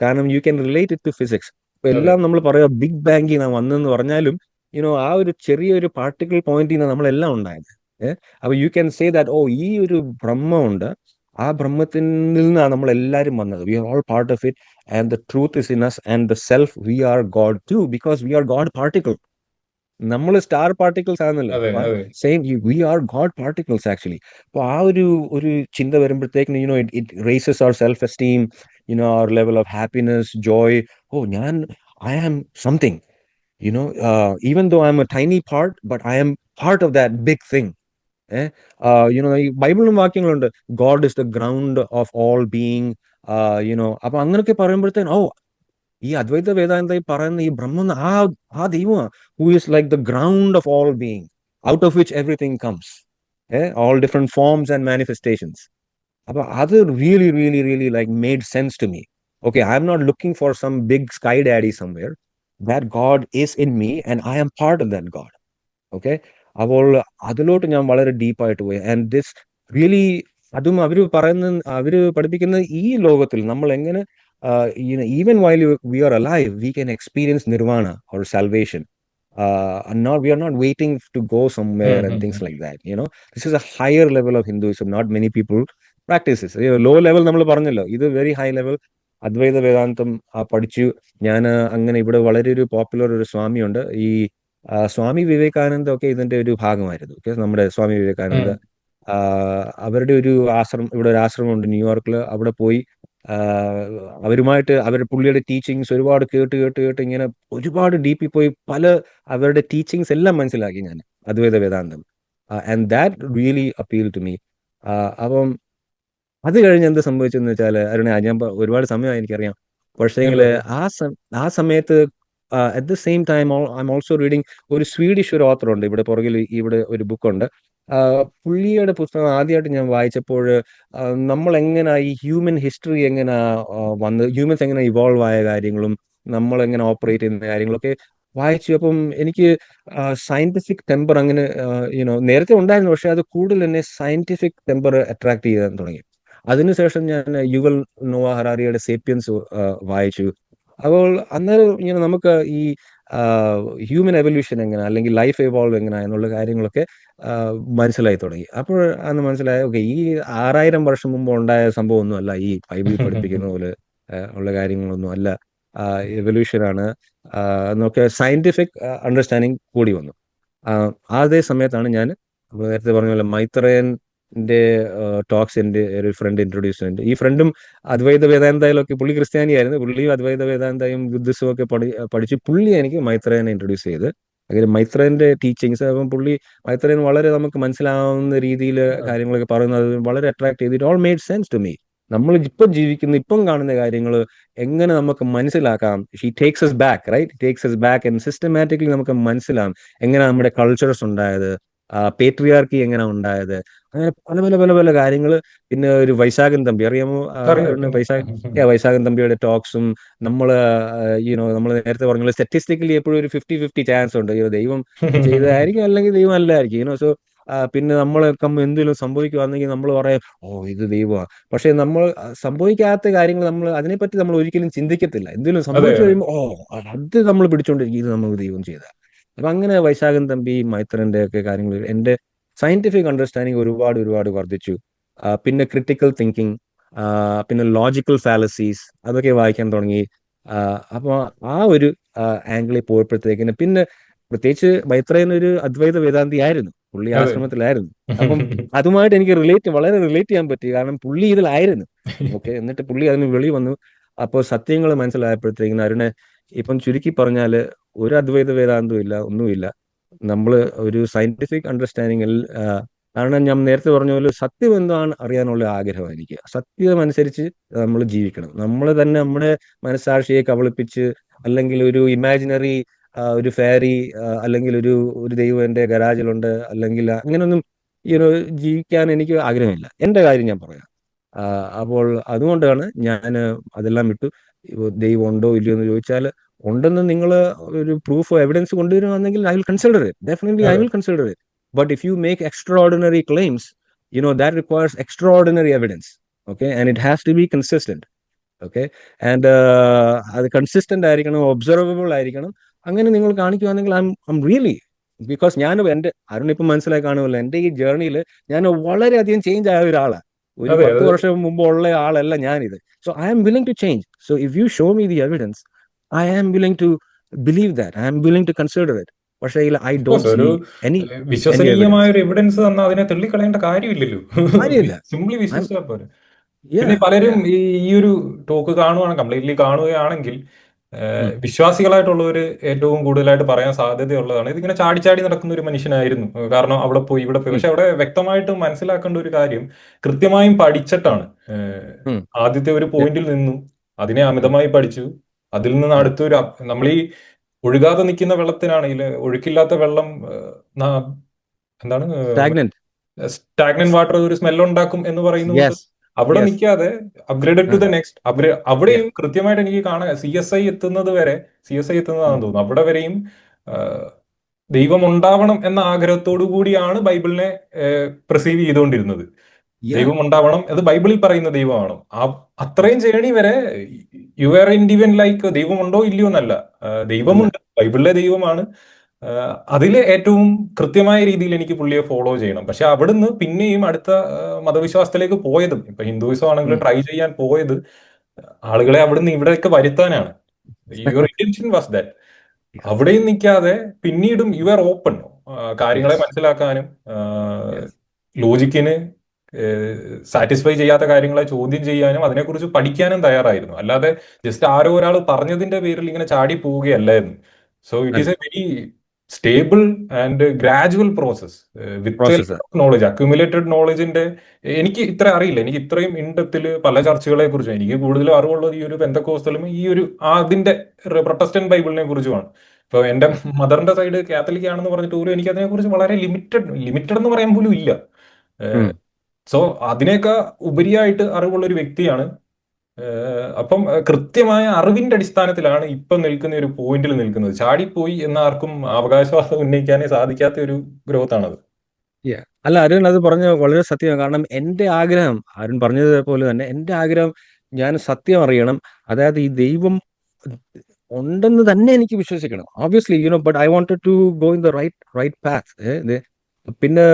Speaker 1: കാരണം you can relate it to physics. ഇപ്പൊ
Speaker 2: അതെ.
Speaker 1: എല്ലാം നമ്മൾ പറയാ ബിഗ് ബാങ്കിൽ നിന്നാണ് വന്നെന്ന് പറഞ്ഞാലും, ആ ഒരു ചെറിയൊരു പാർട്ടിക്കിൾ പോയിന്റിൽ നിന്ന് നമ്മളെല്ലാം ഉണ്ടായത്. അപ്പൊ യു ക്യാൻ സേ ദാറ്റ്, ഈ ഒരു ബ്രഹ്മമുണ്ട്, ആ ബ്രഹ്മത്തിൽ നിന്നാണ് നമ്മൾ എല്ലാവരും വന്നത്. We are all part of it, and the truth is in us, and the self, we are God too, because we are God particle. നമ്മൾ സ്റ്റാർ പാർട്ടിക്കിൾസ് ആണല്ലോ.
Speaker 2: അതെ അതെ.
Speaker 1: Same, we are God particles actually. അപ്പൊ ഒരു ചിന്ത വരുമ്പോഴത്തേക്കും, it raises our self esteem, our level of happiness, joy. ഞാൻ, I am something, even though I M a tiny part, but I'm part of that big thing. ഈ ബൈബിളിലും വാക്യങ്ങളുണ്ട്, God is the ground of all being. അപ്പൊ അങ്ങനെയൊക്കെ പറയുമ്പോഴത്തേനും, ഈ അദ്വൈത വേദാന്ത ഈ പറയുന്ന ഈ ബ്രഹ്മം, ആ ദൈവമാണ്, who is like the ground of all being, out of which everything comes, all different forms and manifestations. അപ്പൊ അത് really really really like made sense to me. Okay, I am not looking for some big sky daddy somewhere. That God is in me and I am part of that God. Okay, അപ്പോൾ അതിലോട്ട് ഞാൻ വളരെ ഡീപ്പായിട്ട് പോയി. And this really, അതും അവര് പഠിപ്പിക്കുന്ന ഈ ലോകത്തിൽ നമ്മൾ എങ്ങനെ, even while we R alive, we can experience nirvana or salvation. We are not waiting to go somewhere and things like that. This is a higher level of Hinduism. Not many people practice this. Low level നമ്മൾ പറഞ്ഞല്ലോ, ഇത് very high level. അദ്വൈത വേദാന്തം പഠിച്ചു ഞാൻ. അങ്ങനെ ഇവിടെ വളരെ ഒരു പോപ്പുലർ ഒരു സ്വാമിയുണ്ട്, ഈ സ്വാമി വിവേകാനന്ദ ഒക്കെ ഇതിന്റെ ഒരു ഭാഗമായിരുന്നു. ഓക്കെ, നമ്മുടെ സ്വാമി വിവേകാനന്ദ, അവരുടെ ഒരു ആശ്രമം, ഇവിടെ ഒരു ആശ്രമമുണ്ട് ന്യൂയോർക്കിൽ. അവിടെ പോയി അവരുമായിട്ട് അവരുടെ പുള്ളിയുടെ ടീച്ചിങ്സ് ഒരുപാട് കേട്ട് കേട്ട് കേട്ട് ഇങ്ങനെ ഒരുപാട് ഡീപ്പിൽ പോയി പല അവരുടെ ടീച്ചിങ്സ് എല്ലാം മനസ്സിലാക്കി ഞാൻ അദ്വൈത വേദാന്തം. And that really appeal to me. അപ്പം അത് കഴിഞ്ഞ് എന്ത് സംഭവിച്ചെന്ന് വെച്ചാൽ അരുണ, ഞാൻ ഒരുപാട് സമയമായി എനിക്കറിയാം, പക്ഷേങ്കിൽ
Speaker 2: ഇല്ല, ഇല്ല.
Speaker 1: ആ ആ സമയത്ത് at the same time I am also reading ഒരു സ്വീഡിഷ് ഒരു ഓത്തർ ഉണ്ട് ഇവിടെ പുറകിൽ, ഇവിടെ ഒരു ബുക്കുണ്ട്. പുള്ളിയുടെ പുസ്തകം ആദ്യമായിട്ട് ഞാൻ വായിച്ചപ്പോൾ നമ്മൾ എങ്ങനെ ഈ ഹ്യൂമൻ ഹിസ്റ്ററി എങ്ങനെ വന്ന് ഹ്യൂമൻസ് എങ്ങനെ ഇവോൾവ് ആയ കാര്യങ്ങളും നമ്മൾ എങ്ങനെ ഓപ്പറേറ്റ് ചെയ്യുന്ന കാര്യങ്ങളൊക്കെ വായിച്ചു. അപ്പം എനിക്ക് സയന്റിഫിക് ടെമ്പർ അങ്ങനെ നേരത്തെ ഉണ്ടായിരുന്നു, പക്ഷെ അത് കൂടുതൽ എന്നെ സയന്റിഫിക് ടെമ്പർ അട്രാക്ട് ചെയ്യാൻ തുടങ്ങി. അതിനുശേഷം ഞാൻ യുവൽ നോവ ഹറാരിയുടെ സേപ്പിയൻസ് വായിച്ചു. അപ്പോൾ അന്നേരം ഇങ്ങനെ നമുക്ക് ഈ ഹ്യൂമൻ എവല്യൂഷൻ എങ്ങനെ അല്ലെങ്കിൽ ലൈഫ് എവോൾവ് എങ്ങനെ എന്നുള്ള കാര്യങ്ങളൊക്കെ മനസ്സിലായി തുടങ്ങി. അപ്പോൾ അന്ന് മനസ്സിലായ ഓക്കെ, ഈ 6000 വർഷം മുമ്പ് ഉണ്ടായ സംഭവമൊന്നും അല്ല ഈ ബൈബിളിൽ പഠിപ്പിക്കുന്ന പോലെ ഉള്ള കാര്യങ്ങളൊന്നും അല്ല. എവല്യൂഷനാണ് എന്നൊക്കെ സയന്റിഫിക് അണ്ടർസ്റ്റാൻഡിങ് കൂടി വന്നു. അതേ സമയത്താണ് ഞാൻ നേരത്തെ പറഞ്ഞ പോലെ മൈത്രേയന്റെ ടോക്സ് എൻ്റെ ഒരു ഫ്രണ്ട് ഇൻട്രൊഡ്യൂസ് ചെയ്യുന്നുണ്ട്. ഈ ഫ്രണ്ടും അദ്വൈത വേദാന്തയിലൊക്കെ, പുള്ളി ക്രിസ്ത്യാനിയായിരുന്നു, പുള്ളിയും അദ്വൈത വേദാന്തയും ബുദ്ധിസവും ഒക്കെ പഠിച്ച് പുള്ളി എനിക്ക് മൈത്രേയനെ ഇൻട്രൊഡ്യൂസ് ചെയ്ത്. അങ്ങനെ മൈത്രേയന്റെ ടീച്ചിങ്സ്, അപ്പം പുള്ളി മൈത്രേയൻ വളരെ നമുക്ക് മനസ്സിലാവുന്ന രീതിയിൽ കാര്യങ്ങളൊക്കെ പറയുന്നത് വളരെ അട്രാക്ട് ചെയ്ത് it all made sense to me. നമ്മൾ ഇപ്പം ജീവിക്കുന്ന ഇപ്പം കാണുന്ന കാര്യങ്ങൾ എങ്ങനെ നമുക്ക് മനസ്സിലാക്കാം. She takes us back, right, takes us back and systematically നമുക്ക് മനസ്സിലാവും എങ്ങനെ നമ്മുടെ കൾച്ചേഴ്സ് ഉണ്ടായത്, പേട്രിയാർക്കി എങ്ങനെ ഉണ്ടായത്, അങ്ങനെ പല പല പല പല കാര്യങ്ങൾ. പിന്നെ ഒരു വൈശാഖൻ തമ്പി അറിയാമോ?
Speaker 2: അറിയാം,
Speaker 1: അരുണ്,
Speaker 2: പിന്നെ.
Speaker 1: വൈശാഖൻ തമ്പിയുടെ ടോക്സും നമ്മൾ നമ്മൾ നേരത്തെ പറഞ്ഞ സ്റ്റാറ്റിസ്റ്റിക്കലി എപ്പോഴും ഒരു 50-50 ചാൻസ് ഉണ്ട്. ദൈവം ചെയ്തതായിരിക്കും അല്ലെങ്കിൽ ദൈവം അല്ലായിരിക്കും. സോ പിന്നെ നമ്മളൊക്കെ എന്തെങ്കിലും സംഭവിക്കുകയാണെങ്കിൽ നമ്മൾ പറയാം ഓ ഇത് ദൈവമാണ്. പക്ഷെ നമ്മൾ സംഭവിക്കാത്ത കാര്യങ്ങൾ നമ്മൾ അതിനെപ്പറ്റി നമ്മൾ ഒരിക്കലും ചിന്തിക്കത്തില്ല. എന്തെങ്കിലും
Speaker 2: അതെ,
Speaker 1: സംഭവിച്ചു
Speaker 2: അതെ.
Speaker 1: കഴിയുമ്പോൾ അത് നമ്മൾ പിടിച്ചോണ്ടിരിക്കും, ഇത് നമുക്ക് ദൈവം ചെയ്ത. അപ്പൊ അങ്ങനെ വൈശാഖൻ തമ്പി മൈത്രന്റെ ഒക്കെ കാര്യങ്ങൾ എന്റെ സയന്റിഫിക് അണ്ടർസ്റ്റാൻഡിങ് ഒരുപാട് ഒരുപാട് വർദ്ധിച്ചു. പിന്നെ ക്രിട്ടിക്കൽ തിങ്കിങ്, പിന്നെ ലോജിക്കൽ ഫാലസീസ് അതൊക്കെ വായിക്കാൻ തുടങ്ങി. അപ്പോൾ ആ ഒരു ആംഗിളിൽ പോയപ്പോഴത്തേക്കിന് പിന്നെ പ്രത്യേകിച്ച് മൈത്രേയൻ ഒരു അദ്വൈത വേദാന്തി ആയിരുന്നു, പുള്ളി
Speaker 2: അതെ.
Speaker 1: ആശ്രമത്തിലായിരുന്നു. അപ്പം അതുമായിട്ട് എനിക്ക് വളരെ റിലേറ്റ് ചെയ്യാൻ പറ്റി, കാരണം പുള്ളി ഇതിലായിരുന്നു. ഓക്കെ, എന്നിട്ട് പുള്ളി അതിന് വെളി വന്നു. അപ്പോൾ സത്യങ്ങൾ മനസ്സിലായപ്പോഴത്തേക്കിന് അരുണെ, ഇപ്പം ചുരുക്കി പറഞ്ഞാല് ഒരു അദ്വൈത വേദാന്തവും ഇല്ല, ഒന്നുമില്ല. നമ്മൾ ഒരു സയന്റിഫിക് അണ്ടർസ്റ്റാൻഡിങ്ങിൽ, കാരണം ഞാൻ നേരത്തെ പറഞ്ഞ പോലെ സത്യം എന്താണ് അറിയാനുള്ള ആഗ്രഹം എനിക്ക്. സത്യം അനുസരിച്ച് നമ്മൾ ജീവിക്കണം. നമ്മൾ തന്നെ നമ്മുടെ മനസ്സാക്ഷിയെ കബളിപ്പിച്ച് അല്ലെങ്കിൽ ഒരു ഇമാജിനറി ഒരു ഫെയറി അല്ലെങ്കിൽ ഒരു ദൈവം എൻ്റെ ഗരാജിലുണ്ട് അല്ലെങ്കിൽ അങ്ങനെയൊന്നും യുനോ ജീവിക്കാൻ എനിക്ക് ആഗ്രഹമില്ല. എൻ്റെ കാര്യം ഞാൻ പറയാം. അപ്പോൾ അതുകൊണ്ടാണ് ഞാൻ അതെല്ലാം വിട്ടു. ഇപ്പൊ ദൈവം ഉണ്ടോ ഇല്ലയോ എന്ന് ചോദിച്ചാൽ ഉണ്ടെന്ന് നിങ്ങൾ ഒരു പ്രൂഫ് എവിഡൻസ് കൊണ്ടുവരുവാണെങ്കിൽ I will consider it, definitely I
Speaker 2: അതെ.
Speaker 1: Will consider it. But if you make extraordinary claims, that requires extraordinary evidence. Okay, and it has to be consistent. Okay, and അത് consistent ആയിരിക്കണം, observable ആയിരിക്കണം. അങ്ങനെ നിങ്ങൾ കാണിക്കുകയാണെങ്കിൽ I am really, because ഞാൻ എൻ്റെ അരുൺ ഇപ്പം മനസ്സിലായി കാണുമല്ലോ, എൻ്റെ ഈ ജേർണിയിൽ ഞാൻ വളരെയധികം ചേഞ്ച് ആയ ഒരാളാണ്. ഒരു
Speaker 2: അതെ,
Speaker 1: 10 വർഷം മുമ്പ് ഉള്ള ആളല്ല ഞാനിത്. So I am willing to change. So if you show me the evidence, I am willing to believe that, I am willing to consider it. പക്ഷേ ഐ
Speaker 2: ഓഫ്കോഴ്സ്
Speaker 1: ഡോണ്ട് സീ
Speaker 2: ഒരു
Speaker 1: എനി എനി
Speaker 2: വിശ്വസനീയമായ
Speaker 1: evidence.
Speaker 2: ഒരു evidence തന്നാൽ അതിനെ തള്ളിക്കളയേണ്ട കാര്യമില്ലല്ലോ.
Speaker 1: കാര്യമില്ല.
Speaker 2: Simply
Speaker 1: I M
Speaker 2: വിശ്വസിച്ചാൽ പോരെ. പിന്നെ
Speaker 1: യാ
Speaker 2: പലരും
Speaker 1: യാ
Speaker 2: ഈ ഒരു ടോക്ക് കാണുവാണ്, കംപ്ലീറ്റ്ലി കാണുകയാണെങ്കിൽ വിശ്വാസികളായിട്ടുള്ളവർ ഏറ്റവും കൂടുതലായിട്ട് പറയാൻ സാധ്യതയുള്ളതാണ് ഇതിങ്ങനെ ചാടി ചാടി നടക്കുന്ന ഒരു മനുഷ്യനായിരുന്നു. കാരണം അവിടെ പോയി ഇവിടെ പോയി. പക്ഷെ അവിടെ വ്യക്തമായിട്ട് മനസ്സിലാക്കേണ്ട ഒരു കാര്യം, കൃത്യമായും പഠിച്ചിട്ടാണ്. ആദ്യത്തെ ഒരു പോയിന്റിൽ നിന്നും അതിനെ അമിതമായി പഠിച്ചു. അതിൽ നിന്ന് അടുത്തൊരു നമ്മൾ ഈ ഒഴുകാതെ നിൽക്കുന്ന വെള്ളത്തിനാണെങ്കിൽ ഒഴുക്കില്ലാത്ത വെള്ളം എന്താണ്
Speaker 1: സ്റ്റാഗ്നന്റ്.
Speaker 2: സ്റ്റാഗ്നന്റ് വാട്ടർ ഒരു സ്മെല്ലുണ്ടാക്കും എന്ന് പറയുന്ന കൊണ്ട്
Speaker 1: യെസ്
Speaker 2: അവിടെ
Speaker 1: യെസ്.
Speaker 2: നിൽക്കാതെ അപ്ഗ്രേഡഡ് ടു ദ നെക്സ്റ്റ് അവിടെയും കൃത്യമായിട്ട് എനിക്ക് കാണാൻ CSI എത്തുന്നത് വരെ, CSI എത്തുന്നതാണെന്ന് തോന്നുന്നു, അവിടെ വരെയും ആ, ദൈവം ഉണ്ടാവണം എന്ന ആഗ്രഹത്തോടു കൂടിയാണ് ബൈബിളിനെ പ്രസീവ് ചെയ്തുകൊണ്ടിരുന്നത്.
Speaker 1: യാ
Speaker 2: ദൈവം ഉണ്ടാവണം, അത് ബൈബിളിൽ പറയുന്ന ദൈവമാണോ അത്രയും ജേണി വരെ you are in divine like ദൈവം ഉണ്ടോ ഇല്ലയോ എന്നല്ല.
Speaker 1: ഇല്ല.
Speaker 2: ദൈവമുണ്ട്, ബൈബിളിലെ ദൈവമാണ്. അതിൽ ഏറ്റവും കൃത്യമായ രീതിയിൽ എനിക്ക് പുള്ളിയെ ഫോളോ ചെയ്യണം. പക്ഷെ അവിടുന്ന് പിന്നെയും അടുത്ത മതവിശ്വാസത്തിലേക്ക് പോയതും, ഇപ്പൊ ഹിന്ദുയിസം ആണെങ്കിൽ ട്രൈ ചെയ്യാൻ പോയത് ആളുകളെ അവിടുന്ന് ഇവിടെയൊക്കെ വരുത്താനാണ്. Your intention was that.
Speaker 1: Yes
Speaker 2: അവിടെയും നിൽക്കാതെ പിന്നീടും യു ആർ ഓപ്പൺ കാര്യങ്ങളെ
Speaker 1: യെസ്
Speaker 2: മനസ്സിലാക്കാനും
Speaker 1: യെസ്
Speaker 2: ലോജിക്കിന് സാറ്റിസ്ഫൈ ചെയ്യാത്ത കാര്യങ്ങളെ ചോദ്യം ചെയ്യാനും അതിനെക്കുറിച്ച് പഠിക്കാനും തയ്യാറായിരുന്നു. അല്ലാതെ ജസ്റ്റ് ആരോ ഒരാൾ പറഞ്ഞതിന്റെ പേരിൽ ഇങ്ങനെ ചാടി പോവുകയല്ലായിരുന്നു. സോ ഇറ്റ് ഈസ്
Speaker 1: അല്ല
Speaker 2: a very stable and gradual process with
Speaker 1: process.
Speaker 2: Knowledge, accumulated നോളജിന്റെ. എനിക്ക് ഇത്ര അറിയില്ല, എനിക്ക് ഇത്രയും ഇൻഡെപ്തിൽ പല ചർച്ചകളെ കുറിച്ചും എനിക്ക് കൂടുതലും അറിവുള്ളത് ഈ ഒരു പെന്തക്കോസ്തലും ഈ ഒരു അതിന്റെ പ്രൊട്ടസ്റ്റന്റ് ബൈബിളിനെ കുറിച്ചുമാണ്. ഇപ്പൊ എന്റെ മദറിന്റെ സൈഡ് കാത്തലിക് ആണെന്ന് പറഞ്ഞിട്ട് പോലും എനിക്ക് അതിനെക്കുറിച്ച് വളരെ ലിമിറ്റഡ് എന്ന് പറയാൻ പോലും ഇല്ല. സോ അതിനേക്കാൾ ഉപരിയായിട്ട് അറിവുള്ള ഒരു വ്യക്തിയാണ്. അപ്പം കൃത്യമായ അറിവിന്റെ അടിസ്ഥാനത്തിലാണ് ഇപ്പം നിൽക്കുന്ന ഒരു പോയിന്റിൽ നിൽക്കുന്നത്. ചാടിപ്പോയി എന്ന ആർക്കും അവകാശവാദം ഉന്നയിക്കാനേ സാധിക്കാത്ത ഒരു ഗ്രോത്ത് ആണത്.
Speaker 1: അല്ല, അരുൺ അത് പറഞ്ഞ വളരെ സത്യമാണ്. കാരണം എൻ്റെ ആഗ്രഹം, അരുൺ പറഞ്ഞതുപോലെ തന്നെ എൻ്റെ ആഗ്രഹം, ഞാൻ സത്യം അറിയണം. അതായത് ഈ ദൈവം ഉണ്ടെന്ന് തന്നെ എനിക്ക് വിശ്വസിക്കണം. Obviously but I wanted to go in the right path. പിന്നെ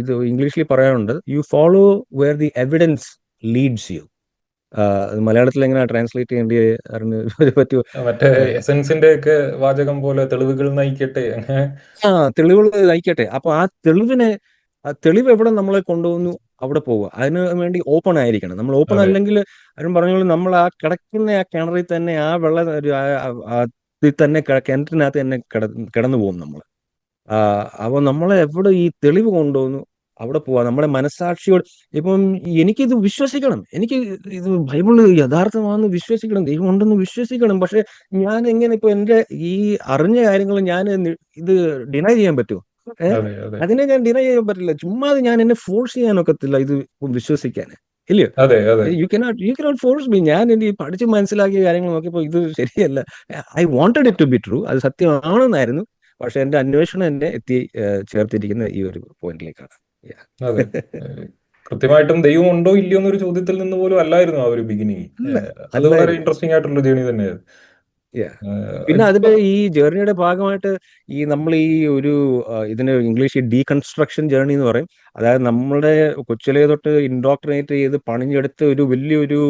Speaker 1: ഇത് ഇംഗ്ലീഷിൽ പറയാറുണ്ട്, you follow where the evidence leads you. മലയാളത്തിൽ എങ്ങനെ ട്രാൻസ്ലേറ്റ് ചെയ്യേണ്ടി അറിഞ്ഞ് പറ്റുമോ?
Speaker 2: മറ്റേ എസൻസിന്റെ ഒക്കെ വാചകം പോലെ തെളിവുകൾ നയിക്കട്ടെ അങ്ങനെ.
Speaker 1: തെളിവുകൾ നയിക്കട്ടെ. അപ്പൊ ആ തെളിവ് എവിടെ നമ്മളെ കൊണ്ടുപോകുന്നു അവിടെ പോവുക. അതിന് വേണ്ടി ഓപ്പൺ ആയിരിക്കണം. നമ്മൾ ഓപ്പൺ
Speaker 2: അതെ
Speaker 1: അല്ലെങ്കിൽ, അവരും പറഞ്ഞോളൂ, നമ്മൾ ആ കിടക്കുന്ന ആ കിണറിൽ തന്നെ, ആ ഇതിൽ തന്നെ, കിണറ്റിനകത്ത് തന്നെ കിടന്നു പോകും നമ്മൾ. അപ്പൊ നമ്മളെ എവിടെ ഈ തെളിവ് കൊണ്ടുപോകുന്നു അവിടെ പോവാ. നമ്മുടെ മനസാക്ഷിയോട്, ഇപ്പം എനിക്കിത് വിശ്വസിക്കണം, എനിക്ക് ഇത് ബൈബിള് യഥാർത്ഥമാണെന്ന് വിശ്വസിക്കണം, ദൈവം ഉണ്ടെന്ന് വിശ്വസിക്കണം. പക്ഷെ ഞാൻ എങ്ങനെ ഇപ്പൊ എന്റെ ഈ അറിഞ്ഞ കാര്യങ്ങൾ ഞാൻ ഇത് ഡിനൈ ചെയ്യാൻ പറ്റുമോ?
Speaker 2: അതെ അതെ
Speaker 1: അതിനെ ഞാൻ ഡിനൈ ചെയ്യാൻ പറ്റില്ല. ചുമ്മാ ഞാൻ എന്നെ ഫോഴ്സ് ചെയ്യാനൊക്കത്തില്ല ഇത് വിശ്വസിക്കാൻ, ഇല്ലയോ?
Speaker 2: അതെ അതെ
Speaker 1: യു കനോട്ട് ഫോഴ്സ് മീ. ഞാൻ എന്റെ ഈ പഠിച്ച് മനസ്സിലാക്കിയ കാര്യങ്ങൾ നോക്കിയപ്പോൾ ഇത് ശരിയല്ല. I wanted it to be true, അത് സത്യമാണെന്നായിരുന്നു. പക്ഷെ എന്റെ അന്വേഷണം എന്നെ ചേർത്തിരിക്കുന്ന ഈ ഒരു പോയിന്റിലേക്കാണ്.
Speaker 2: അതെ. കൃത്യമായിട്ടും ദൈവം ഉണ്ടോ ഇല്ലയോ എന്നൊരു ചോദ്യത്തിൽ നിന്ന് പോലും അല്ലായിരുന്നു ആ ഒരു ബിഗിനിങ്.
Speaker 1: അല്ല,
Speaker 2: അത് വളരെ
Speaker 1: അല്ലായിരുന്നു.
Speaker 2: ഇൻട്രസ്റ്റിംഗ് ആയിട്ടുള്ള ജേണി തന്നെയായിരുന്നു.
Speaker 1: പിന്നെ
Speaker 2: ഇപ്പൊ
Speaker 1: അതിന്റെ ഈ ജേർണിയുടെ ഭാഗമായിട്ട് നമ്മൾ ഈ ഒരു ഇതിന് ഇംഗ്ലീഷ് ഡീകൺസ്ട്രക്ഷൻ ജേർണി എന്ന് പറയും. അതായത് നമ്മളുടെ കൊച്ചിലെ തൊട്ട് ഇൻഡോക്ട്രിനേറ്റ് ചെയ്ത് പണിഞ്ഞെടുത്ത ഒരു വലിയൊരു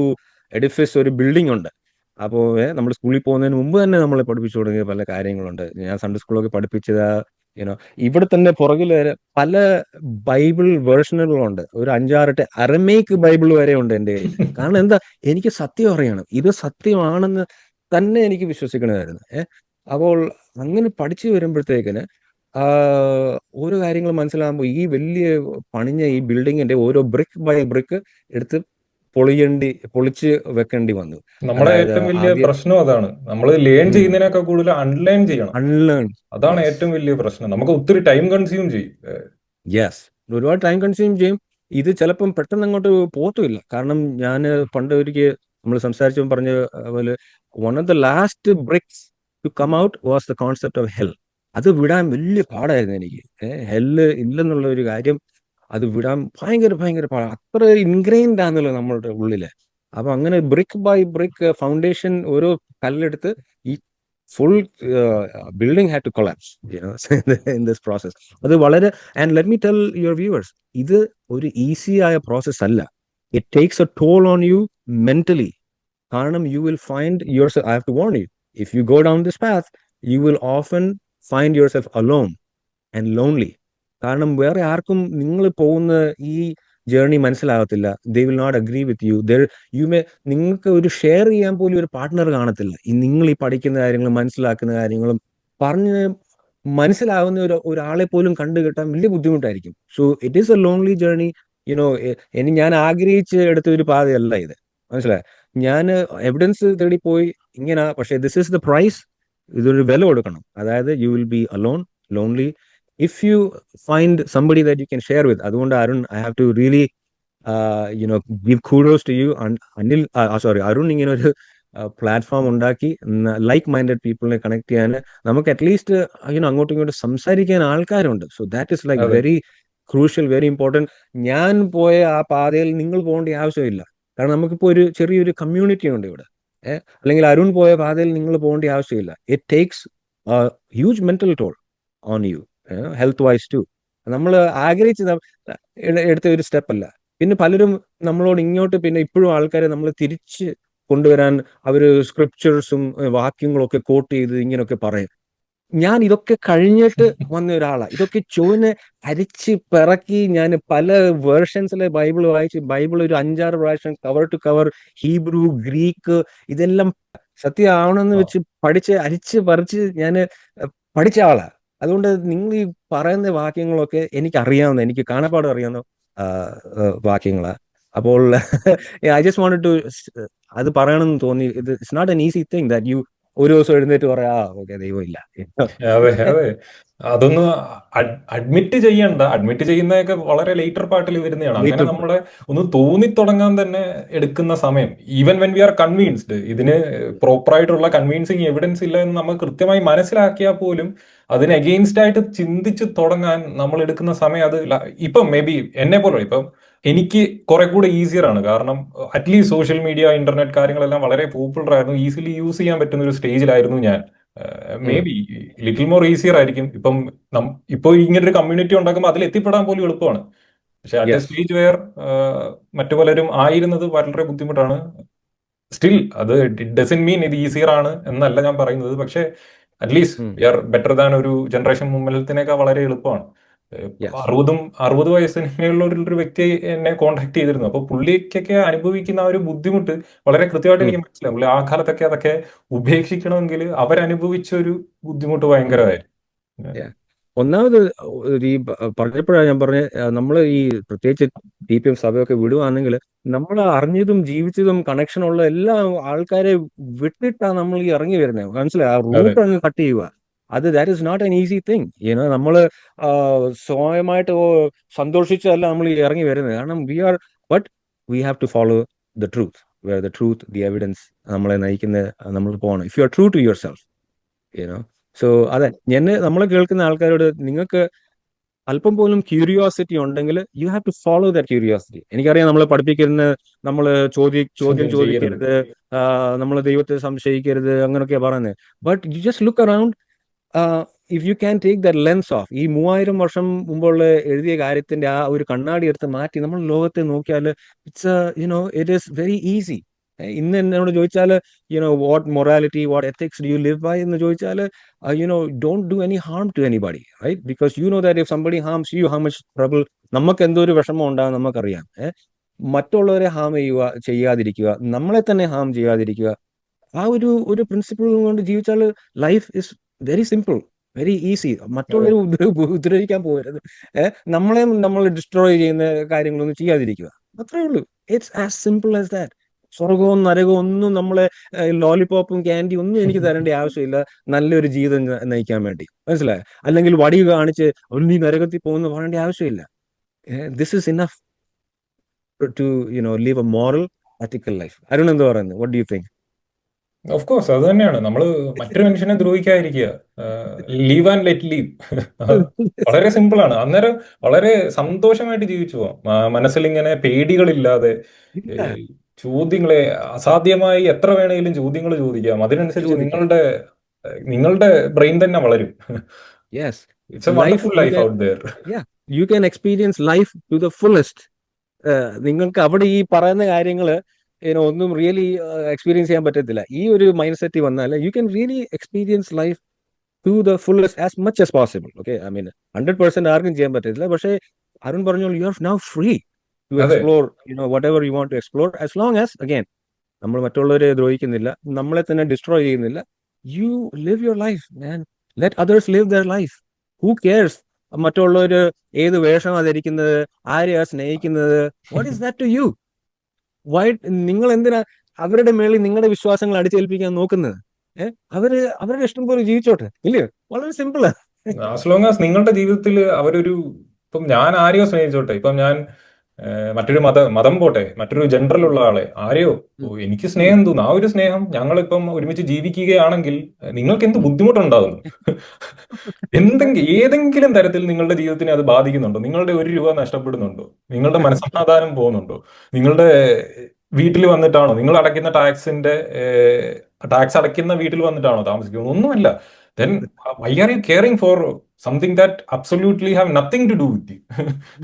Speaker 1: എഡിഫിസ്, ഒരു ബിൽഡിംഗ് ഉണ്ട്. അപ്പോൾ നമ്മൾ സ്കൂളിൽ പോകുന്നതിന് മുമ്പ് തന്നെ നമ്മളെ പഠിപ്പിച്ചു തുടങ്ങിയ പല കാര്യങ്ങളുണ്ട്. ഞാൻ സൺഡേ സ്കൂളൊക്കെ പഠിപ്പിച്ചത് യുനോ ഇവിടെ തന്നെ പുറകിൽ പല ബൈബിൾ വേർഷനുകളുണ്ട്. ഒരു 5-6 അരമേക്ക് ബൈബിൾ വരെ ഉണ്ട് എൻ്റെ കയ്യിൽ. കാരണം എന്താ, എനിക്ക് സത്യം അറിയണം, ഇത് സത്യമാണെന്ന് തന്നെ എനിക്ക് വിശ്വസിക്കണമായിരുന്നു. അപ്പോൾ അങ്ങനെ പഠിച്ചു വരുമ്പോഴത്തേക്കിന് ഓരോ കാര്യങ്ങൾ മനസ്സിലാകുമ്പോൾ ഈ വലിയ പണിഞ്ഞ ഈ ബിൽഡിങ്ങിന്റെ ഓരോ ബ്രിക്ക് ബൈ ബ്രിക്ക് എടുത്ത് പൊളിച്ച് വെക്കേണ്ടി വന്നു.
Speaker 2: നമ്മുടെ
Speaker 1: അതായത്
Speaker 2: ഏറ്റവും വലിയ
Speaker 1: ആദ്യം
Speaker 2: പ്രശ്നം അതാണ്. നമ്മൾ ലേൺ ചെയ്യുന്നതിനേക്കാൾ കൂടുതൽ അൺലേൺ ചെയ്യണം.
Speaker 1: അൺലേൺ.
Speaker 2: അതാണ്
Speaker 1: യെസ്,
Speaker 2: ഏറ്റവും വലിയ പ്രശ്നം. നമുക്ക് ഒത്തിരി ടൈം കൺസ്യൂം ചെയ്യും.
Speaker 1: യെസ്, ഒരുപാട് ടൈം കൺസ്യൂം ചെയ്യും. ഇത് ചിലപ്പം പെട്ടെന്ന് അങ്ങോട്ട് പോത്തുമില്ല. കാരണം ഞാൻ പണ്ട് ഒരിക്കൽ നമ്മൾ സംസാരിച്ചപ്പോൾ പറഞ്ഞ പോലെ, one of the last bricks to come out was the concept of hell. അത് വിടാൻ വലിയ പാടായിരുന്നു എനിക്ക്. ഹെല്ല് ഇല്ലെന്നുള്ള ഒരു കാര്യം, അത് വിടാൻ ഭയങ്കര ഭയങ്കര പാടാണ്. അത്ര ഇൻഗ്രെയിൻഡ് ആണല്ലോ നമ്മളുടെ ഉള്ളില്. അപ്പൊ അങ്ങനെ ബ്രിക്ക് ബൈ ബ്രിക്ക് ഫൗണ്ടേഷൻ ഓരോ കല്ലെടുത്ത് ഈ full building had to collapse in this process. അത് വളരെ, and let me tell your viewers, ഇത് ഒരു ഈസി ആയ പ്രോസസ് അല്ല. It takes a toll on you mentally. കാരണം you will find yourself, I have to warn you, if you go down this path you will often find yourself alone and lonely. കാരണം വേറെ ആർക്കും നിങ്ങൾ പോകുന്ന ഈ journey മനസ്സിലാകത്തില്ല. They will not agree with you. നിങ്ങൾക്ക് ഒരു share ചെയ്യാൻ പോലും ഒരു പാർട്ട്ണർ കാണത്തില്ല. നിങ്ങൾ ഈ പഠിക്കുന്ന കാര്യങ്ങളും മനസ്സിലാക്കുന്ന കാര്യങ്ങളും പറഞ്ഞ് മനസ്സിലാവുന്ന ഒരാളെ പോലും കണ്ടു കിട്ടാൻ വലിയ ബുദ്ധിമുട്ടായിരിക്കും. So it is A lonely journey. You know ഞാൻ ആഗ്രഹിച്ച് എടുത്ത ഒരു പാതയല്ല ഇത്, മനസ്സിലായോ? ഞാൻ എവിഡൻസ് തേടി പോയി ഇങ്ങനെ, പക്ഷെ ദിസ് ഈസ് ദ പ്രൈസ്. ഇതൊരു വില കൊടുക്കണം. അതായത് U will B alone, lonely, if you find somebody that you can share with. അതുകൊണ്ട് Arun, I have to really give kudos to you. Anil, sorry, Arun ഇങ്ങനെ ഒരു പ്ലാറ്റ്ഫോം ഉണ്ടാക്കി ലൈക്ക് മൈൻഡഡ് പീപ്പിളിനെ കണക്ട് ചെയ്യാൻ, നമുക്ക് അറ്റ്ലീസ്റ്റ് അങ്ങോട്ടും ഇങ്ങോട്ടും സംസാരിക്കാൻ ആൾക്കാരുണ്ട്. സോ ദാറ്റ് ഇസ് ലൈക്ക്
Speaker 2: അതെ
Speaker 1: വെരി ക്രൂഷ്യൽ, വെരി ഇമ്പോർട്ടൻറ്റ്. ഞാൻ പോയ ആ പാതയിൽ നിങ്ങൾ പോകേണ്ട ആവശ്യമില്ല. കാരണം നമുക്കിപ്പോൾ ഒരു ചെറിയൊരു കമ്മ്യൂണിറ്റി ഉണ്ട് ഇവിടെ. അല്ലെങ്കിൽ അരുൺ പോയ പാതയിൽ നിങ്ങൾ പോകേണ്ട ആവശ്യമില്ല. It takes huge mental toll on you, health wise too. നമ്മൾ ആഗ്രഹിച്ച് എടുത്ത ഒരു സ്റ്റെപ്പ് അല്ല. പിന്നെ പലരും നമ്മളോട് ഇങ്ങോട്ട്, പിന്നെ ഇപ്പോഴും ആൾക്കാരെ നമ്മൾ തിരിച്ച് കൊണ്ടുവരാൻ അവര് സ്ക്രിപ്ചേഴ്സും വാക്യങ്ങളും ഒക്കെ കോട്ട് ചെയ്ത് ഇങ്ങനെയൊക്കെ പറയും. ഞാൻ ഇതൊക്കെ കഴിഞ്ഞിട്ട് വന്ന ഒരാളാണ്. ഇതൊക്കെ ചോദിന് അരിച്ച് പിറക്കി ഞാൻ പല വേർഷൻസിലെ ബൈബിൾ വായിച്ച്, ബൈബിൾ ഒരു 5-6 പ്രാവശ്യം cover to cover, Hebrew, Greek, ഇതെല്ലാം സത്യമാവണമെന്ന്
Speaker 2: ആ.
Speaker 1: വെച്ച് പഠിച്ച് അരിച്ച് പറിച്ച് ഞാൻ പഠിച്ച ആളാ. അതുകൊണ്ട് നിങ്ങൾ ഈ പറയുന്ന വാക്യങ്ങളൊക്കെ എനിക്ക് അറിയാവുന്ന, എനിക്ക് കാണാപ്പാടം അറിയാവുന്ന വാക്യങ്ങളാ. അപ്പോൾ ഐ ജസ്റ്റ് വാണ്ടഡ് ടു അത് പറയണമെന്ന് തോന്നി. It's not an easy thing that you ഒരു ദിവസം എഴുന്നേറ്റ് പറയാ ഓക്കെ ദൈവം ഇല്ല.
Speaker 2: അതെ, അതെ. അതൊന്ന് അഡ്മിറ്റ് ചെയ്യണ്ട. അഡ്മിറ്റ് ചെയ്യുന്നതൊക്കെ വളരെ ലേറ്റർ പാർട്ടിൽ വരുന്നതാണ്. അങ്ങനെ
Speaker 1: ലേറ്റർ.
Speaker 2: നമ്മളെ ഒന്ന് തോന്നിത്തുടങ്ങാൻ തന്നെ എടുക്കുന്ന സമയം, ഈവൻ വെൻ വി ആർ കൺവീൻസ്ഡ്, ഇതിന് പ്രോപ്പറായിട്ടുള്ള കൺവീൻസിങ് എവിഡൻസ് ഇല്ല എന്ന് നമ്മൾ കൃത്യമായി മനസ്സിലാക്കിയാൽ പോലും അതിന് അഗെയിൻസ്റ്റ് ആയിട്ട് ചിന്തിച്ച് തുടങ്ങാൻ നമ്മൾ എടുക്കുന്ന സമയം, അത് ഇപ്പം മേ ബി എന്നെ പോലെ ഇപ്പം എനിക്ക് കുറെ കൂടെ ഈസിയർ ആണ്. കാരണം അറ്റ്ലീസ്റ്റ് സോഷ്യൽ മീഡിയ, ഇന്റർനെറ്റ് കാര്യങ്ങളെല്ലാം വളരെ പോപ്പുലർ ആയിരുന്നു, ഈസിലി യൂസ് ചെയ്യാൻ പറ്റുന്ന ഒരു സ്റ്റേജിലായിരുന്നു ഞാൻ. May be little more easier ആയിരിക്കും ഇപ്പം. ഇപ്പൊ ഇങ്ങനെ ഒരു കമ്മ്യൂണിറ്റി ഉണ്ടാക്കുമ്പോൾ അതിൽ എത്തിപ്പെടാൻ പോലും എളുപ്പമാണ്. പക്ഷെ at a
Speaker 1: yes.
Speaker 2: Stage where മറ്റു പലരും ആയിരുന്നത് വളരെ ബുദ്ധിമുട്ടാണ്. സ്റ്റിൽ അത് ഇറ്റ് ഡസൻ മീൻ ഇത് ഈസിയർ ആണ് എന്നല്ല ഞാൻ പറയുന്നത്. പക്ഷെ at least V R better than ഒരു ജനറേഷൻ മുമ്പിലത്തിനേക്കാൾ വളരെ എളുപ്പമാണ്.
Speaker 1: യെസ്.
Speaker 2: 60 വയസ്സിന് മേലുള്ള ഒരു വ്യക്തി എന്നെ കോൺടാക്ട് ചെയ്തിരുന്നു. അപ്പൊ പുള്ളിക്കൊക്കെ അനുഭവിക്കുന്ന ആ ഒരു ബുദ്ധിമുട്ട് വളരെ കൃത്യമായിട്ട് എനിക്ക് മനസ്സിലാവും. പുള്ളി ആ കാലത്തൊക്കെ അതൊക്കെ ഉപേക്ഷിക്കണമെങ്കിൽ അവരനുഭവിച്ച ഒരു ബുദ്ധിമുട്ട് ഭയങ്കരമായിരുന്നു.
Speaker 1: ഒന്നാമത് ഈ പറഞ്ഞപ്പോഴാണ് ഞാൻ പറഞ്ഞ, നമ്മൾ ഈ പ്രത്യേകിച്ച് TPM സഭയൊക്കെ വിടുവാണെങ്കിൽ നമ്മൾ അറിഞ്ഞതും ജീവിച്ചതും കണക്ഷൻ ഉള്ള എല്ലാ ആൾക്കാരെ വിട്ടിട്ടാണ് നമ്മൾ ഈ ഇറങ്ങി വരുന്നത്. മനസ്സിലായി? ആ
Speaker 2: അതെ,
Speaker 1: റൂട്ട് അങ്ങ് കട്ട് ചെയ്യുക. That is not an easy thing. നമ്മൾ സ്വയമായിട്ട് സന്തോഷിച്ചല്ല നമ്മൾ ഈ ഇറങ്ങി വരുന്നത്. കാരണം but we have to follow the truth, where the truth, the evidence നമ്മളെ നയിക്കുന്ന നമ്മൾ പോകണം. If you are true to yourself, you know. So അതെ, നമ്മളെ കേൾക്കുന്ന ആൾക്കാരോട്, നിങ്ങൾക്ക് അല്പം പോലും ക്യൂരിയോസിറ്റി ഉണ്ടെങ്കിൽ you have to follow that curiosity. എനിക്കറിയാം നമ്മളെ പഠിപ്പിക്കുന്ന, നമ്മൾ ചോദ്യം
Speaker 2: ചോദ്യം ചെയ്യരുത്.
Speaker 1: ചോദിക്കരുത്, നമ്മൾ ദൈവത്തെ സംശയിക്കരുത്, അങ്ങനെയൊക്കെയാ പറയുന്നത്. But you just look around. If you can take that lens of, ഈ 3000 വർഷം മുമ്പുള്ള എഴുതിയ കാര്യത്തിന്റെ ആ ഒരു കണ്ണാടി എടുത്ത് മാറ്റി നമ്മൾ ലോകത്തെ നോക്കിയാൽ ഇറ്റ് ഈസ് വെരി ഈസി. ഇന്ന് എന്നോട് ചോദിച്ചാൽ what morality, what ethics do you live by എന്ന് ചോദിച്ചാൽ, don't do any harm to anybody, right? Because you know that if somebody harms you, how much trouble. നമുക്ക് എന്തോ ഒരു വിഷമം ഉണ്ടാകും നമുക്കറിയാം. മറ്റുള്ളവരെ ഹാം ചെയ്യാതിരിക്കുക, നമ്മളെ തന്നെ ഹാം ചെയ്യാതിരിക്കുക. ആ ഒരു ഒരു പ്രിൻസിപ്പിൾ കൊണ്ട് ജീവിച്ചാൽ life is very simple, very easy.
Speaker 2: അതെ.
Speaker 1: മറ്റുള്ളവരെ ഉപദ്രവിക്കാൻ പോകരുത്. നമ്മളെ നമ്മൾ ഡിസ്ട്രോയ് ചെയ്യുന്ന കാര്യങ്ങളൊന്നും ചെയ്യാതിരിക്കുക. അത്രേ ഉള്ളൂ. It's as simple as that. സ്വർഗവും നരകവും ഒന്നും നമ്മളെ ലോലിപോപ്പും ക്യാൻഡി ഒന്നും എനിക്ക് തരേണ്ട ആവശ്യമില്ല നല്ലൊരു ജീവിതം നയിക്കാൻ വേണ്ടി. മനസ്സിലായോ? അല്ലെങ്കിൽ വടി കാണിച്ച് നീ നരകത്തിൽ പോകുന്ന പറയേണ്ട ആവശ്യമില്ല. This is enough to live a moral ethical life. Arun എന്താ പറയുന്നത്? What do you think?
Speaker 2: Of course അത് തന്നെയാണ്. നമ്മൾ മറ്റൊരു മനുഷ്യനെ ദ്രോഹിക്കാതിരിക്കുക. Live and let live. വളരെ സിമ്പിൾ ആണ്. അന്നേരം വളരെ സന്തോഷമായിട്ട് ജീവിച്ചു പോവാം. മനസ്സിൽ ഇങ്ങനെ പേടികളില്ലാതെ ചോദ്യങ്ങളെ അസാധ്യമായി എത്ര വേണമെങ്കിലും ചോദ്യങ്ങൾ ചോദിക്കാം. അതിനനുസരിച്ച്
Speaker 1: ചോദിക്കാം.
Speaker 2: നിങ്ങളുടെ ബ്രെയിൻ തന്നെ വളരും.
Speaker 1: Yes.
Speaker 2: It's a
Speaker 1: life
Speaker 2: wonderful life out there.
Speaker 1: You can experience life to the fullest. നിങ്ങൾക്ക് അവിടെ ഈ പറയുന്ന കാര്യങ്ങള് ഒന്നും റിയലി എക്സ്പീരിയൻസ് ചെയ്യാൻ പറ്റത്തില്ല. ഈ ഒരു മൈൻഡ് സെറ്റ് വന്നാൽ you can really experience life to the fullest as much as possible. Okay, I mean 100% ആർക്കും ചെയ്യാൻ പറ്റത്തില്ല. പക്ഷേ അരുൺ പറഞ്ഞോളൂ, you are now free to
Speaker 2: അതെ.
Speaker 1: Explore whatever you want to explore, as long as again നമ്മൾ മറ്റുള്ളവരെ ദ്രോഹിക്കുന്നില്ല, നമ്മളെ തന്നെ ഡിസ്ട്രോയ് ചെയ്യുന്നില്ല. You live your life man. Let others live their life. Who cares മറ്റുള്ളവര് ഏത് വേഷമാണ് ധരിക്കുന്നത്, ആരെയാ സ്നേഹിക്കുന്നത്? What is that to you? Why? നിങ്ങൾ എന്തിനാ അവരുടെ മേളിൽ നിങ്ങളുടെ വിശ്വാസങ്ങൾ അടിച്ചേൽപ്പിക്കാൻ നോക്കുന്നത്? അവരുടെ ഇഷ്ടം പോലെ ജീവിച്ചോട്ടെ, ഇല്ലയോ? വളരെ സിമ്പിളാ.
Speaker 2: ആസ് ലോങ് ആസ് നിങ്ങളുടെ ജീവിതത്തിൽ അവരൊരു, ഇപ്പം ഞാൻ ആരെയോ സ്നേഹിച്ചോട്ടെ, ഇപ്പം ഞാൻ മറ്റൊരു മതം പോട്ടെ, മറ്റൊരു ജെൻഡറിലുള്ള ആളെ ആരെയോ, എനിക്ക് സ്നേഹം തോന്നുന്നു. ആ ഒരു സ്നേഹം ഞങ്ങളിപ്പം ഒരുമിച്ച് ജീവിക്കുകയാണെങ്കിൽ നിങ്ങൾക്ക് എന്ത് ബുദ്ധിമുട്ടുണ്ടാകുന്നു? ഏതെങ്കിലും തരത്തിൽ നിങ്ങളുടെ ജീവിതത്തിനെ അത് ബാധിക്കുന്നുണ്ടോ? നിങ്ങളുടെ 1 രൂപ നഷ്ടപ്പെടുന്നുണ്ടോ? നിങ്ങളുടെ മനസ്സമാധാനം പോകുന്നുണ്ടോ? നിങ്ങളുടെ വീട്ടിൽ വന്നിട്ടാണോ, നിങ്ങൾ അടയ്ക്കുന്ന ടാക്സ് അടയ്ക്കുന്ന വീട്ടിൽ വന്നിട്ടാണോ താമസിക്കുന്നത്? ഒന്നുമല്ല. Then why are you caring for something that absolutely have nothing to do with you.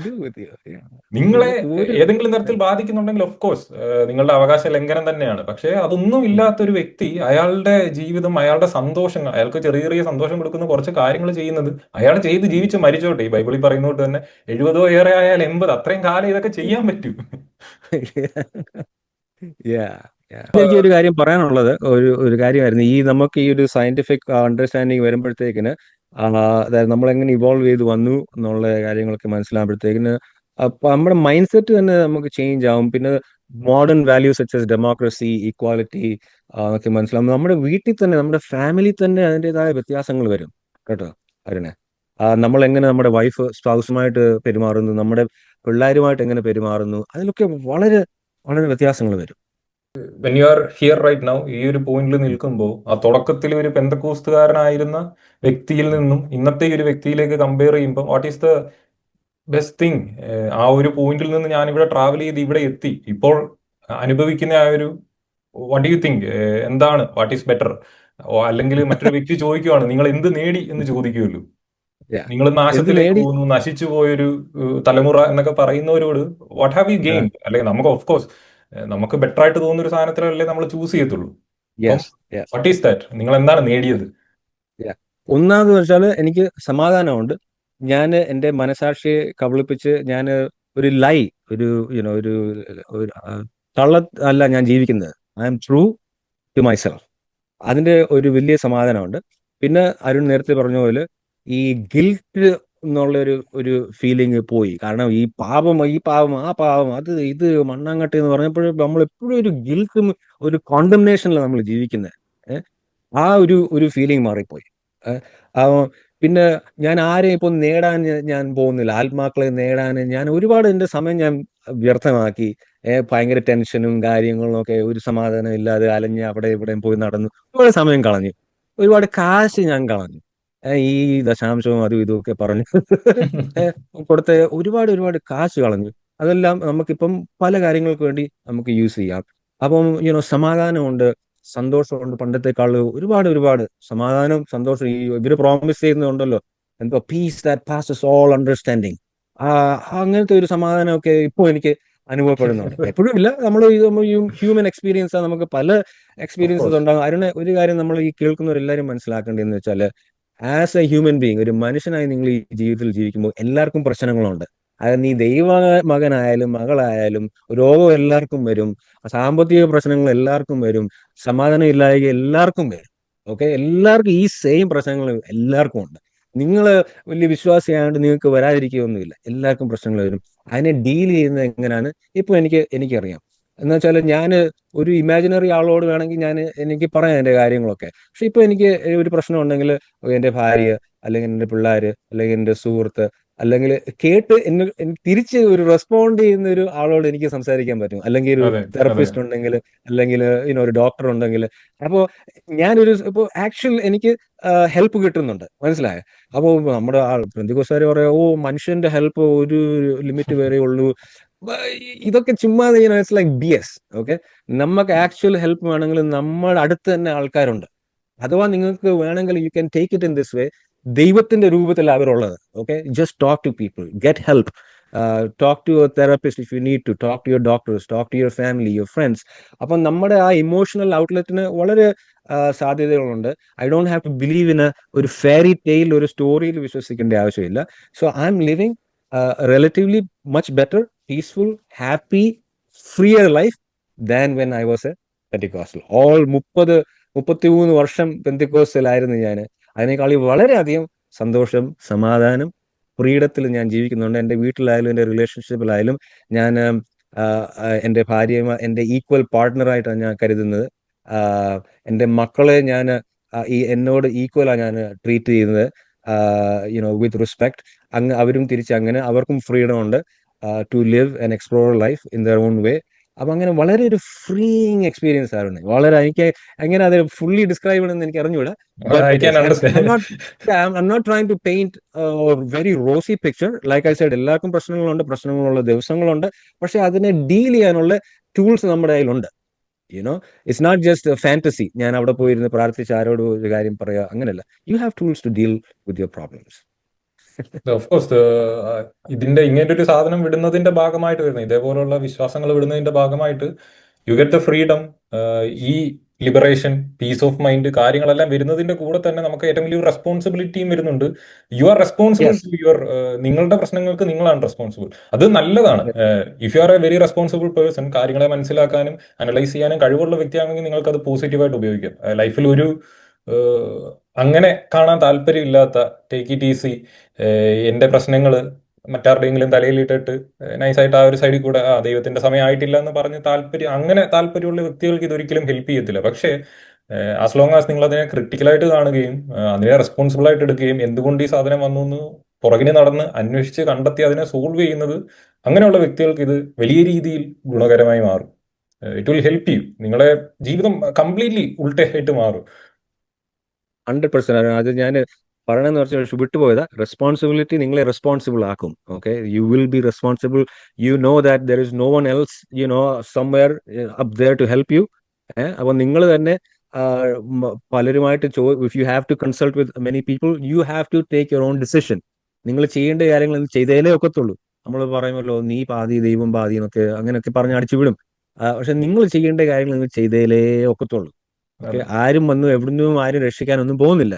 Speaker 1: Do with you. Yeah.
Speaker 2: നിങ്ങളെ
Speaker 1: നിങ്ങൾക്ക് ഒരു
Speaker 2: ഏതെങ്കിലും തരത്തിൽ ബാധിക്കുന്നുണ്ടെങ്കിൽ ഓഫ് കോഴ്സ് നിങ്ങളുടെ അവകാശ ലംഘനം തന്നെയാണ്. പക്ഷേ അതൊന്നും ഇല്ലാത്ത ഒരു വ്യക്തി അയാളുടെ ജീവിതം, അയാളുടെ സന്തോഷങ്ങൾ, അയാൾക്ക് ചെറിയ ചെറിയ സന്തോഷം കൊടുക്കുന്ന കുറച്ച് കാര്യങ്ങൾ ചെയ്യുന്നത്, അയാൾ ചെയ്ത് ജീവിച്ച് മരിച്ചോട്ടെ. ഈ ബൈബിളിൽ പറയുന്നോട്ട് തന്നെ 70 ഏറെ ആയാൽ 80, അത്രയും കാലം ഇതൊക്കെ ചെയ്യാൻ പറ്റൂ.
Speaker 1: Yeah, yeah. എനിക്ക് ഒരു കാര്യം പറയാനുള്ളത് ഒരു കാര്യമായിരുന്നു. നമുക്ക് ഈ ഒരു സയന്റിഫിക് അണ്ടർസ്റ്റാൻഡിങ് വരുമ്പോഴത്തേക്കിന് അതായത് നമ്മൾ എങ്ങനെ ഇവോൾവ് ചെയ്ത് വന്നു എന്നുള്ള കാര്യങ്ങളൊക്കെ മനസ്സിലാകുമ്പോഴത്തേക്കിന് അപ്പൊ നമ്മുടെ മൈൻഡ് സെറ്റ് തന്നെ നമുക്ക് ചേഞ്ച് ആവും. പിന്നെ modern values such as democracy, equality ഒക്കെ മനസ്സിലാവും. നമ്മുടെ വീട്ടിൽ തന്നെ, നമ്മുടെ ഫാമിലി തന്നെ അതിൻ്റെതായ വ്യത്യാസങ്ങൾ വരും കേട്ടോ അരുണെ. നമ്മൾ എങ്ങനെ നമ്മുടെ വൈഫ് സ്പൗസുമായിട്ട് പെരുമാറുന്നു, നമ്മുടെ പിള്ളേരുമായിട്ട് എങ്ങനെ പെരുമാറുന്നു, അതിലൊക്കെ വളരെ വളരെ വ്യത്യാസങ്ങൾ വരും.
Speaker 2: When you are here right now, ഈ ഒരു പോയിന്റിൽ നിൽക്കുമ്പോൾ, ആ തുടക്കത്തിൽ ഒരു പെന്തക്കോസ്തുകാരനായിരുന്ന വ്യക്തിയിൽ നിന്നും ഇന്നത്തെ ഈ ഒരു വ്യക്തിയിലേക്ക് കമ്പയർ ചെയ്യുമ്പോൾ what is the best thing? ആ ഒരു പോയിന്റിൽ നിന്ന് ഞാൻ ഇവിടെ ട്രാവൽ ചെയ്ത് ഇവിടെ എത്തി, ഇപ്പോൾ അനുഭവിക്കുന്ന ആ ഒരു വാട്ട് ഡു യു തിങ്ക്, എന്താണ് വാട്ട് ഈസ് ബെറ്റർ? അല്ലെങ്കിൽ മറ്റൊരു വ്യക്തി ചോദിക്കുവാണ് നിങ്ങൾ എന്ത് നേടി എന്ന് ചോദിക്കുമല്ലോ.
Speaker 1: Yeah.
Speaker 2: നിങ്ങൾ
Speaker 1: എന്ത്
Speaker 2: നാശത്തിലേക്ക്
Speaker 1: നേടി?
Speaker 2: പോകുന്നു, നശിച്ചു പോയൊരു തലമുറ എന്നൊക്കെ പറയുന്നവരോട് വാട്ട് ഹാവ് യു ഗെയിൻ? അല്ലെങ്കിൽ നമുക്ക് ഓഫ് കോഴ്സ് നമുക്ക് ബെറ്റർ ആയിട്ട് തോന്നുന്ന ഒരു സാധനത്തിലല്ലേ നമ്മൾ ചൂസ് ചെയ്യത്തുള്ളൂ. അപ്പം
Speaker 1: yes, yes.
Speaker 2: What is that? നിങ്ങൾ എന്താണ് നേടിയത്?
Speaker 1: ഒന്നാമത് വെച്ചാൽ എനിക്ക് സമാധാനമുണ്ട്. ഞാൻ എൻ്റെ മനസാക്ഷിയെ കബളിപ്പിച്ച് ഞാൻ ഒരു ലൈ, ഒരു യുനോ ഒരു ഒരു, ആ, കള്ള അല്ല ഞാൻ ജീവിക്കുന്നത്. I am true to myself. അതിന്റെ ഒരു വലിയ സമാധാനമുണ്ട്. പിന്നെ അരുൺ നേരത്തെ പറഞ്ഞ പോലെ ഈ ഗിൽറ്റ് എന്നുള്ള ഒരു ഫീലിംഗ് പോയി. കാരണം ഈ പാപം, ആ പാപം, ഇത് മണ്ണാങ്കട്ട എന്ന് പറഞ്ഞപ്പോൾ നമ്മൾ എപ്പോഴും ഒരു ഗിൽറ്റും ഒരു കോണ്ടംനേഷനിലാണ് നമ്മൾ ജീവിക്കുന്നത്. ആ ഒരു ഫീലിംഗ് മാറിപ്പോയി. ഏഹ് ആ, പിന്നെ ഞാൻ ആരെയും ഇപ്പൊ നേടാൻ ഞാൻ പോകുന്നില്ല. ആത്മാക്കളെ നേടാൻ ഞാൻ ഒരുപാട് എൻ്റെ സമയം ഞാൻ വ്യർത്ഥമാക്കി. ഭയങ്കര ടെൻഷനും കാര്യങ്ങളും ഒക്കെ, ഒരു സമാധാനം ഇല്ലാതെ അലഞ്ഞ് അവിടെ ഇവിടെയും പോയി നടന്നു ഒരുപാട് സമയം കളഞ്ഞു. ഒരുപാട് കാശ് ഞാൻ കളഞ്ഞു. ഈ ദശാംശവും അതും ഇതും ഒക്കെ പറഞ്ഞു കൊടുത്ത ഒരുപാട് ഒരുപാട് കാശ് കളഞ്ഞു. അതെല്ലാം നമുക്കിപ്പം പല കാര്യങ്ങൾക്ക് വേണ്ടി നമുക്ക് യൂസ് ചെയ്യാം. അപ്പം സമാധാനമുണ്ട്, സന്തോഷമുണ്ട്. പണ്ടത്തെക്കാൾ ഒരുപാട് ഒരുപാട് സമാധാനം, സന്തോഷം. ഇവര് പ്രോമിസ് ചെയ്യുന്നുണ്ടല്ലോ, എന്തോ piece that passes all understanding. ആ അങ്ങനത്തെ ഒരു സമാധാനമൊക്കെ ഇപ്പോൾ എനിക്ക് അനുഭവപ്പെടുന്നുണ്ട്. എപ്പോഴും ഇല്ല, നമ്മൾ ഹ്യൂമൻ എക്സ്പീരിയൻസ്, നമുക്ക് പല
Speaker 2: ഓഫ്
Speaker 1: എക്സ്പീരിയൻസസ്
Speaker 2: കോഴ്സ്.
Speaker 1: ഉണ്ടാകും. അതിന് ഒരു കാര്യം നമ്മൾ ഈ കേൾക്കുന്നവരെല്ലാവരും മനസ്സിലാക്കേണ്ടതെന്ന് വെച്ചാൽ, ആസ് എ ഹ്യൂമൻ ബീങ്, ഒരു മനുഷ്യനായി നിങ്ങൾ ഈ ജീവിതത്തിൽ ജീവിക്കുമ്പോൾ എല്ലാവർക്കും പ്രശ്നങ്ങളുണ്ട്. അത് നീ ദൈവ മകനായാലും മകളായാലും രോഗം എല്ലാവർക്കും വരും, സാമ്പത്തിക പ്രശ്നങ്ങൾ എല്ലാവർക്കും വരും, സമാധാനം ഇല്ലായ്ക എല്ലാവർക്കും വരും. ഓക്കെ, എല്ലാവർക്കും ഈ സെയിം പ്രശ്നങ്ങൾ എല്ലാവർക്കും ഉണ്ട്. നിങ്ങൾ വലിയ വിശ്വാസിയായതുകൊണ്ട് നിങ്ങൾക്ക് വരാതിരിക്കുകയൊന്നുമില്ല. എല്ലാവർക്കും പ്രശ്നങ്ങൾ വരും. അതിനെ ഡീൽ ചെയ്യുന്നത് എങ്ങനെയാണ് ഇപ്പൊ എനിക്കറിയാം. എന്ന് വെച്ചാൽ ഞാൻ ഒരു ഇമാജിനറി ആളോട് വേണമെങ്കിൽ എനിക്ക് പറയാം എൻ്റെ കാര്യങ്ങളൊക്കെ. പക്ഷെ ഇപ്പൊ എനിക്ക് ഒരു പ്രശ്നം ഉണ്ടെങ്കിൽ എൻ്റെ ഭാര്യ, അല്ലെങ്കിൽ എൻ്റെ പിള്ളേര്, അല്ലെങ്കിൽ എൻ്റെ സുഹൃത്ത്, അല്ലെങ്കിൽ കേട്ട് തിരിച്ച് ഒരു റെസ്പോണ്ട് ചെയ്യുന്ന ഒരു ആളോട് എനിക്ക് സംസാരിക്കാൻ പറ്റും. അല്ലെങ്കിൽ ഒരു
Speaker 2: അതെ, അതെ.
Speaker 1: തെറപ്പിസ്റ്റ് ഉണ്ടെങ്കിൽ, അല്ലെങ്കിൽ ഒരു ഡോക്ടർ ഉണ്ടെങ്കിൽ, അപ്പോൾ ഇപ്പോൾ ആക്ച്വൽ എനിക്ക് ഹെൽപ്പ് കിട്ടുന്നുണ്ട്. മനസ്സിലായോ? അപ്പോൾ നമ്മുടെ പെന്തിക്കോസ്തുകാർ പറയാം, ഓ മനുഷ്യന്റെ ഹെൽപ്പ് ഒരു ലിമിറ്റ് വരെ ഉള്ളൂ. ഇതൊക്കെ ചുമ്മാ ഇറ്റ്സ് ലൈക്ക് BS. ഓക്കെ, നമുക്ക് ആക്ച്വൽ ഹെൽപ്പ് വേണമെങ്കിൽ നമ്മുടെ അടുത്ത് തന്നെ ആൾക്കാരുണ്ട്. അഥവാ നിങ്ങൾക്ക് വേണമെങ്കിൽ you can take it in this way. ദൈവത്തിന്റെ രൂപത്തിൽ അവരുള്ളത്. Okay, just talk to people, get help, talk to your therapist if you need to, talk to your doctors, talk to your family, your friends. അപ്പം നമ്മുടെ ആ emotional ഔട്ട്ലെറ്റിന് വളരെ സാധ്യതകളുണ്ട്. I don't have to believe in ഒരു fairy tail, ഒരു സ്റ്റോറിയിൽ വിശ്വസിക്കേണ്ട ആവശ്യമില്ല. So I M living relatively much better, peaceful, happy, freer life than when I was a Pentecostal. All 33 വർഷം പെന്തിക്കോസ്റ്റലായിരുന്നു ഞാൻ. അതിനേക്കാൾ വളരെയധികം സന്തോഷം, സമാധാനം, ഫ്രീഡത്തിൽ ഞാൻ ജീവിക്കുന്നുണ്ട്. എൻ്റെ വീട്ടിലായാലും എൻ്റെ റിലേഷൻഷിപ്പിലായാലും ഞാൻ എൻ്റെ ഭാര്യയുമായി എൻ്റെ ഈക്വൽ പാർട്ട്ണറായിട്ടാണ് ഞാൻ കരുതുന്നത്. എൻ്റെ മക്കളെ ഞാൻ എന്നോട് ഈക്വലാണ് ഞാൻ ട്രീറ്റ് ചെയ്യുന്നത്, വിത്ത് റെസ്പെക്ട്. അവരും തിരിച്ചങ്ങനെ, അവർക്കും ഫ്രീഡം ഉണ്ട് to live and explore life in their own way. അപ്പൊ അങ്ങനെ വളരെ ഒരു ഫ്രീയിങ് എക്സ്പീരിയൻസ് ആയിരുന്നു. വളരെ എനിക്ക് എങ്ങനെ അത് ഫുള്ളി ഡിസ്ക്രൈബ് ചെയ്യണമെന്ന് എനിക്ക് അറിഞ്ഞൂടാ.
Speaker 2: I can understand.
Speaker 1: I'm not trying to paint a very rosy picture. Like I said, എല്ലാവർക്കും പ്രശ്നങ്ങളുള്ള ദിവസങ്ങളുണ്ട്. പക്ഷെ അതിനെ ഡീൽ ചെയ്യാനുള്ള ടൂൾസ് നമ്മുടെ കയ്യിലുണ്ട്. It's not just fantasy. ഞാൻ അവിടെ പോയിരുന്ന് പ്രാർത്ഥിച്ച് ആരോട് ഒരു കാര്യം പറയുക, അങ്ങനെയല്ല. You have tools to deal with your problems.
Speaker 2: Of course ഇതിന്റെ ഇങ്ങനെ ഒരു സാധനം വിടുന്നതിന്റെ ഭാഗമായിട്ട് വരുന്നത്, ഇതേപോലുള്ള വിശ്വാസങ്ങൾ വിടുന്നതിന്റെ ഭാഗമായിട്ട് യു ഗെറ്റ് ദ ഫ്രീഡം, ഈ ലിബറേഷൻ, പീസ് ഓഫ് മൈൻഡ്, കാര്യങ്ങളെല്ലാം വരുന്നതിന്റെ കൂടെ തന്നെ നമുക്ക് ഏറ്റവും വലിയ റെസ്പോൺസിബിലിറ്റിയും വരുന്നുണ്ട്. You are responsible
Speaker 1: yes.
Speaker 2: To your, നിങ്ങളുടെ പ്രശ്നങ്ങൾക്ക് നിങ്ങളാണ് റെസ്പോൺസിബിൾ. അത് നല്ലതാണ്. If you are a very responsible person, കാര്യങ്ങളെ മനസ്സിലാക്കാനും അനലൈസ് ചെയ്യാനും കഴിവുള്ള വ്യക്തിയാണെങ്കിൽ നിങ്ങൾക്ക് അത് പോസിറ്റീവായിട്ട് ഉപയോഗിക്കാം. ലൈഫിൽ ഒരു അങ്ങനെ കാണാൻ താല്പര്യമില്ലാത്ത, ടേക്ക് ഇറ്റ് ഈസി, എന്റെ പ്രശ്നങ്ങൾ മറ്റാരുടെയെങ്കിലും തലയിലിട്ടിട്ട് നൈസായിട്ട് ആ ഒരു സൈഡിൽ കൂടെ ദൈവത്തിന്റെ സമയം ആയിട്ടില്ല എന്ന് പറഞ്ഞ് അങ്ങനെ താല്പര്യമുള്ള വ്യക്തികൾക്ക് ഇതൊരിക്കലും ഹെൽപ്പ് ചെയ്യത്തില്ല. പക്ഷേ ആസ് ലോങ് ആസ് നിങ്ങൾ അതിനെ ക്രിട്ടിക്കലായിട്ട് കാണുകയും അതിനെ റെസ്പോൺസിബിൾ ആയിട്ട് എടുക്കുകയും എന്തുകൊണ്ട് ഈ സാധനം വന്നു എന്ന് പുറകിന് നടന്ന് അന്വേഷിച്ച് കണ്ടെത്തി അതിനെ സോൾവ് ചെയ്യുന്നത്, അങ്ങനെയുള്ള വ്യക്തികൾക്ക് ഇത് വലിയ രീതിയിൽ ഗുണകരമായി മാറും. It will help you. നിങ്ങളുടെ ജീവിതം കംപ്ലീറ്റ്ലി ഉൾട്ടയായിട്ട് മാറും.
Speaker 1: 100%. അത് ഞാൻ പറയണമെന്ന് വെച്ചാൽ വിട്ടുപോയതാ. റെസ്പോൺസിബിലിറ്റി നിങ്ങളെ റെസ്പോൺസിബിൾ ആക്കും. Okay, you will be responsible. You know that there is no one else somewhere up there to help you. അപ്പൊ നിങ്ങൾ തന്നെ പലരുമായിട്ട് if you have to consult with many people, you have to take your own decision. നിങ്ങൾ ചെയ്യേണ്ട കാര്യങ്ങൾ ചെയ്തേലേ ഒക്കത്തുള്ളൂ. നമ്മൾ പറയുമല്ലോ, നീ പാതി ദൈവം പാതി എന്നൊക്കെ, അങ്ങനെയൊക്കെ പറഞ്ഞ് അടിച്ചു വിടും. പക്ഷെ നിങ്ങൾ ചെയ്യേണ്ട കാര്യങ്ങൾ നിങ്ങൾ ചെയ്തേലേ ഒക്കത്തുള്ളൂ. ഓക്കെ, ആരും വന്നു എവിടുന്നും ആരും രക്ഷിക്കാനൊന്നും പോകുന്നില്ല.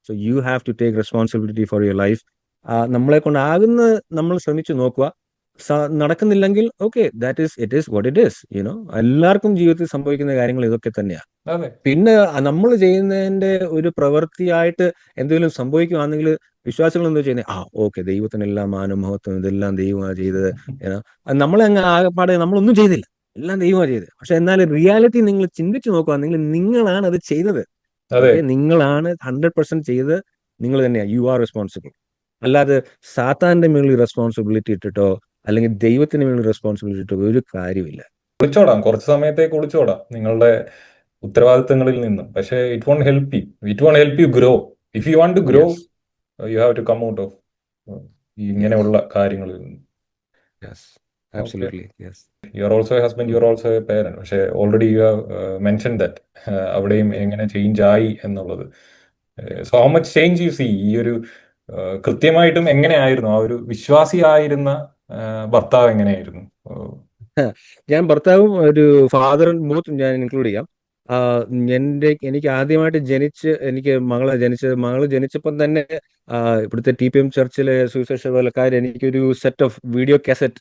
Speaker 1: So you have to take responsibility for your life. നമ്മളെ കൊണ്ടാകുന്ന നമ്മൾ ശ്രമിച്ചു നോക്കുക. നടക്കുന്നില്ലെങ്കിൽ okay, it is what it is. എല്ലാവർക്കും ജീവിതത്തിൽ സംഭവിക്കുന്ന കാര്യങ്ങൾ ഇതൊക്കെ തന്നെയാണ്. പിന്നെ നമ്മൾ ചെയ്യുന്നതിന്റെ ഒരു പ്രവൃത്തിയായിട്ട് എന്തെങ്കിലും സംഭവിക്കുകയാണെങ്കിൽ വിശ്വാസികൾ എന്താ ചെയ്യുന്നത്? ഓക്കെ, ദൈവത്തിനെല്ലാം മാനം മഹത്വം, ഇതെല്ലാം ദൈവമാണ് ചെയ്തത്. നമ്മളെ അങ്ങ് ആകെപ്പാടെ നമ്മളൊന്നും ചെയ്തില്ല, എല്ലാം ദൈവമാണ് ചെയ്തത്. പക്ഷെ എന്നാൽ റിയാലിറ്റി നിങ്ങൾ ചിന്തിച്ചു നോക്കുകയാണെങ്കിൽ നിങ്ങളാണ് അത് ചെയ്തത്. ഓക്കെ, നിങ്ങളാണ് 100% ചെയ്തത്. നിങ്ങൾ തന്നെയാണ്, യു ആർ റെസ്പോൺസിബിൾ. അല്ലാതെ സാത്താന്റെ മേളിൽ റെസ്പോൺസിബിലിറ്റി ഇട്ടിട്ടോ അല്ലെങ്കിൽ ദൈവത്തിന് മേളിൽ റെസ്പോൺസിബിലിറ്റി ഇട്ടോ ഒരു കാര്യമില്ല.
Speaker 2: ഒളിച്ചോടാം, കുറച്ച് സമയത്തേക്ക് ഒളിച്ചോടാം നിങ്ങളുടെ ഉത്തരവാദിത്തങ്ങളിൽ നിന്നും. പക്ഷേ it won't help you grow. If you want to grow, you have to come out of ഇങ്ങനെയുള്ള കാര്യങ്ങളിൽ നിന്നും. You are also a husband, you are also a parent. പക്ഷേ already you have mention that അവിടെയും എങ്ങനെ change ആയി എന്നുള്ളത്. So how much change you see? ഈ ഒരു കൃത്യമായിട്ടും എങ്ങനെയായിരുന്നു ആ ഒരു വിശ്വാസിയായിരുന്ന ഭർത്താവ് എങ്ങനെയായിരുന്നു?
Speaker 1: ഞാൻ ഭർത്താവും ഒരു ഫാദറും മൂത്തും ഞാൻ ഇൻക്ലൂഡ് ചെയ്യാം. എനിക്ക് ആദ്യമായിട്ട് എനിക്ക് മകള് ജനിച്ചപ്പം തന്നെ ഇവിടുത്തെ TPM ചർച്ചിലെ സുവിശേഷ വേലക്കാർ എനിക്കൊരു set of video cassette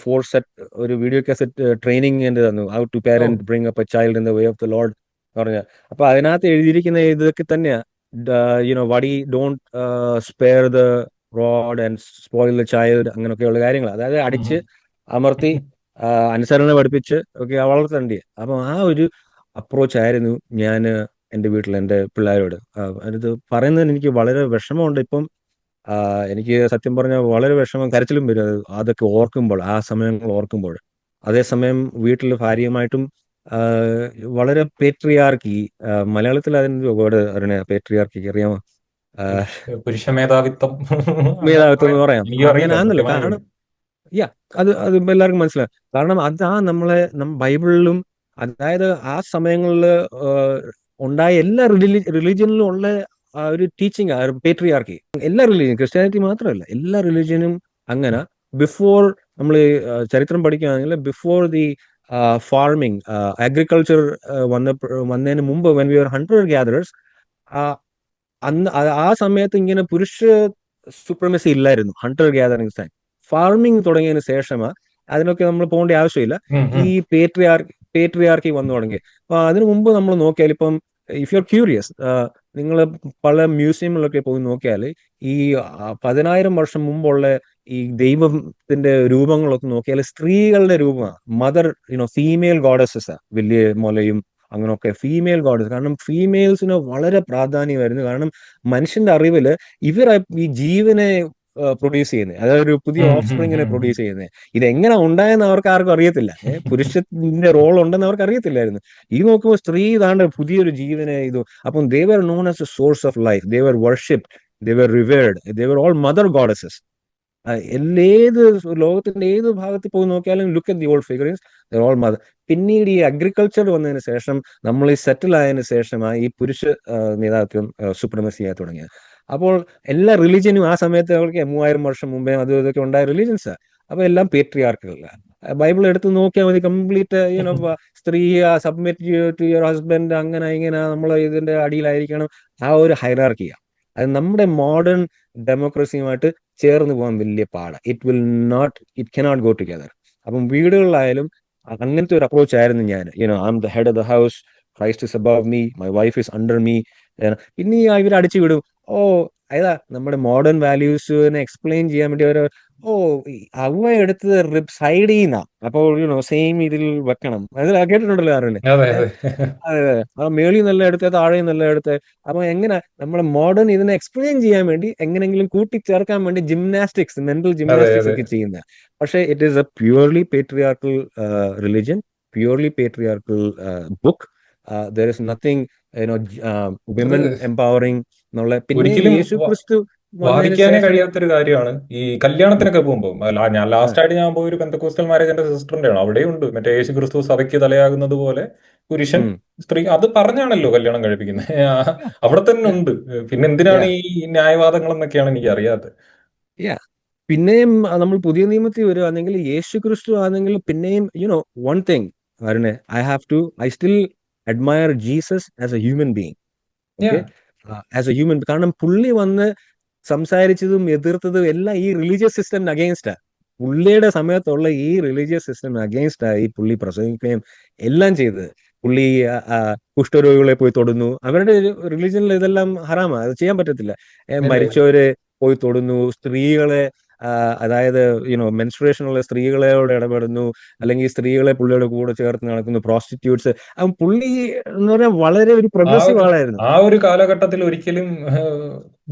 Speaker 1: 4 set ഒരു വീഡിയോ കാസറ്റ് ട്രെയിനിങ് എന്റെ തന്നു. How to parent bring up a child in the way of the Lord എന്ന് പറഞ്ഞ. അപ്പൊ അതിനകത്ത് എഴുതിയിരിക്കുന്ന ഇതൊക്കെ തന്നെയാ. വടി don't spare the rod and spoil the child, അങ്ങനെയൊക്കെയുള്ള കാര്യങ്ങൾ. അതായത് അടിച്ച് അമർത്തി അനുസരണ പഠിപ്പിച്ച് ഒക്കെ വളർത്തേണ്ടി. അപ്പൊ ആ ഒരു അപ്രോച്ച് ആയിരുന്നു ഞാൻ എൻ്റെ വീട്ടിൽ എൻ്റെ പിള്ളേരോട്. അത് പറയുന്നതിന് എനിക്ക് വളരെ വിഷമമുണ്ട്. ഇപ്പം എനിക്ക് സത്യം പറഞ്ഞാൽ വളരെ വിഷമം, കരച്ചിലും വരും അതൊക്കെ ഓർക്കുമ്പോൾ, ആ സമയങ്ങൾ ഓർക്കുമ്പോൾ. അതേസമയം വീട്ടിൽ ഭാര്യയുമായിട്ടും വളരെ പേട്രിയാർക്കി, മലയാളത്തിൽ അതിന് വേർഡ് അറിയണ, പേട്രിയാർക്കിക്ക് അറിയാമോ?
Speaker 2: പുരുഷ മേധാവിത്വം
Speaker 1: മേധാവിത്വം എന്ന് പറയാം. അങ്ങനെയാണല്ലോ. കാരണം അത് എല്ലാവർക്കും മനസ്സിലാവും. കാരണം അതാ ബൈബിളിലും, അതായത് ആ സമയങ്ങളിൽ ഉണ്ടായ എല്ലാ റിലീജിയനിലും ഉള്ള ഒരു ടീച്ചിങ് പേട്രിയാർക്കി. എല്ലാ റിലീജിയൻ, ക്രിസ്ത്യാനിറ്റി മാത്രമല്ല, എല്ലാ റിലീജിയനും അങ്ങനെ. ബിഫോർ നമ്മൾ ചരിത്രം പഠിക്കുകയാണെങ്കിൽ, ബിഫോർ ദി ഫാർമിങ്, അഗ്രികൾച്ചർ വന്നതിന് മുമ്പ്, when we are hunter gatherers, അന്ന് ആ സമയത്ത് ഇങ്ങനെ പുരുഷ സുപ്രമസി ഇല്ലായിരുന്നു. Hunter gathering time. ഫാർമിംഗ് തുടങ്ങിയതിന് ശേഷമാണ് അതിനൊക്കെ നമ്മൾ പോകേണ്ട ആവശ്യമില്ല. ഈ പേട്രിയാർക്കി വന്നു തുടങ്ങി. അപ്പൊ അതിനു മുമ്പ് നമ്മൾ നോക്കിയാൽ, ഇപ്പം ഇഫ് യു ആർ ക്യൂരിയസ്, നിങ്ങൾ പല മ്യൂസിയങ്ങളിലൊക്കെ പോയി നോക്കിയാൽ ഈ 10,000 വർഷം മുമ്പുള്ള ഈ ദൈവത്തിന്റെ രൂപങ്ങളൊക്കെ നോക്കിയാൽ സ്ത്രീകളുടെ രൂപമാണ്. ഫീമെയിൽ ഗോഡസസ്, വലിയ മുലയും അങ്ങനെയൊക്കെ ഫീമെയിൽ ഗോഡസ്. കാരണം ഫീമെയിൽസിന് വളരെ പ്രാധാന്യമായിരുന്നു. കാരണം മനുഷ്യന്റെ അറിവില് ഇവർ ഈ ജീവനെ പ്രൊഡ്യൂസ് ചെയ്യുന്നത്, അതായത് ഒരു പുതിയ ഓഫ്സ്പ്രിങ്ങിനെ പ്രൊഡ്യൂസ് ചെയ്യുന്നത്. ഇതെങ്ങനെ ഉണ്ടായെന്ന് അവർക്ക് ആർക്കും അറിയത്തില്ല. പുരുഷന്റെ റോൾ ഉണ്ടെന്ന് അവർക്ക് അറിയത്തില്ലായിരുന്നു. ഈ നോക്കുമ്പോൾ സ്ത്രീ ഇതാണ്ട് പുതിയൊരു ജീവനെ അപ്പം they were known as a source of life, they were worshipped, they were revered, they were all mother goddesses. ഏത് ലോകത്തിന്റെ ഏത് ഭാഗത്ത് പോയി നോക്കിയാലും look at the old figurines, all mother. പിന്നീട് ഈ അഗ്രികൾച്ചർ വന്നതിന് ശേഷം, നമ്മൾ ഈ സെറ്റിൽ ആയതിനു ശേഷമാണ് ഈ പുരുഷ നേതാത്വം സുപ്രമസി ആയി തുടങ്ങിയത്. അപ്പോൾ എല്ലാ റിലീജിയനും ആ സമയത്ത് അവർക്ക് 3000 വർഷം മുമ്പേ അതും ഇതൊക്കെ ഉണ്ടായ റിലീജിയൻസാ. അപ്പൊ എല്ലാം പേട്രിയാർക്കല്ല. ബൈബിൾ എടുത്ത് നോക്കിയാൽ മതി, കംപ്ലീറ്റ് സ്ത്രീ സബ്മിറ്റ് ടു യുവർ ഹസ്ബൻഡ്, അങ്ങനെ ഇങ്ങനെ നമ്മൾ ഇതിന്റെ അടിയിലായിരിക്കണം. ആ ഒരു ഹൈറാർക്കിയാ. അത് നമ്മുടെ മോഡേൺ ഡെമോക്രസിയുമായിട്ട് ചേർന്ന് പോകാൻ വലിയ പാടാണ്. It cannot go together. അപ്പം വീടുകളിലായാലും അങ്ങനത്തെ ഒരു അപ്രോച്ച് ആയിരുന്നു ഞാൻ. I M the head of the house, Christ is above me, my wife is under me. പിന്നെ ഇവർ അടിച്ചു വിടും. ഓ, ഏതാ നമ്മുടെ മോഡേൺ വാല്യൂസിനെ എക്സ്പ്ലെയിൻ ചെയ്യാൻ വേണ്ടി ഒരു, ഓ, അവ എടുത്തത് റിബ് സൈഡിൽ നിന്നാ, അപ്പോൾ സെയിം ഇതിൽ വെക്കണം. അത് കേട്ടിട്ടുണ്ടല്ലോ ആരുടെ?
Speaker 2: അതെ അതെ.
Speaker 1: അതെ അതെ. ആ മേളിൽ നല്ല എടുത്തേ, താഴെ നല്ല എടുത്തേ. അപ്പൊ എങ്ങനെ നമ്മുടെ മോഡേൺ ഇതിനെ എക്സ്പ്ലെയിൻ ചെയ്യാൻ വേണ്ടി എങ്ങനെങ്കിലും കൂട്ടിച്ചേർക്കാൻ വേണ്ടി ജിംനാസ്റ്റിക്സ്, മെന്റൽ
Speaker 2: അതെ
Speaker 1: ജിംനാസ്റ്റിക്സ്
Speaker 2: അതെ.
Speaker 1: ഒക്കെ ചെയ്യുന്ന. പക്ഷേ it is A purely patriarchal religion, purely patriarchal book. There is nothing
Speaker 2: അത്
Speaker 1: വിമൻ എംപവറിങ് എന്നുള്ള. പിന്നെ
Speaker 2: ഒരിക്കലും
Speaker 1: യേശു ക്രിസ്തു വന്നതിന്
Speaker 2: വാദിക്കാനേ
Speaker 1: ശേഷം
Speaker 2: കഴിയാത്തൊരു കാര്യമാണ്. ഈ
Speaker 1: ഉം,
Speaker 2: കല്യാണത്തിനൊക്കെ പോകുമ്പോൾ ഞാൻ
Speaker 1: ആ,
Speaker 2: ലാസ്റ്റ് ആയിട്ട് ഞാൻ പോയ ഒരു പെന്തക്കോസ്റ്റൽ മാരേജ് എന്റെ സിസ്റ്ററിന്റെ ആണ്. അവിടെയുണ്ട് മറ്റേ യേശു ക്രിസ്തു സഭയ്ക്ക് തലയാകുന്നത് പോലെ പുരുഷൻ
Speaker 1: ഉം,
Speaker 2: സ്ത്രീ, അത് പറഞ്ഞാണല്ലോ കല്യാണം കഴിപ്പിക്കുന്നത്.
Speaker 1: yeah,
Speaker 2: അവിടെ തന്നെ
Speaker 1: yeah,
Speaker 2: ഉണ്ട്. പിന്നെ എന്തിനാണ്
Speaker 1: yeah,
Speaker 2: ഈ ന്യായവാദങ്ങൾ എന്നൊക്കെയാണ് എനിക്ക് അറിയാത്തത്.
Speaker 1: yeah. പിന്നെയും നമ്മൾ പുതിയ നിയമത്തിൽ വരുവാണെങ്കിൽ യേശു ക്രിസ്തു ആണെങ്കിൽ പിന്നെയും വൺ തിങ് അരുണെ, I still admire Jesus as a human being. Okay, as a human. കാരണം പുള്ളി വന്ന് സംസാരിച്ചതും എതിർത്തതും എല്ലാം ഈ റിലീജിയസ് സിസ്റ്റമിന് അഗെയിൻസ്റ്റാ. പുള്ളിയുടെ സമയത്തുള്ള ഈ റിലീജിയസ് സിസ്റ്റമിന് അഗെയിൻസ്റ്റാ ഈ പുള്ളി പ്രസംഗിക്കുകയും എല്ലാം ചെയ്തത്. പുള്ളി കുഷ്ഠരോഗികളെ പോയി തൊടുന്നു. അവരുടെ റിലീജിയനിൽ ഇതെല്ലാം ഹറാമാ, അത് ചെയ്യാൻ പറ്റത്തില്ല.
Speaker 2: ഇല്ല ഇല്ല.
Speaker 1: മരിച്ചവരെ പോയി തൊടുന്നു, സ്ത്രീകളെ അതായത് മെൻസ്ട്രുവേഷൻ ഉള്ള സ്ത്രീകളോട് ഇടപെടുന്നു, അല്ലെങ്കിൽ സ്ത്രീകളെ പുള്ളിയുടെ കൂടെ ചേർത്ത് നടക്കുന്നു, പ്രോസ്റ്റിറ്റ്യൂട്ട്സ്. പുള്ളി എന്ന് പറഞ്ഞാൽ വളരെ ഒരു
Speaker 2: ആ
Speaker 1: പ്രൊഗ്രസീവ്
Speaker 2: ഒരു
Speaker 1: ആളായിരുന്നു.
Speaker 2: ആ ഒരു കാലഘട്ടത്തിൽ ഒരിക്കലും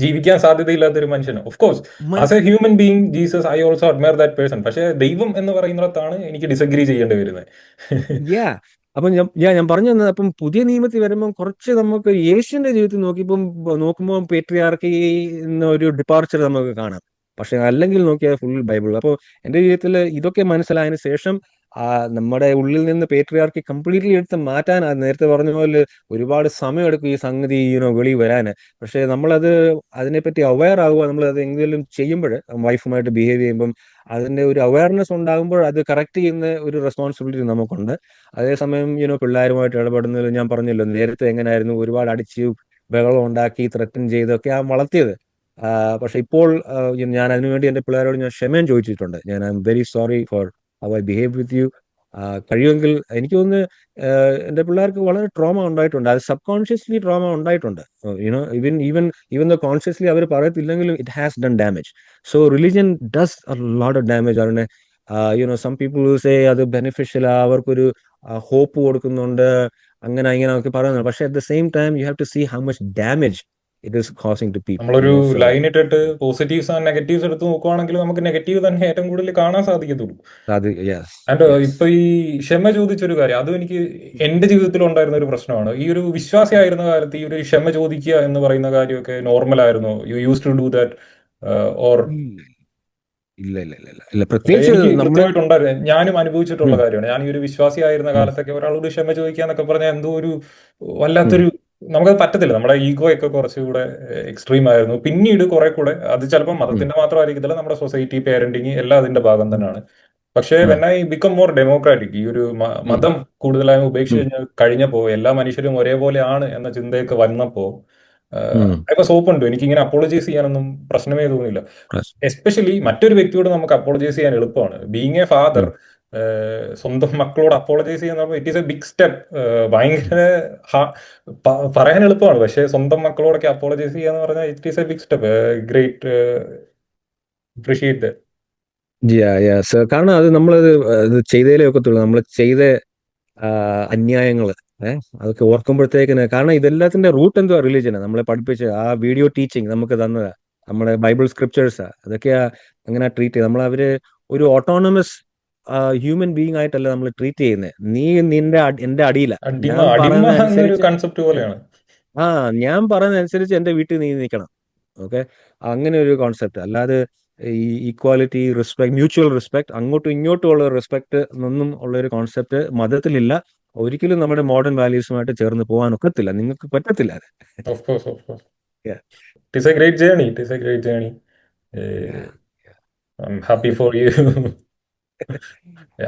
Speaker 2: ജീവിക്കാൻ സാധ്യതയില്ലാത്ത ഒരു മനുഷ്യന്. Of course as a human being Jesus I also admire that person. പക്ഷേ ദൈവം എന്ന് പറയുന്നിടത്താണ് എനിക്ക് ഡിസഗ്രി ചെയ്യേണ്ടി വരുന്നത്.
Speaker 1: യാ അപ്പം ഞാൻ പറഞ്ഞു തന്നത്, അപ്പം പുതിയ നിയമത്തിൽ വരുമ്പം കുറച്ച് നമുക്ക് യേശുവിന്റെ ജീവിതത്തിൽ നോക്കുമ്പോൾ പേട്രിയാർക്കി ഒരു ഡിപ്പാർച്ചർ നമുക്ക് കാണാം. പക്ഷെ അല്ലെങ്കിൽ നോക്കിയാൽ ഫുൾ ബൈബിൾ. അപ്പോൾ എന്റെ ജീവിതത്തിൽ ഇതൊക്കെ മനസ്സിലായതിനു ശേഷം നമ്മുടെ ഉള്ളിൽ നിന്ന് പേട്രിയാർക്കി കംപ്ലീറ്റ്ലി എടുത്ത് മാറ്റാൻ, നേരത്തെ പറഞ്ഞ പോലെ ഒരുപാട് സമയമെടുക്കും ഈ സംഗതി വെളി വരാന്. പക്ഷെ നമ്മളത് അതിനെപ്പറ്റി അവയർ ആവുക, നമ്മൾ അത് എന്തെങ്കിലും ചെയ്യുമ്പോൾ, വൈഫുമായിട്ട് ബിഹേവ് ചെയ്യുമ്പം അതിന്റെ ഒരു അവയർനെസ് ഉണ്ടാകുമ്പോൾ അത് കറക്റ്റ് ചെയ്യുന്ന ഒരു റെസ്പോൺസിബിലിറ്റി നമുക്കുണ്ട്. അതേസമയം പിള്ളേരുമായിട്ട് ഇടപെടുന്നതിൽ ഞാൻ പറഞ്ഞല്ലോ, നേരത്തെ എങ്ങനെയായിരുന്നു, ഒരുപാട് അടിച്ച് ബഹളം ഉണ്ടാക്കി ത്രട്ടൻ ചെയ്തൊക്കെ വളർത്തിയത്. പക്ഷെ ഇപ്പോൾ ഞാൻ അതിനുവേണ്ടി എന്റെ പിള്ളേരോട് ഞാൻ ക്ഷമയും ചോദിച്ചിട്ടുണ്ട്. I am very sorry for how I behave with you. കഴിയുമെങ്കിൽ എനിക്ക് തോന്നുന്നു എന്റെ പിള്ളേർക്ക് വളരെ ട്രോമ ഉണ്ടായിട്ടുണ്ട്. അത് സബ് കോൺഷ്യസ്ലി ട്രോമ ഉണ്ടായിട്ടുണ്ട്. ഈവൻ ദ കോൺഷ്യസ്ലി അവർ പറയത്തില്ലെങ്കിലും it has done damage. So religion does a lot of damage. അതിനെ സം പീപ്പിൾ സേ അത് ബെനിഫിഷ്യൽ, അവർക്കൊരു ഹോപ്പ് കൊടുക്കുന്നുണ്ട്, അങ്ങനെ ഇങ്ങനെ ഒക്കെ പറയുന്നുണ്ട്. പക്ഷെ at the same time you have to see how much damage it is causing to people.
Speaker 2: നമ്മളൊരു
Speaker 1: സോ
Speaker 2: ലൈൻ ഇട്ടിട്ട് പോസിറ്റീവ്സ് ആൻഡ് നെഗറ്റീവ്സ് എടുത്ത് നോക്കുവാണെങ്കിൽ നമുക്ക് നെഗറ്റീവ് തന്നെ ഏറ്റവും കൂടുതൽ കാണാൻ സാധിക്കത്തുള്ളൂ.
Speaker 1: അത് യെസ്
Speaker 2: ആൻഡ്
Speaker 1: യെസ്.
Speaker 2: ഇപ്പൊ ഈ ക്ഷമ ചോദിച്ചൊരു കാര്യം, അതും എനിക്ക് എന്റെ ജീവിതത്തിൽ ഉണ്ടായിരുന്ന ഒരു പ്രശ്നമാണ്. ഈ ഒരു വിശ്വാസിയായിരുന്ന കാലത്ത് ഈ ഒരു ക്ഷമ ചോദിക്കുക എന്ന് പറയുന്ന കാര്യമൊക്കെ നോർമൽ ആയിരുന്നു. You use to do that or?
Speaker 1: ഇല്ല ഇല്ല ഇല്ല ഇല്ല ഇല്ല,
Speaker 2: പക്ഷെ
Speaker 1: പ്രത്യേകിച്ച്
Speaker 2: എനിക്ക്
Speaker 1: നമ്മുടെ
Speaker 2: കൃത്യമായിട്ടുണ്ടായിരുന്നു, ഞാനും അനുഭവിച്ചിട്ടുള്ള
Speaker 1: ഉം,
Speaker 2: കാര്യമാണ്. ഞാൻ ഈ ഒരു വിശ്വാസിയായിരുന്ന
Speaker 1: ഉം,
Speaker 2: കാലത്തൊക്കെ ഒരാളോട് ക്ഷമ ചോദിക്കുക എന്നൊക്കെ പറഞ്ഞാൽ എന്തോ ഒരു
Speaker 1: ഉം,
Speaker 2: വല്ലാത്തൊരു, നമുക്കത് പറ്റത്തില്ല. നമ്മുടെ ഈഗോ ഒക്കെ കുറച്ചുകൂടെ എക്സ്ട്രീം ആയിരുന്നു. പിന്നീട് കുറെ കൂടെ, അത് ചിലപ്പോൾ
Speaker 1: ഉം,
Speaker 2: മതത്തിന്റെ മാത്രമായിരിക്കത്തില്ല, നമ്മുടെ സൊസൈറ്റി, പേരന്റിങ് എല്ലാം അതിന്റെ ഭാഗം
Speaker 1: ഉം,
Speaker 2: തന്നെയാണ്. പക്ഷേ
Speaker 1: ഉം,
Speaker 2: when I become more democratic, ഈ ഒരു
Speaker 1: ഉം,
Speaker 2: മതം കൂടുതലായും ഉപേക്ഷിച്ച്
Speaker 1: ഉം,
Speaker 2: കഴിഞ്ഞപ്പോ എല്ലാ മനുഷ്യരും ഒരേപോലെയാണ് എന്ന ചിന്തയൊക്കെ വന്നപ്പോ
Speaker 1: ഉം.
Speaker 2: ഐ വാസ് ഓപ്പൺ ടു, എനിക്കിങ്ങനെ അപ്പോളജൈസ് ചെയ്യാനൊന്നും പ്രശ്നമേ തോന്നിയില്ല.
Speaker 1: Yes.
Speaker 2: എസ്പെഷ്യലി
Speaker 1: ഉം,
Speaker 2: മറ്റൊരു വ്യക്തിയോട് നമുക്ക് അപ്പോളജൈസ് ചെയ്യാൻ എളുപ്പമാണ്. ബീങ് എ ഫാദർ,
Speaker 1: ഉം,
Speaker 2: സ്വന്തം മക്കളോട് അപ്പോളജൈസ് ചെയ്യുന്ന it is a big step.
Speaker 1: ഉം.
Speaker 2: ഭയങ്കര പറയാൻ എളുപ്പമാണ്, പക്ഷെ സ്വന്തം മക്കളോടൊക്കെ അപ്പോളജൈസ് ചെയ്യാന്ന് പറഞ്ഞാൽ it is a big step. Great, appreciate.
Speaker 1: കാരണം അത് നമ്മളത് അത് ചെയ്തേലേ ഒക്കത്തുള്ളൂ. നമ്മൾ ചെയ്ത അന്യായങ്ങൾ അതൊക്കെ ഓർക്കുമ്പോഴത്തേക്കിന്. കാരണം ഇതെല്ലാത്തിന്റെ റൂട്ട് എന്തുവാ? റിലീജിയനാ നമ്മളെ പഠിപ്പിച്ച ആ വീഡിയോ ടീച്ചിങ് നമുക്ക് തന്നതാ, നമ്മുടെ ബൈബിൾ സ്ക്രിപ്റ്റേഴ്സാ. അതൊക്കെയാ അങ്ങനെ ട്രീറ്റ് ചെയ്ത് നമ്മൾ അവര് ഒരു ഓട്ടോണമസ് ഹ്യൂമൻ ബീങ് ആയിട്ടല്ല നമ്മൾ ട്രീറ്റ് ചെയ്യുന്നത്. നീ എന്റെ അടിയില,
Speaker 2: അടിമ
Speaker 1: ഞാൻ
Speaker 2: അടിമ
Speaker 1: പറയുന്ന
Speaker 2: എന്നൊരു
Speaker 1: അനുസരിച്ച്
Speaker 2: കൺസെപ്റ്റ് പോലെയാണ്.
Speaker 1: ഞാൻ പറയുന്ന അനുസരിച്ച് എന്റെ വീട്ടിൽ നീ നിൽക്കണം. ഓക്കെ, അങ്ങനെ ഒരു കോൺസെപ്റ്റ്. അല്ലാതെ ഈ ഈക്വാലിറ്റി, റെസ്പെക്ട്, മ്യൂച്വൽ റെസ്പെക്ട്, അങ്ങോട്ടും ഇങ്ങോട്ടും ഉള്ള റെസ്പെക്ട് ഒന്നും ഉള്ള ഒരു കോൺസെപ്റ്റ് മതത്തിലില്ല. ഒരിക്കലും നമ്മുടെ മോഡേൺ വാല്യൂസുമായിട്ട് ചേർന്ന് പോകാൻ ഒക്കത്തില്ല, നിങ്ങൾക്ക് പറ്റത്തില്ല അത്.
Speaker 2: Of course, of course.
Speaker 1: Yeah,
Speaker 2: It is a great journey. It is a great journey. Uh,
Speaker 1: yeah,
Speaker 2: I'm happy for you.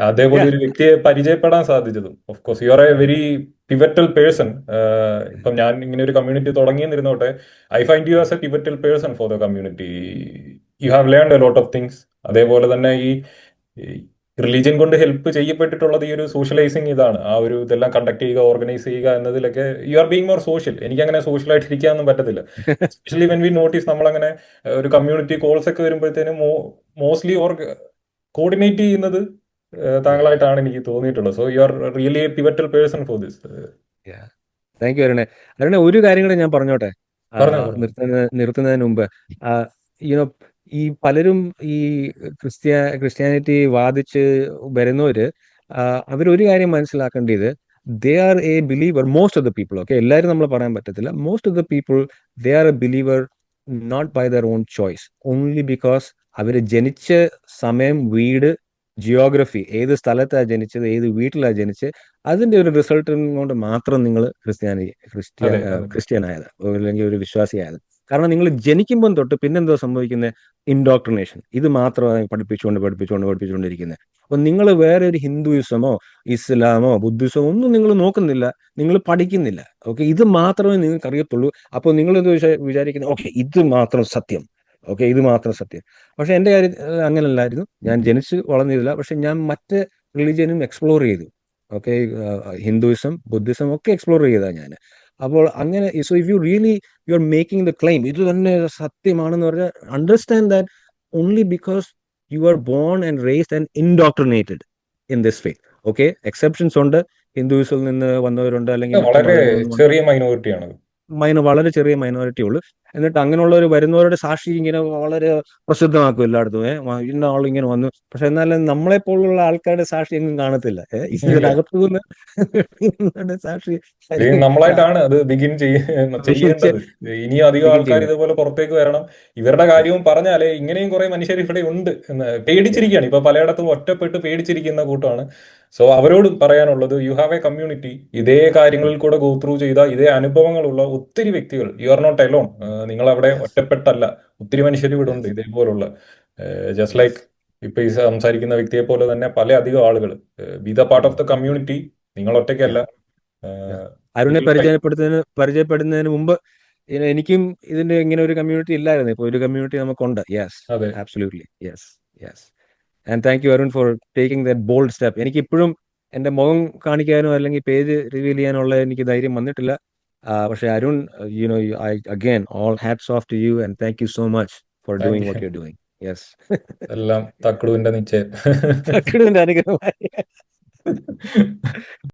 Speaker 2: അതേപോലെ
Speaker 1: yeah.
Speaker 2: ഒരു വ്യക്തിയെ പരിചയപ്പെടാൻ സാധിച്ചതും of course you are a very pivotal person. ഇപ്പം ഞാൻ ഇങ്ങനെ ഒരു കമ്മ്യൂണിറ്റി തുടങ്ങിയെന്നിരുന്നോട്ടെ, I find you as a pivotal person for the community. You have learned a lot of things. അതേപോലെ തന്നെ ഈ റിലീജിയൻ കൊണ്ട് ഹെൽപ്പ് ചെയ്യപ്പെട്ടിട്ടുള്ളത് ഈ ഒരു സോഷ്യലൈസിങ് ഇതാണ്, ആ ഒരു ഇതെല്ലാം കണ്ടക്ട് ചെയ്യുക, ഓർഗനൈസ് ചെയ്യുക എന്നതിലൊക്കെ you are being more social. എനിക്ക് അങ്ങനെ സോഷ്യലായിട്ട് ഇരിക്കാനൊന്നും പറ്റത്തില്ല. എസ്പെഷ്യലി വെൻ വി നോട്ടീസ് നമ്മളങ്ങനെ ഒരു കമ്മ്യൂണിറ്റി കോൾസ് ഒക്കെ വരുമ്പോഴത്തേനും മോസ്റ്റ്ലി കോർഡിനേറ്റ് ചെയ്യുന്നത് താങ്കളായിട്ടാണ് എനിക്ക് തോന്നിയിട്ടുള്ളത്. So you are really a pivotal person for this.
Speaker 1: Thank you അരുണെ. അരുണെ, ഒരു കാര്യം കൂടെ ഞാൻ പറഞ്ഞോട്ടെ
Speaker 2: പറഞ്ഞോ പറഞ്ഞു.
Speaker 1: നിർത്തുന്നതിന് മുമ്പ്. യുനോ, ഈ പലരും ഈ ക്രിസ്ത്യാനിറ്റി വാദിച്ച് വരുന്നവര്, അവരൊരു കാര്യം മനസ്സിലാക്കേണ്ടത്, they are a believer. Most of the people, okay, എല്ലാവരും നമ്മൾ പറയാൻ പറ്റത്തില്ല, most of the people they are a believer not by their own choice, only because അവര് ജനിച്ച സമയം, വീട്, ജിയോഗ്രഫി, ഏത് സ്ഥലത്താണ് ജനിച്ചത്, ഏത് വീട്ടിലാണ് ജനിച്ചത്, അതിന്റെ ഒരു റിസൾട്ട് കൊണ്ട് മാത്രം നിങ്ങൾ
Speaker 2: അതെ അതെ
Speaker 1: ക്രിസ്ത്യനായത് അല്ലെങ്കിൽ ഒരു വിശ്വാസിയായത്. കാരണം നിങ്ങൾ ജനിക്കുമ്പം തൊട്ട് പിന്നെന്തോ സംഭവിക്കുന്നത്, ഇൻഡോക്ട്രിനേഷൻ, ഇത് മാത്രമാണ് പഠിപ്പിച്ചുകൊണ്ടിരിക്കുന്നത്. അപ്പൊ നിങ്ങൾ വേറെ ഒരു ഹിന്ദുയിസമോ ഇസ്ലാമോ ബുദ്ധിസമോ ഒന്നും നിങ്ങൾ നോക്കുന്നില്ല, നിങ്ങൾ പഠിക്കുന്നില്ല. ഓക്കെ, ഇത് മാത്രമേ നിങ്ങൾക്ക് അറിയത്തുള്ളൂ. അപ്പോൾ നിങ്ങൾ എന്ത് വിചാരിക്കുന്നത്, ഓക്കെ ഇത് മാത്രം സത്യം, ഓക്കെ ഇത് മാത്രം സത്യം. പക്ഷെ എൻ്റെ കാര്യം അങ്ങനല്ലായിരുന്നു. ഞാൻ ജനിച്ച് വളർന്നില്ല, പക്ഷെ ഞാൻ മറ്റ് റിലീജിയനും എക്സ്പ്ലോർ ചെയ്തു. ഓക്കെ, ഹിന്ദുയിസം ബുദ്ധിസം ഒക്കെ എക്സ്പ്ലോർ ചെയ്താ ഞാൻ. അപ്പോൾ അങ്ങനെ, so if you really you are making the claim ഇത് തന്നെ സത്യമാണെന്ന് പറഞ്ഞാൽ, understand that only because you are born and raised and indoctrinated in this faith. Okay, exceptions ഉണ്ട്, ഹിന്ദുയിസിൽ നിന്ന് വന്നവരുണ്ട്, അല്ലെങ്കിൽ മറ്റു
Speaker 2: വളരെ
Speaker 1: മതങ്ങളിൽ നിന്ന്
Speaker 2: ചെറിയ മൈനോറിറ്റിയാണ്.
Speaker 1: വളരെ ചെറിയ മൈനോറിറ്റി ഉള്ളൂ. എന്നിട്ട് അങ്ങനെയുള്ളവർ വരുന്നവരുടെ സാക്ഷി ഇങ്ങനെ വളരെ പ്രസിദ്ധമാക്കും എല്ലായിടത്തും. ഇന്ന ആൾ ഇങ്ങനെ വന്നു, പക്ഷെ എന്നാലും നമ്മളെ പോലുള്ള ആൾക്കാരുടെ സാക്ഷി എങ്ങും കാണത്തില്ല.
Speaker 2: ഇല്ല,
Speaker 1: ഇതിനകത്തു നിന്ന് സാക്ഷി
Speaker 2: ഇത് നമ്മളായിട്ടാണ് അത് ബിഗിൻ ചെയ്യേണ്ടത്. ഇനിയും അധികം
Speaker 1: ബിഗിൻ
Speaker 2: ആൾക്കാർ
Speaker 1: ചെയ്യുന്നത്.
Speaker 2: ഇതുപോലെ പുറത്തേക്ക് വരണം. ഇവരുടെ കാര്യവും പറഞ്ഞാലേ ഇങ്ങനെയും കുറെ മനുഷ്യർ ഇവിടെ ഉണ്ട് എന്ന് പേടിച്ചിരിക്കുകയാണ്. ഇപ്പൊ പലയിടത്തും ഒറ്റപ്പെട്ട് പേടിച്ചിരിക്കുന്ന കൂട്ടമാണ്. സോ അവരോട് പറയാനുള്ളത്, യു ഹാവ് എ കമ്മ്യൂണിറ്റി. ഇതേ കാര്യങ്ങളിൽ കൂടെ ഗോ ത്രൂ ചെയ്ത ഇതേ അനുഭവങ്ങളുള്ള ഒത്തിരി വ്യക്തികൾ, യു ആർ നോട്ട് എലോൺ. നിങ്ങൾ അവിടെ ഒറ്റപ്പെട്ടല്ല. ഒത്തിരി മനുഷ്യർ ഇവിടെ ഉണ്ട് ഇതേപോലുള്ള. ജസ്റ്റ് ലൈക്ക് ഇപ്പൊ ഈ സംസാരിക്കുന്ന വ്യക്തിയെ പോലെ തന്നെ പല അധികം ആളുകൾ. B the part of the community. നിങ്ങൾ ഒറ്റയ്ക്കല്ല.
Speaker 1: അരുണെ പരിചയപ്പെടുന്നതിന് മുമ്പ് എനിക്കും ഇതിന്റെ ഇങ്ങനെ ഒരു കമ്മ്യൂണിറ്റി ഇല്ലായിരുന്നു. ഇപ്പൊ ഒരു കമ്മ്യൂണിറ്റി നമുക്കുണ്ട്. യെസ്,
Speaker 2: അതെ,
Speaker 1: absolutely, yes, yes. And thank you Arun four taking that bold step. എനിക്ക് ഇപ്പോഴും എന്റെ മുഖം കാണിക്കാനോ അല്ലെങ്കിൽ പേജ് റിവീൽ ചെയ്യാനുള്ള എനിക്ക് ധൈര്യം വന്നിട്ടില്ല. പക്ഷെ Arun, I again all hats of to you and thank you so much for
Speaker 2: thank
Speaker 1: doing
Speaker 2: U.
Speaker 1: What you are doing. Yes.
Speaker 2: എല്ലാം തക്കടുവിന്റെ നിശ്ചയം.
Speaker 1: അനുഗ്രഹമായി.